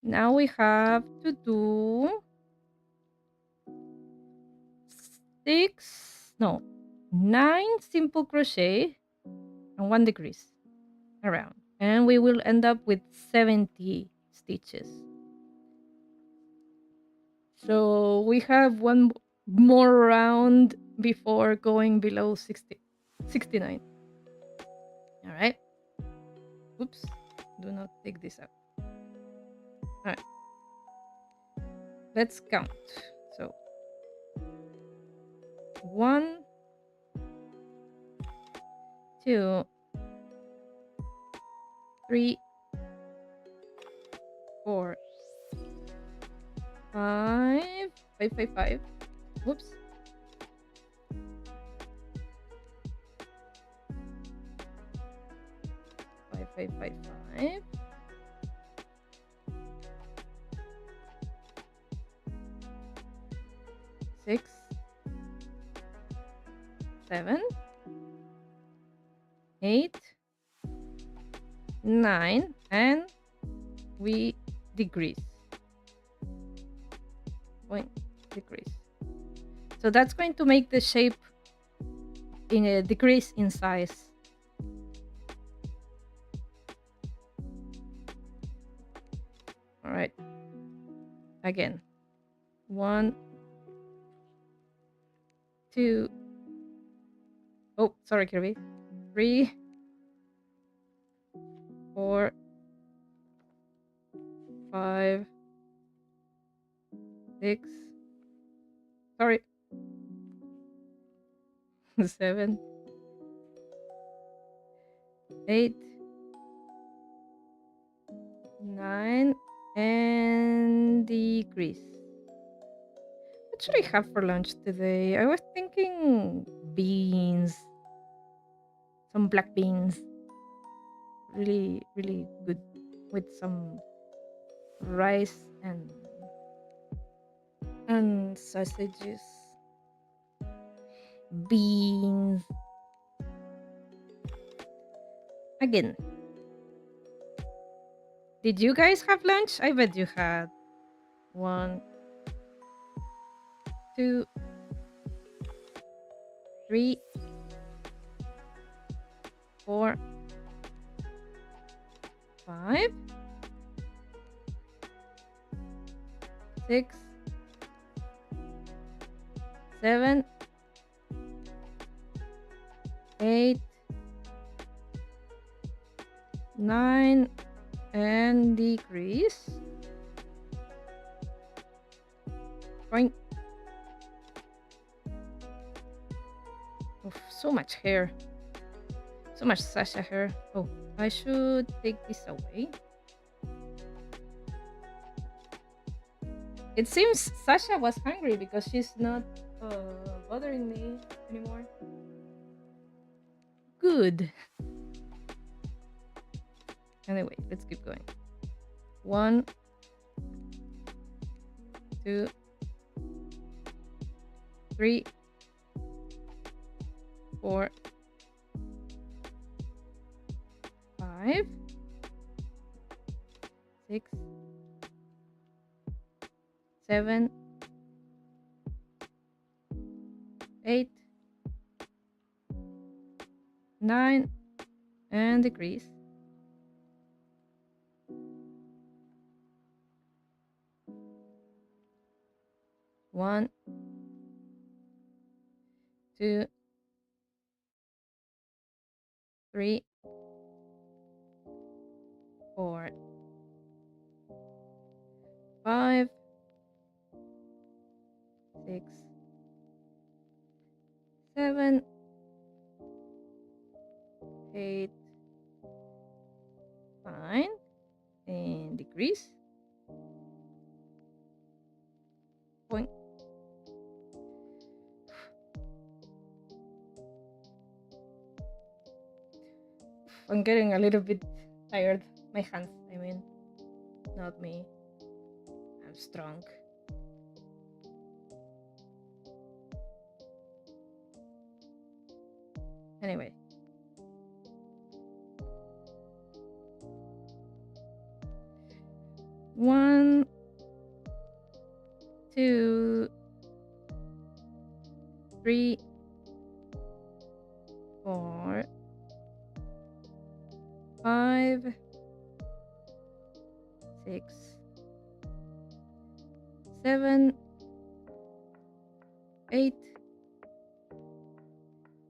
[SPEAKER 1] Now we have to do 9 simple crochet and 1 decrease around. And we will end up with 70 stitches. So we have one more round before going below 69. All right. Oops. Do not take this out. All right. Let's count. So 1, 2, 3, 4, 5, 5, 5, 5. Whoops. 5, 5, 5, 5. 6, 7, 8, 9, and we decrease. Point decrease. So that's going to make the shape in a decrease in size. All right. Again. 1, 2. Oh, sorry, Kirby. 3, 4, 5, 6. Sorry. 7, 8, 9, and decrease. What should I have for lunch today? I was thinking beans. Some black beans. Really, really good with some rice and sausages. Beans. Again. Did you guys have lunch? I bet you had. 1, 2, 3, 4, 5, 6, 7, 8, 9, and decrease. Point. Oof, so much hair. So much Sasha hair. Oh, I should take this away. It seems Sasha was hungry because she's not bothering me anymore. Good. Anyway, let's keep going. 1, 2, 3, 4, 5, 6, 7, 8, 9, and decrease. 1, 2, 3, 4, 5, 6, 7, 8, 9, and decrease. Point. I'm getting a little bit tired. My hands, I mean, not me. I'm strong. Anyway. One, two, three, four, five, 6, 7, 8,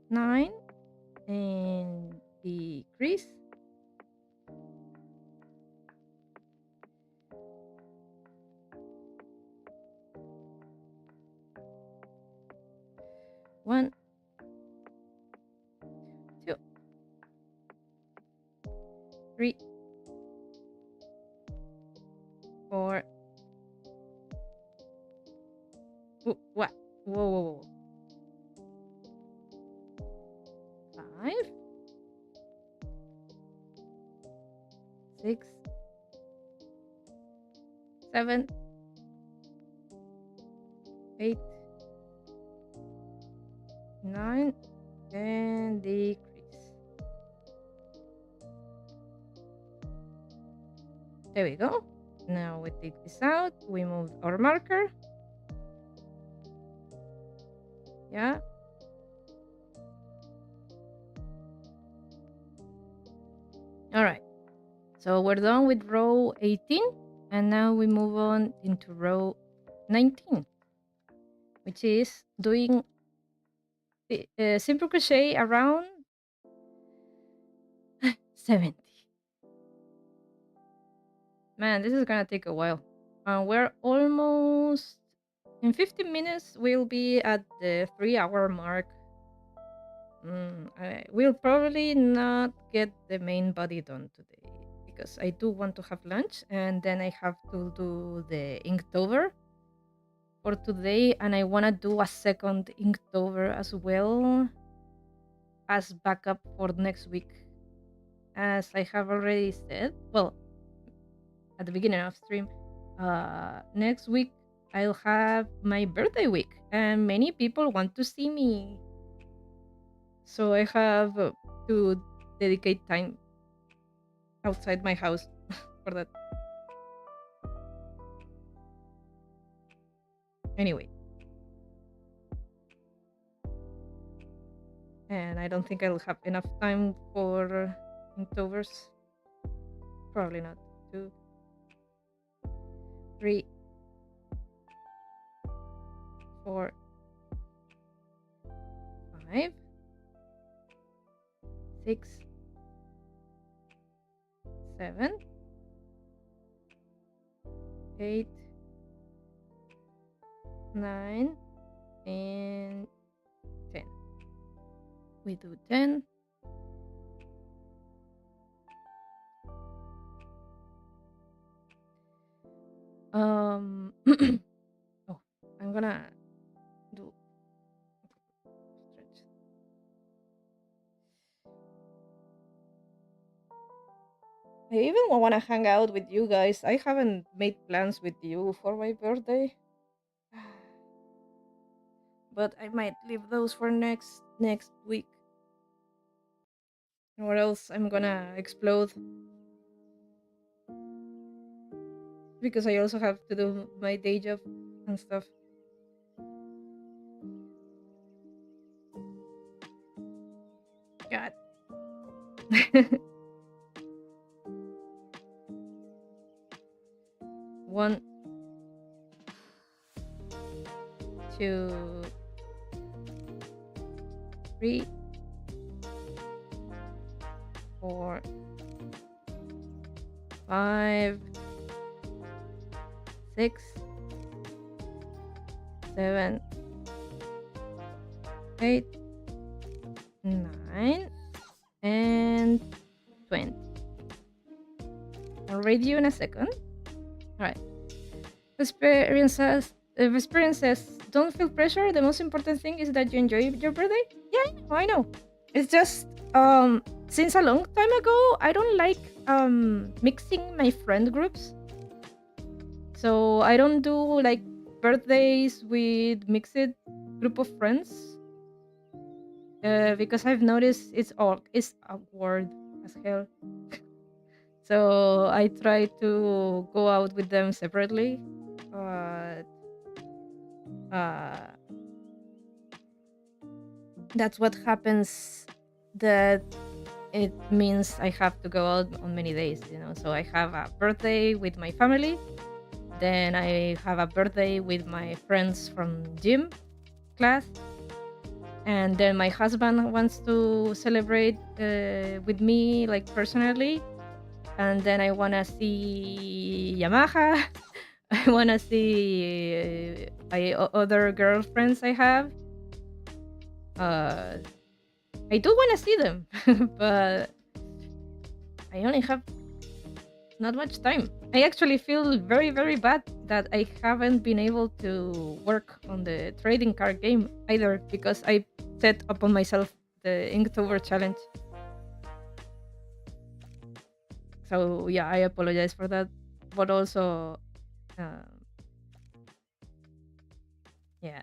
[SPEAKER 1] 9, and decrease. 1, 2, 3, 4. What? Whoa. 5, 6, 7, 8, 9, and decrease. There we go. Now we take this out. We move our marker. Yeah. All right. So we're done with row 18, and now we move on into row 19, which is doing simple crochet around 70. Man, this is gonna take a while. We're almost in 15 minutes. We'll be at the 3-hour mark. I will probably not get the main body done today because I do want to have lunch, and then I have to do the Inktober for today, and I want to do a second Inktober as well as backup for next week. As I have already said, well, at the beginning of stream, next week I'll have my birthday week, and many people want to see me. So I have to dedicate time outside my house for that. Anyway. And I don't think I'll have enough time for Inktovers. Probably not. 2, 3, 4, 5, 6, 7, 8, 9, and 10. We do 10. Oh, I'm gonna do stretch. I even want to hang out with you guys. I haven't made plans with you for my birthday. But I might leave those for next week. Or else I'm gonna explode. Because I also have to do my day job and stuff. God. 1, 2, 3, 4, 5, 6, 7, 8, 9, and 20. I'll read you in a second. Alright. Vesperian says, don't feel pressure. The most important thing is that you enjoy your birthday. Yeah, I know. It's just, since a long time ago, I don't like mixing my friend groups. So I don't do like birthdays with mixed group of friends. because I've noticed it's awkward as hell. So I try to go out with them separately, but uh, that's what happens. That it means I have to go out on many days, you know. So I have a birthday with my family, then I have a birthday with my friends from gym class, and then my husband wants to celebrate with me, like personally, and then I wanna see Yamaha. I wanna see other girlfriends I have. Uh, I do wanna see them, but I only have not much time. I actually feel very, very bad that I haven't been able to work on the trading card game either because I set upon myself the Inktober challenge. So yeah, I apologize for that. But also, uh, yeah.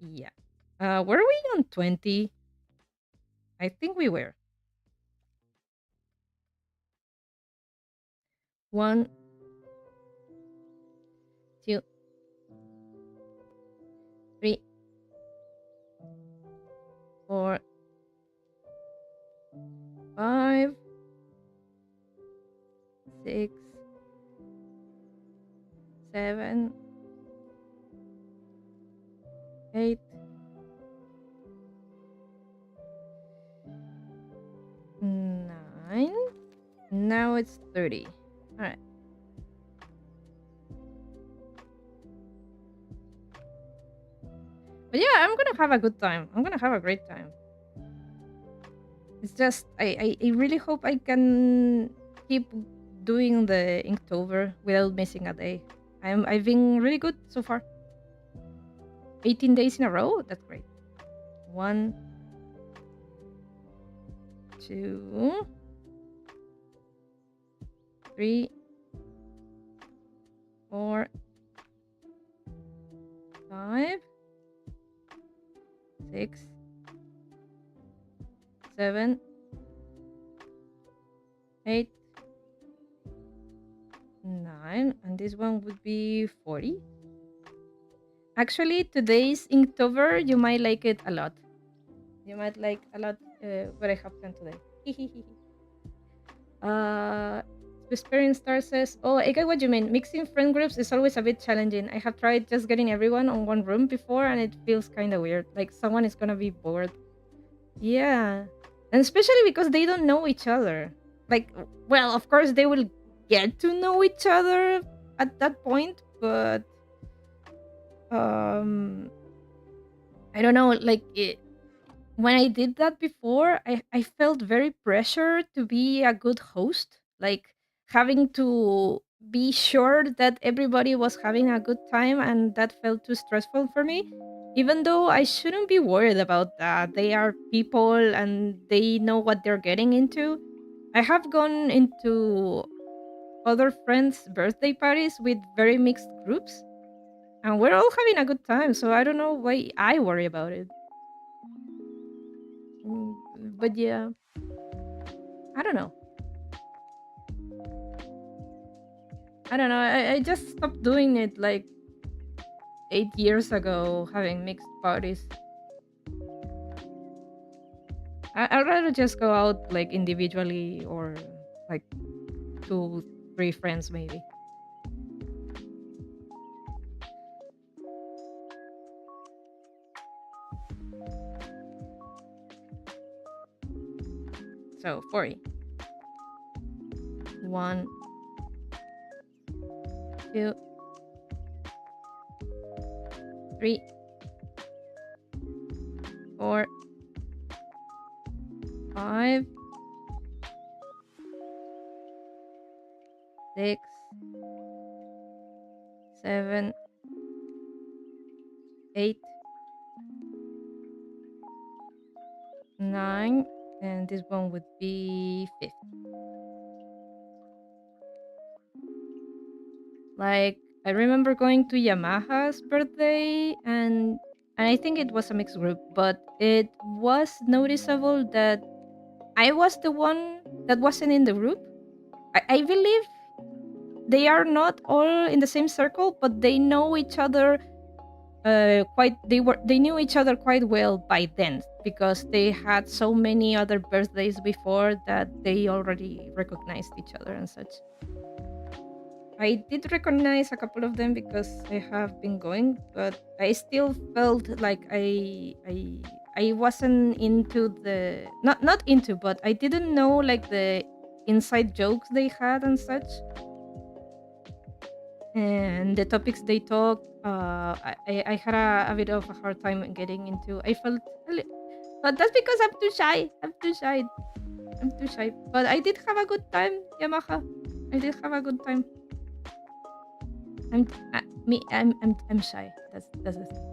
[SPEAKER 1] Yeah. Were we on 20? I think we were. One, two, three, four, five, six, seven, eight, nine. Now it's 30. All right. But yeah, I'm gonna have a good time. I'm gonna have a great time. It's just I really hope I can keep doing the Inktober without missing a day. I've been really good so far. 18 days in a row. That's great. One, two, three, four, five, six, seven, eight, nine, and this one would be 40. Actually, today's Inktober, you might like it a lot. You might like a lot what I have done today. Whispering Star says, "Oh, I get what you mean. Mixing friend groups is always a bit challenging. I have tried just getting everyone on one room before, and it feels kind of weird. Like someone is gonna be bored." Yeah, and especially because they don't know each other. Like, well, of course they will get to know each other at that point, but um, I don't know. Like, when I did that before, I felt very pressured to be a good host, like having to be sure that everybody was having a good time, and that felt too stressful for me. Even though I shouldn't be worried about that, they are people and they know what they're getting into. I have gone into other friends' birthday parties with very mixed groups, and we're all having a good time, so I don't know why I worry about it. Mm, But yeah, I don't know. I don't know. I just stopped doing it like 8 years ago, having mixed parties. I'd rather just go out like individually or like two, three friends maybe. So 40. One, two, three, four, five, six, seven, eight, nine, and this one would be fifth. Like I remember going to Yamaha's birthday and and I think it was a mixed group, but it was noticeable that I was the one that wasn't in the group. I believe they are not all in the same circle, but they know each other quite they knew each other quite well by then because they had so many other birthdays before that they already recognized each other and such. I did recognize a couple of them because I have been going, but I still felt like I wasn't into the not into, but I didn't know like the inside jokes they had and such, and the topics they talked. I had a bit of a hard time getting into. I felt, but that's because I'm too shy. I'm too shy. I'm too shy. But I did have a good time, Yamaha. I did have a good time. I'm I'm shy. That's the thing.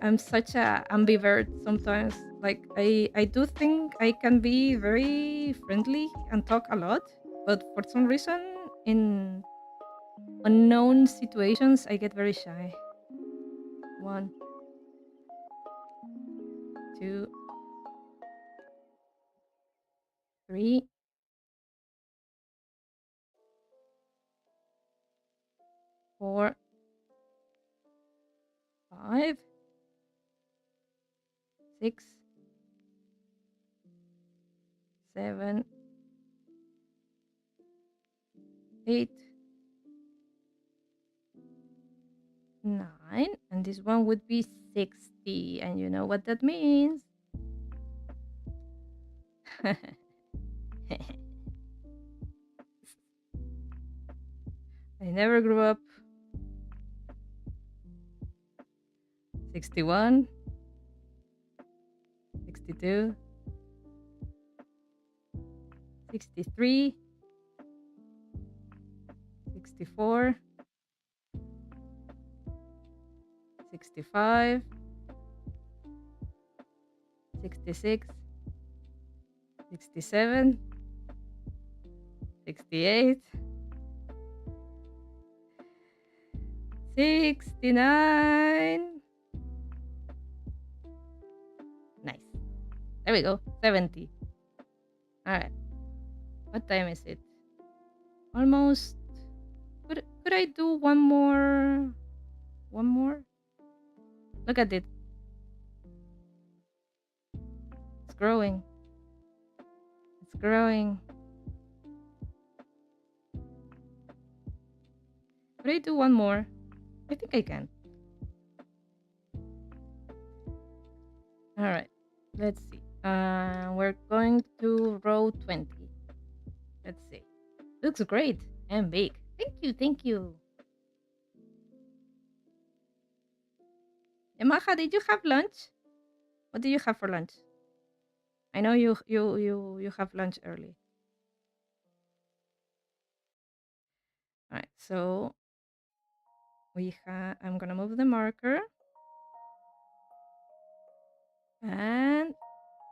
[SPEAKER 1] I'm such a ambivert sometimes. Like I do think I can be very friendly and talk a lot, but for some reason in unknown situations I get very shy. 1, 2, 3, 4, 5, 6, 7, 8, 9, and this one would be 60. And you know what that means? I never grew up. 61, 62, 63, 64, 65, 66, 67, 68, 69. Nice. There we go. 70. All right. What time is it? Almost. Could I do one more? One more? Look at it. It's growing. It's growing. Could I do one more? I think I can. All right. Let's see. We're going to row 20. Let's see. Looks great and big. Thank you. Thank you. Yamaha, did you have lunch? What do you have for lunch? I know you have lunch early. All right. So I'm gonna move the marker, and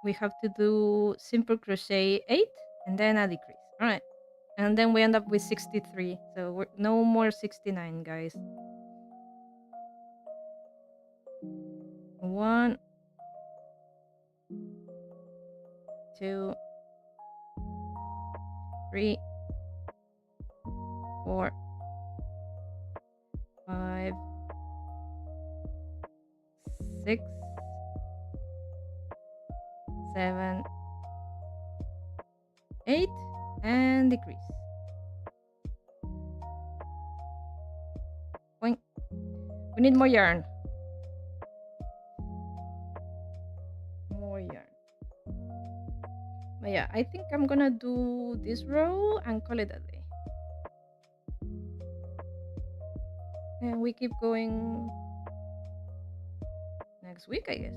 [SPEAKER 1] we have to do simple crochet 8 and then a decrease. All right. And then we end up with 63. So we're no more 69, guys. 1, 2, 3, 4, 5, 6, 7, 8, and decrease. Point. We need more yarn. More yarn. But yeah, I think I'm gonna do this row and call it a day. And we keep going next week, I guess.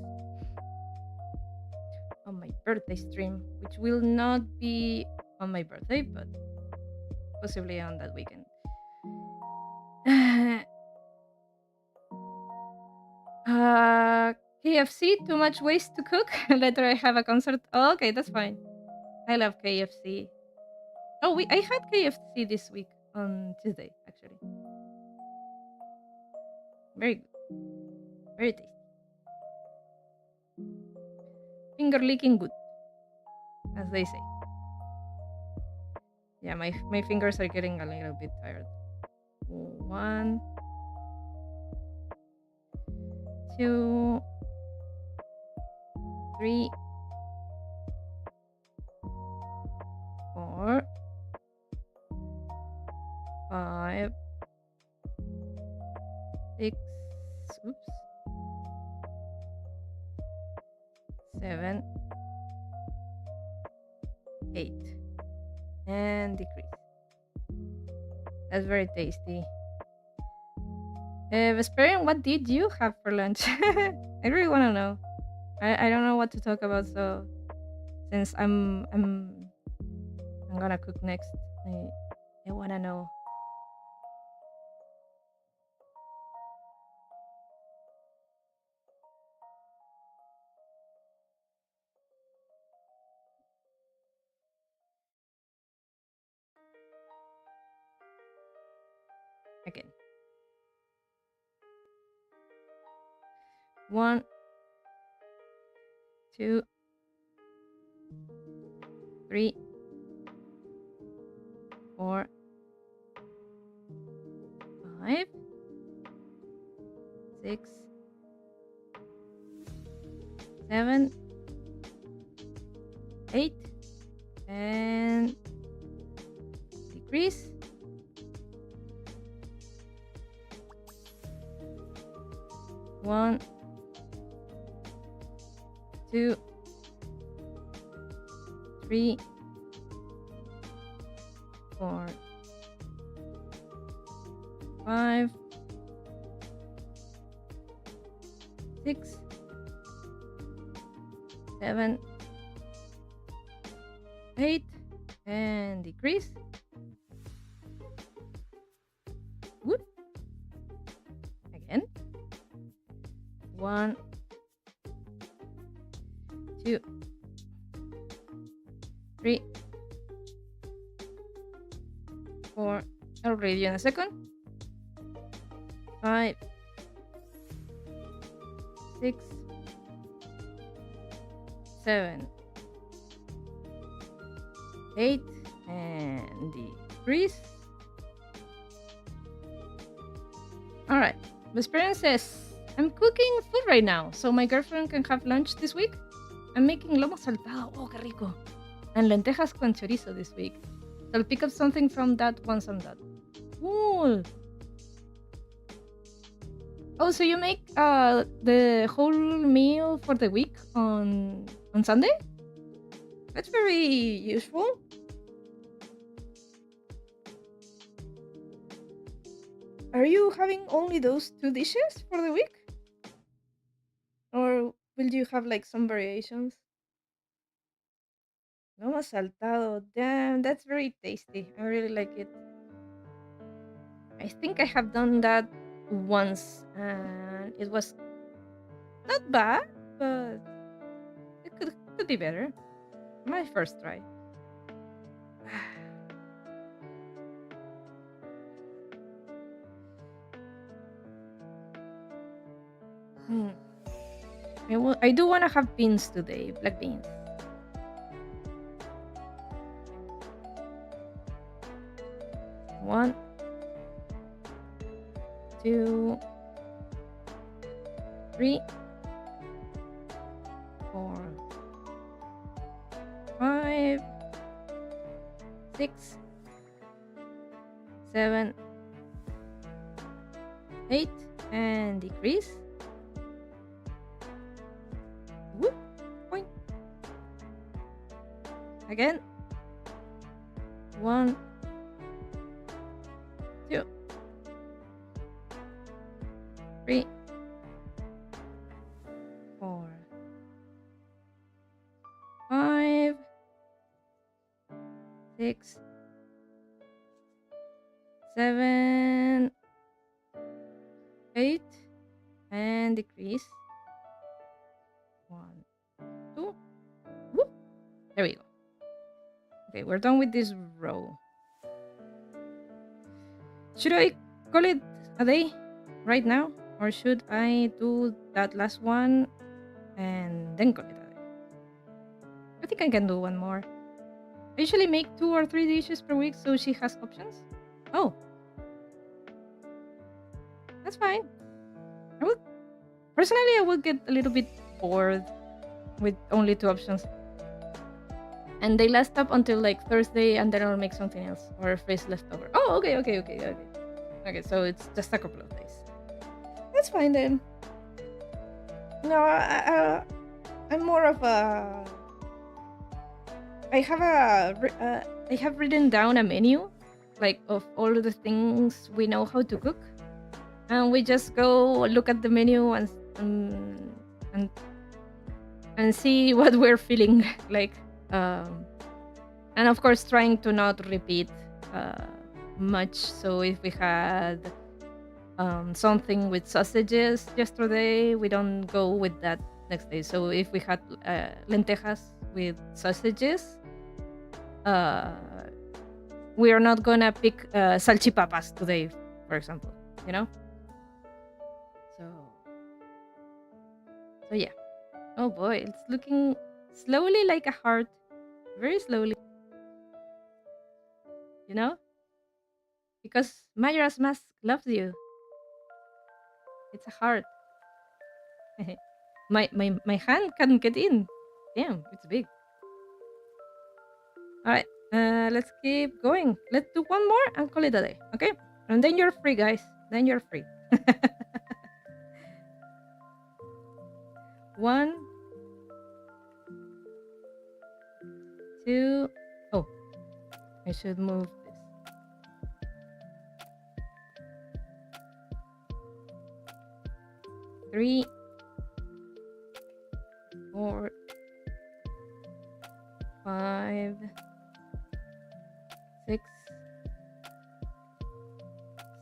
[SPEAKER 1] On my birthday stream, which will not be on my birthday, but possibly on that weekend. KFC, too much waste to cook. Later I have a concert. Oh, okay, that's fine. I love KFC. Oh, I had KFC this week on Tuesday, actually. Very good. Very tasty. Finger licking good, as they say. Yeah, my fingers are getting a little bit tired. 1, 2, 3, 4, 5, 6, oops, 7, 8, and decrease. That's very tasty. Vesperian, what did you have for lunch? I really want to know. I don't know what to talk about, so since I'm gonna cook next, I wanna know. Again. 1, 2, 3, 4, 5, 6, 7, 8, and decrease. 1, 2, 3, 4, 5, 6, 7, 8, and decrease. Good. Again. 1, 2, 3, 4. I'll read you in a second. 5, 6, 7, 8, and decrease. All right. Vesperian says, I'm cooking food right now, so my girlfriend can have lunch this week. I'm making lomo saltado. Oh, qué rico. And lentejas con chorizo this week. So I'll pick up something from that once I'm done. Cool. Oh, so you make the whole meal for the week on Sunday? That's very useful. Are you having only those 2 dishes for the week? Or will you have like some variations? Lomo saltado. Damn, that's very tasty. I really like it. I think I have done that once and it was not bad, but it could be better. My first try. Hmm. I do want to have beans today, black beans. 1, 2, 3, 4, 5, 6, 7, 8, and decrease. Whoop, point. Again. 1, 2, 3, 4, 5, 6, 7, 8, and decrease. 1, 2. Whoop. There we go. Okay, we're done with this row. Should I call it a day right now? Or should I do that last one and then call it a day? I think I can do one more. I usually make 2 or 3 dishes per week, so she has options. Oh, that's fine. I would personally, I would get a little bit bored with only 2 options. And they last up until like Thursday, and then I'll make something else or freeze leftover. Oh, okay. Okay, so it's just a couple of days. That's fine then. No, I'm more of a. I have written down a menu, like of all the things we know how to cook, and we just go look at the menu and and see what we're feeling like. Um, and of course, trying to not repeat much. So if we had something with sausages yesterday, we don't go with that next day. So if we had lentejas with sausages, we are not gonna pick salchipapas today, for example. You know. So yeah. Oh boy, it's looking slowly like a heart, very slowly. You know, because Majora's Mask loves you. It's a heart. my hand can't get in. Damn, it's big. All right, let's keep going. Let's do one more and call it a day, okay? And then you're free, guys. Then you're free. One, two. Oh, I should move this. 3, 4, 5, 6,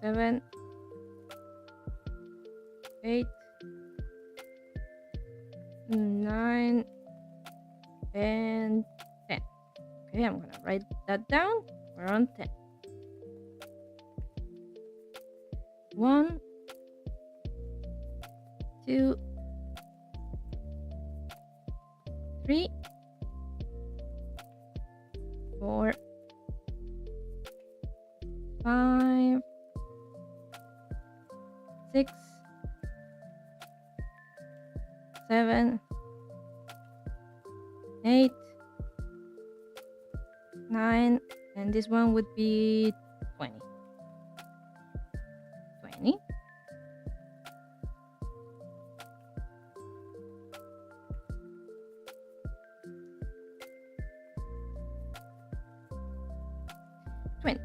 [SPEAKER 1] 7, 8, 9, and 10. Okay, I'm gonna write that down. We're on 10. 1, 2, 3, 4, 5, 6, 7, 8, 9, and this one would be 20. 20. 20.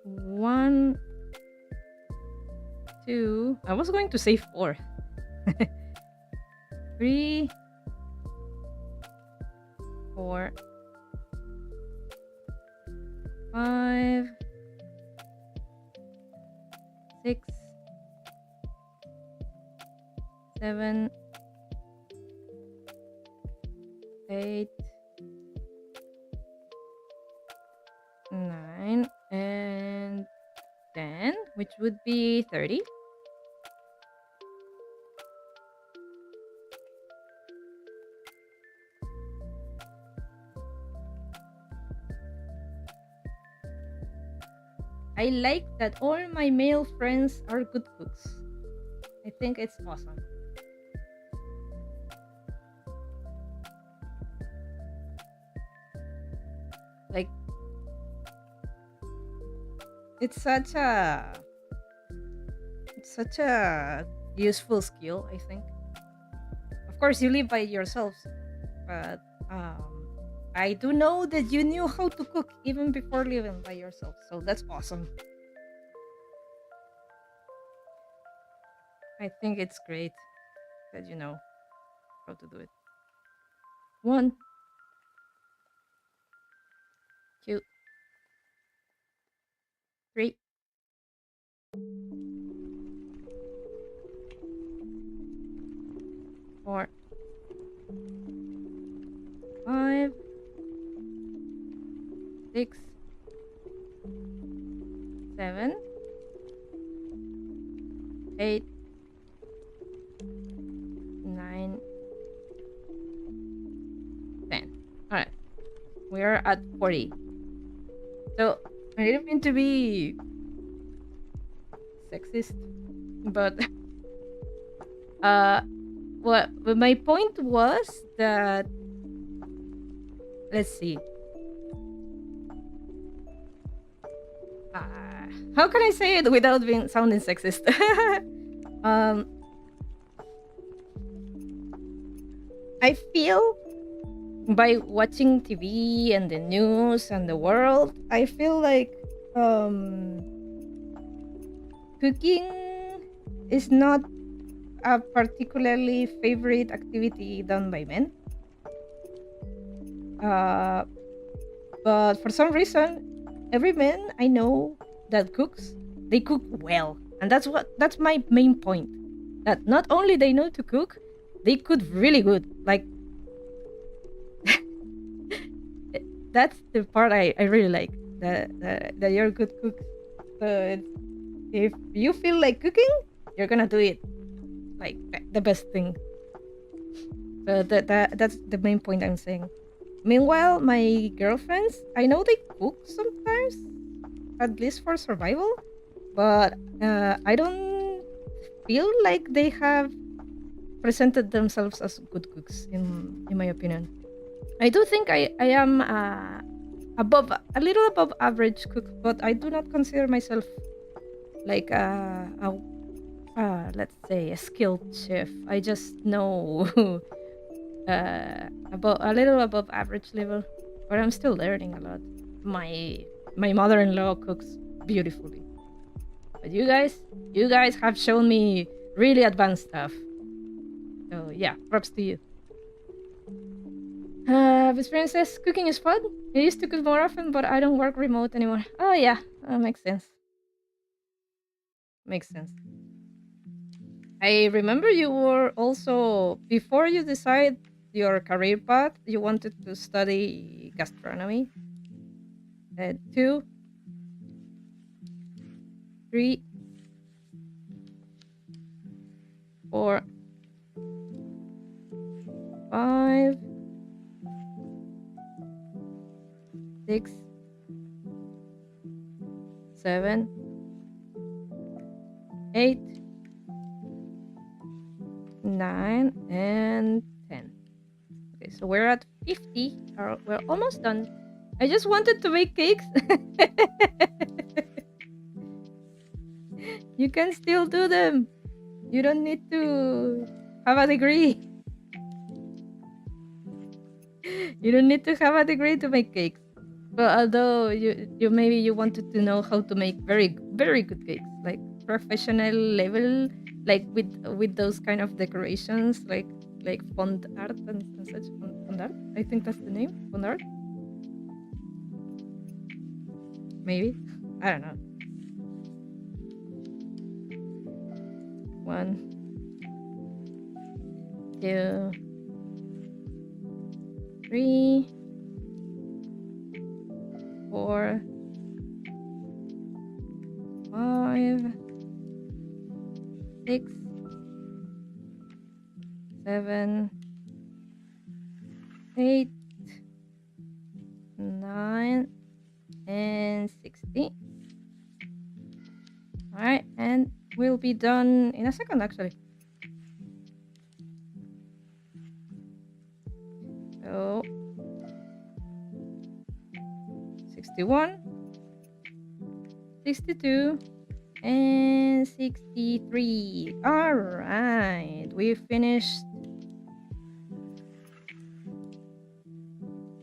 [SPEAKER 1] 1, 2. I was going to say 4. 3, 4, 5, 6, 7, 8, 9, and 10, which would be 30. I like that all my male friends are good cooks. I think it's awesome. Like, it's such a useful skill, I think. Of course, you live by yourselves, but I do know that you knew how to cook even before living by yourself, so that's awesome. I think it's great that you know how to do it. 1, 2, 3, 4, 5, 6, 7, 8, 9, 10. All right, we are at 40. So I didn't mean to be sexist, but what my point was that, let's see. How can I say it without being sounding sexist? um, I feel by watching TV and the news and the world, I feel like cooking is not a particularly favorite activity done by men. But for some reason, every man I know that cooks, they cook well, and that's my main point. That not only they know to cook, they cook really good. Like that's the part I really like. That you're good cooks. So if you feel like cooking, you're gonna do it like the best thing. So that's the main point I'm saying. Meanwhile, my girlfriends, I know they cook sometimes, at least for survival, but I don't feel like they have presented themselves as good cooks, in my opinion. I do think I am above a little above average cook, but I do not consider myself like let's say a skilled chef. I just know about a little above average level, but I'm still learning a lot. My mother-in-law cooks beautifully, but you guys have shown me really advanced stuff. So yeah, props to you. Experience says cooking is fun. I used to cook more often, but I don't work remote anymore. Oh yeah, makes sense. Makes sense. I remember you were also, before you decide your career path, you wanted to study gastronomy. 2, 3, 4, 5, 6, 7, 8, 9, and 10. Okay, so we're at 50. We're almost done. I just wanted to make cakes. You can still do them. You don't need to have a degree. You don't need to have a degree to make cakes. But although you maybe you wanted to know how to make very very good cakes, like professional level, like with those kind of decorations, like fond art and such. Fond art, I think that's the name. Fond art, maybe. I don't know. 1, 2, 3, 4, 5, 6, 7, 8, 9, and 60. All right, and we'll be done in a second, actually. So 61, 62, and 63. All right, we finished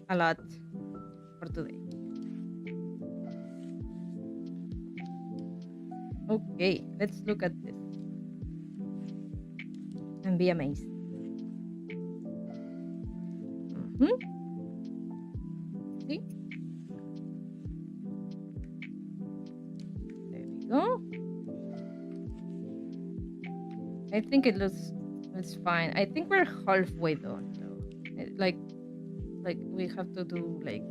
[SPEAKER 1] a lot for today. Okay, let's look at this and be amazed. See? There we go. I think it looks fine. I think we're halfway done though. Like we have to do like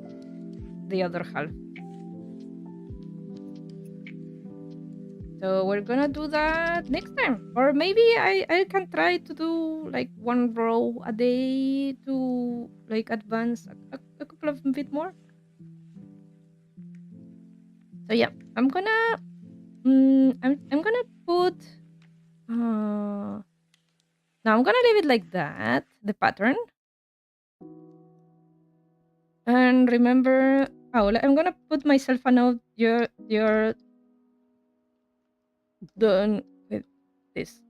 [SPEAKER 1] the other half. So we're gonna do that next time. Or maybe I can try to do like one row a day to like advance a couple of bit more. So yeah, I'm gonna put now I'm gonna leave it like that, the pattern. And remember, I'm gonna put myself a note. You're done with this.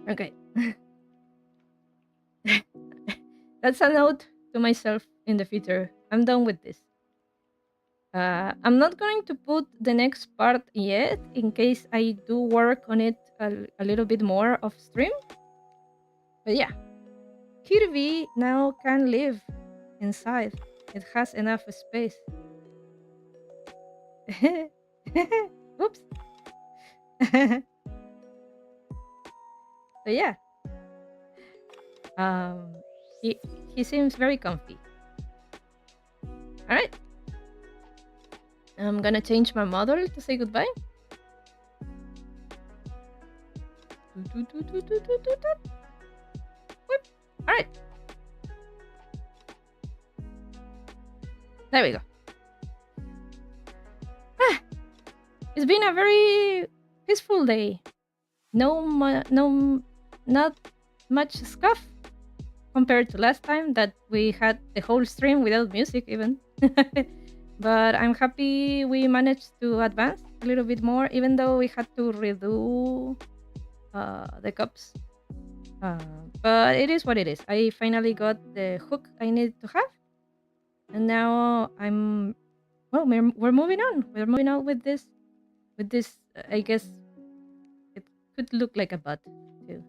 [SPEAKER 1] Okay. That's a note to myself in the future. I'm done with this. I'm not going to put the next part yet in case I do work on it a little bit more off stream. But yeah, Kirby now can live inside. It has enough space. Oops. So yeah, um, he seems very comfy. All right, I'm gonna change my model to say goodbye. All right, there we go. It's been a very peaceful day. Not much scuff compared to last time that we had the whole stream without music even. But I'm happy we managed to advance a little bit more, even though we had to redo the cups. But it is what it is. I finally got the hook I needed to have, and now we're moving on. We're moving on with this. With this, I guess it could look like a butt too.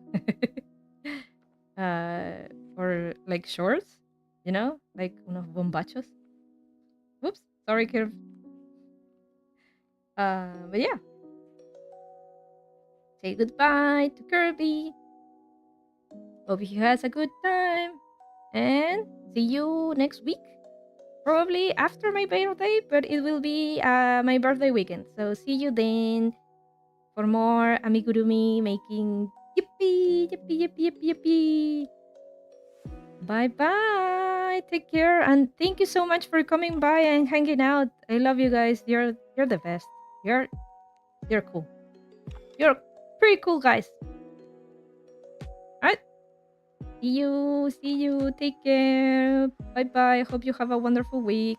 [SPEAKER 1] Or like shorts, like unos bombachos. Oops, sorry, Kirv. But yeah, say goodbye to Kirby. Hope he has a good time, and see you next week. Probably after my birthday, but it will be my birthday weekend. So see you then for more amigurumi making. Yippee, yippee, yippee, yippee, yippee. Bye bye. Take care, and thank you so much for coming by and hanging out. I love you guys. You're the best. You're cool. You're pretty cool guys. All right. See you. See you. Take care. Bye bye. Hope you have a wonderful week.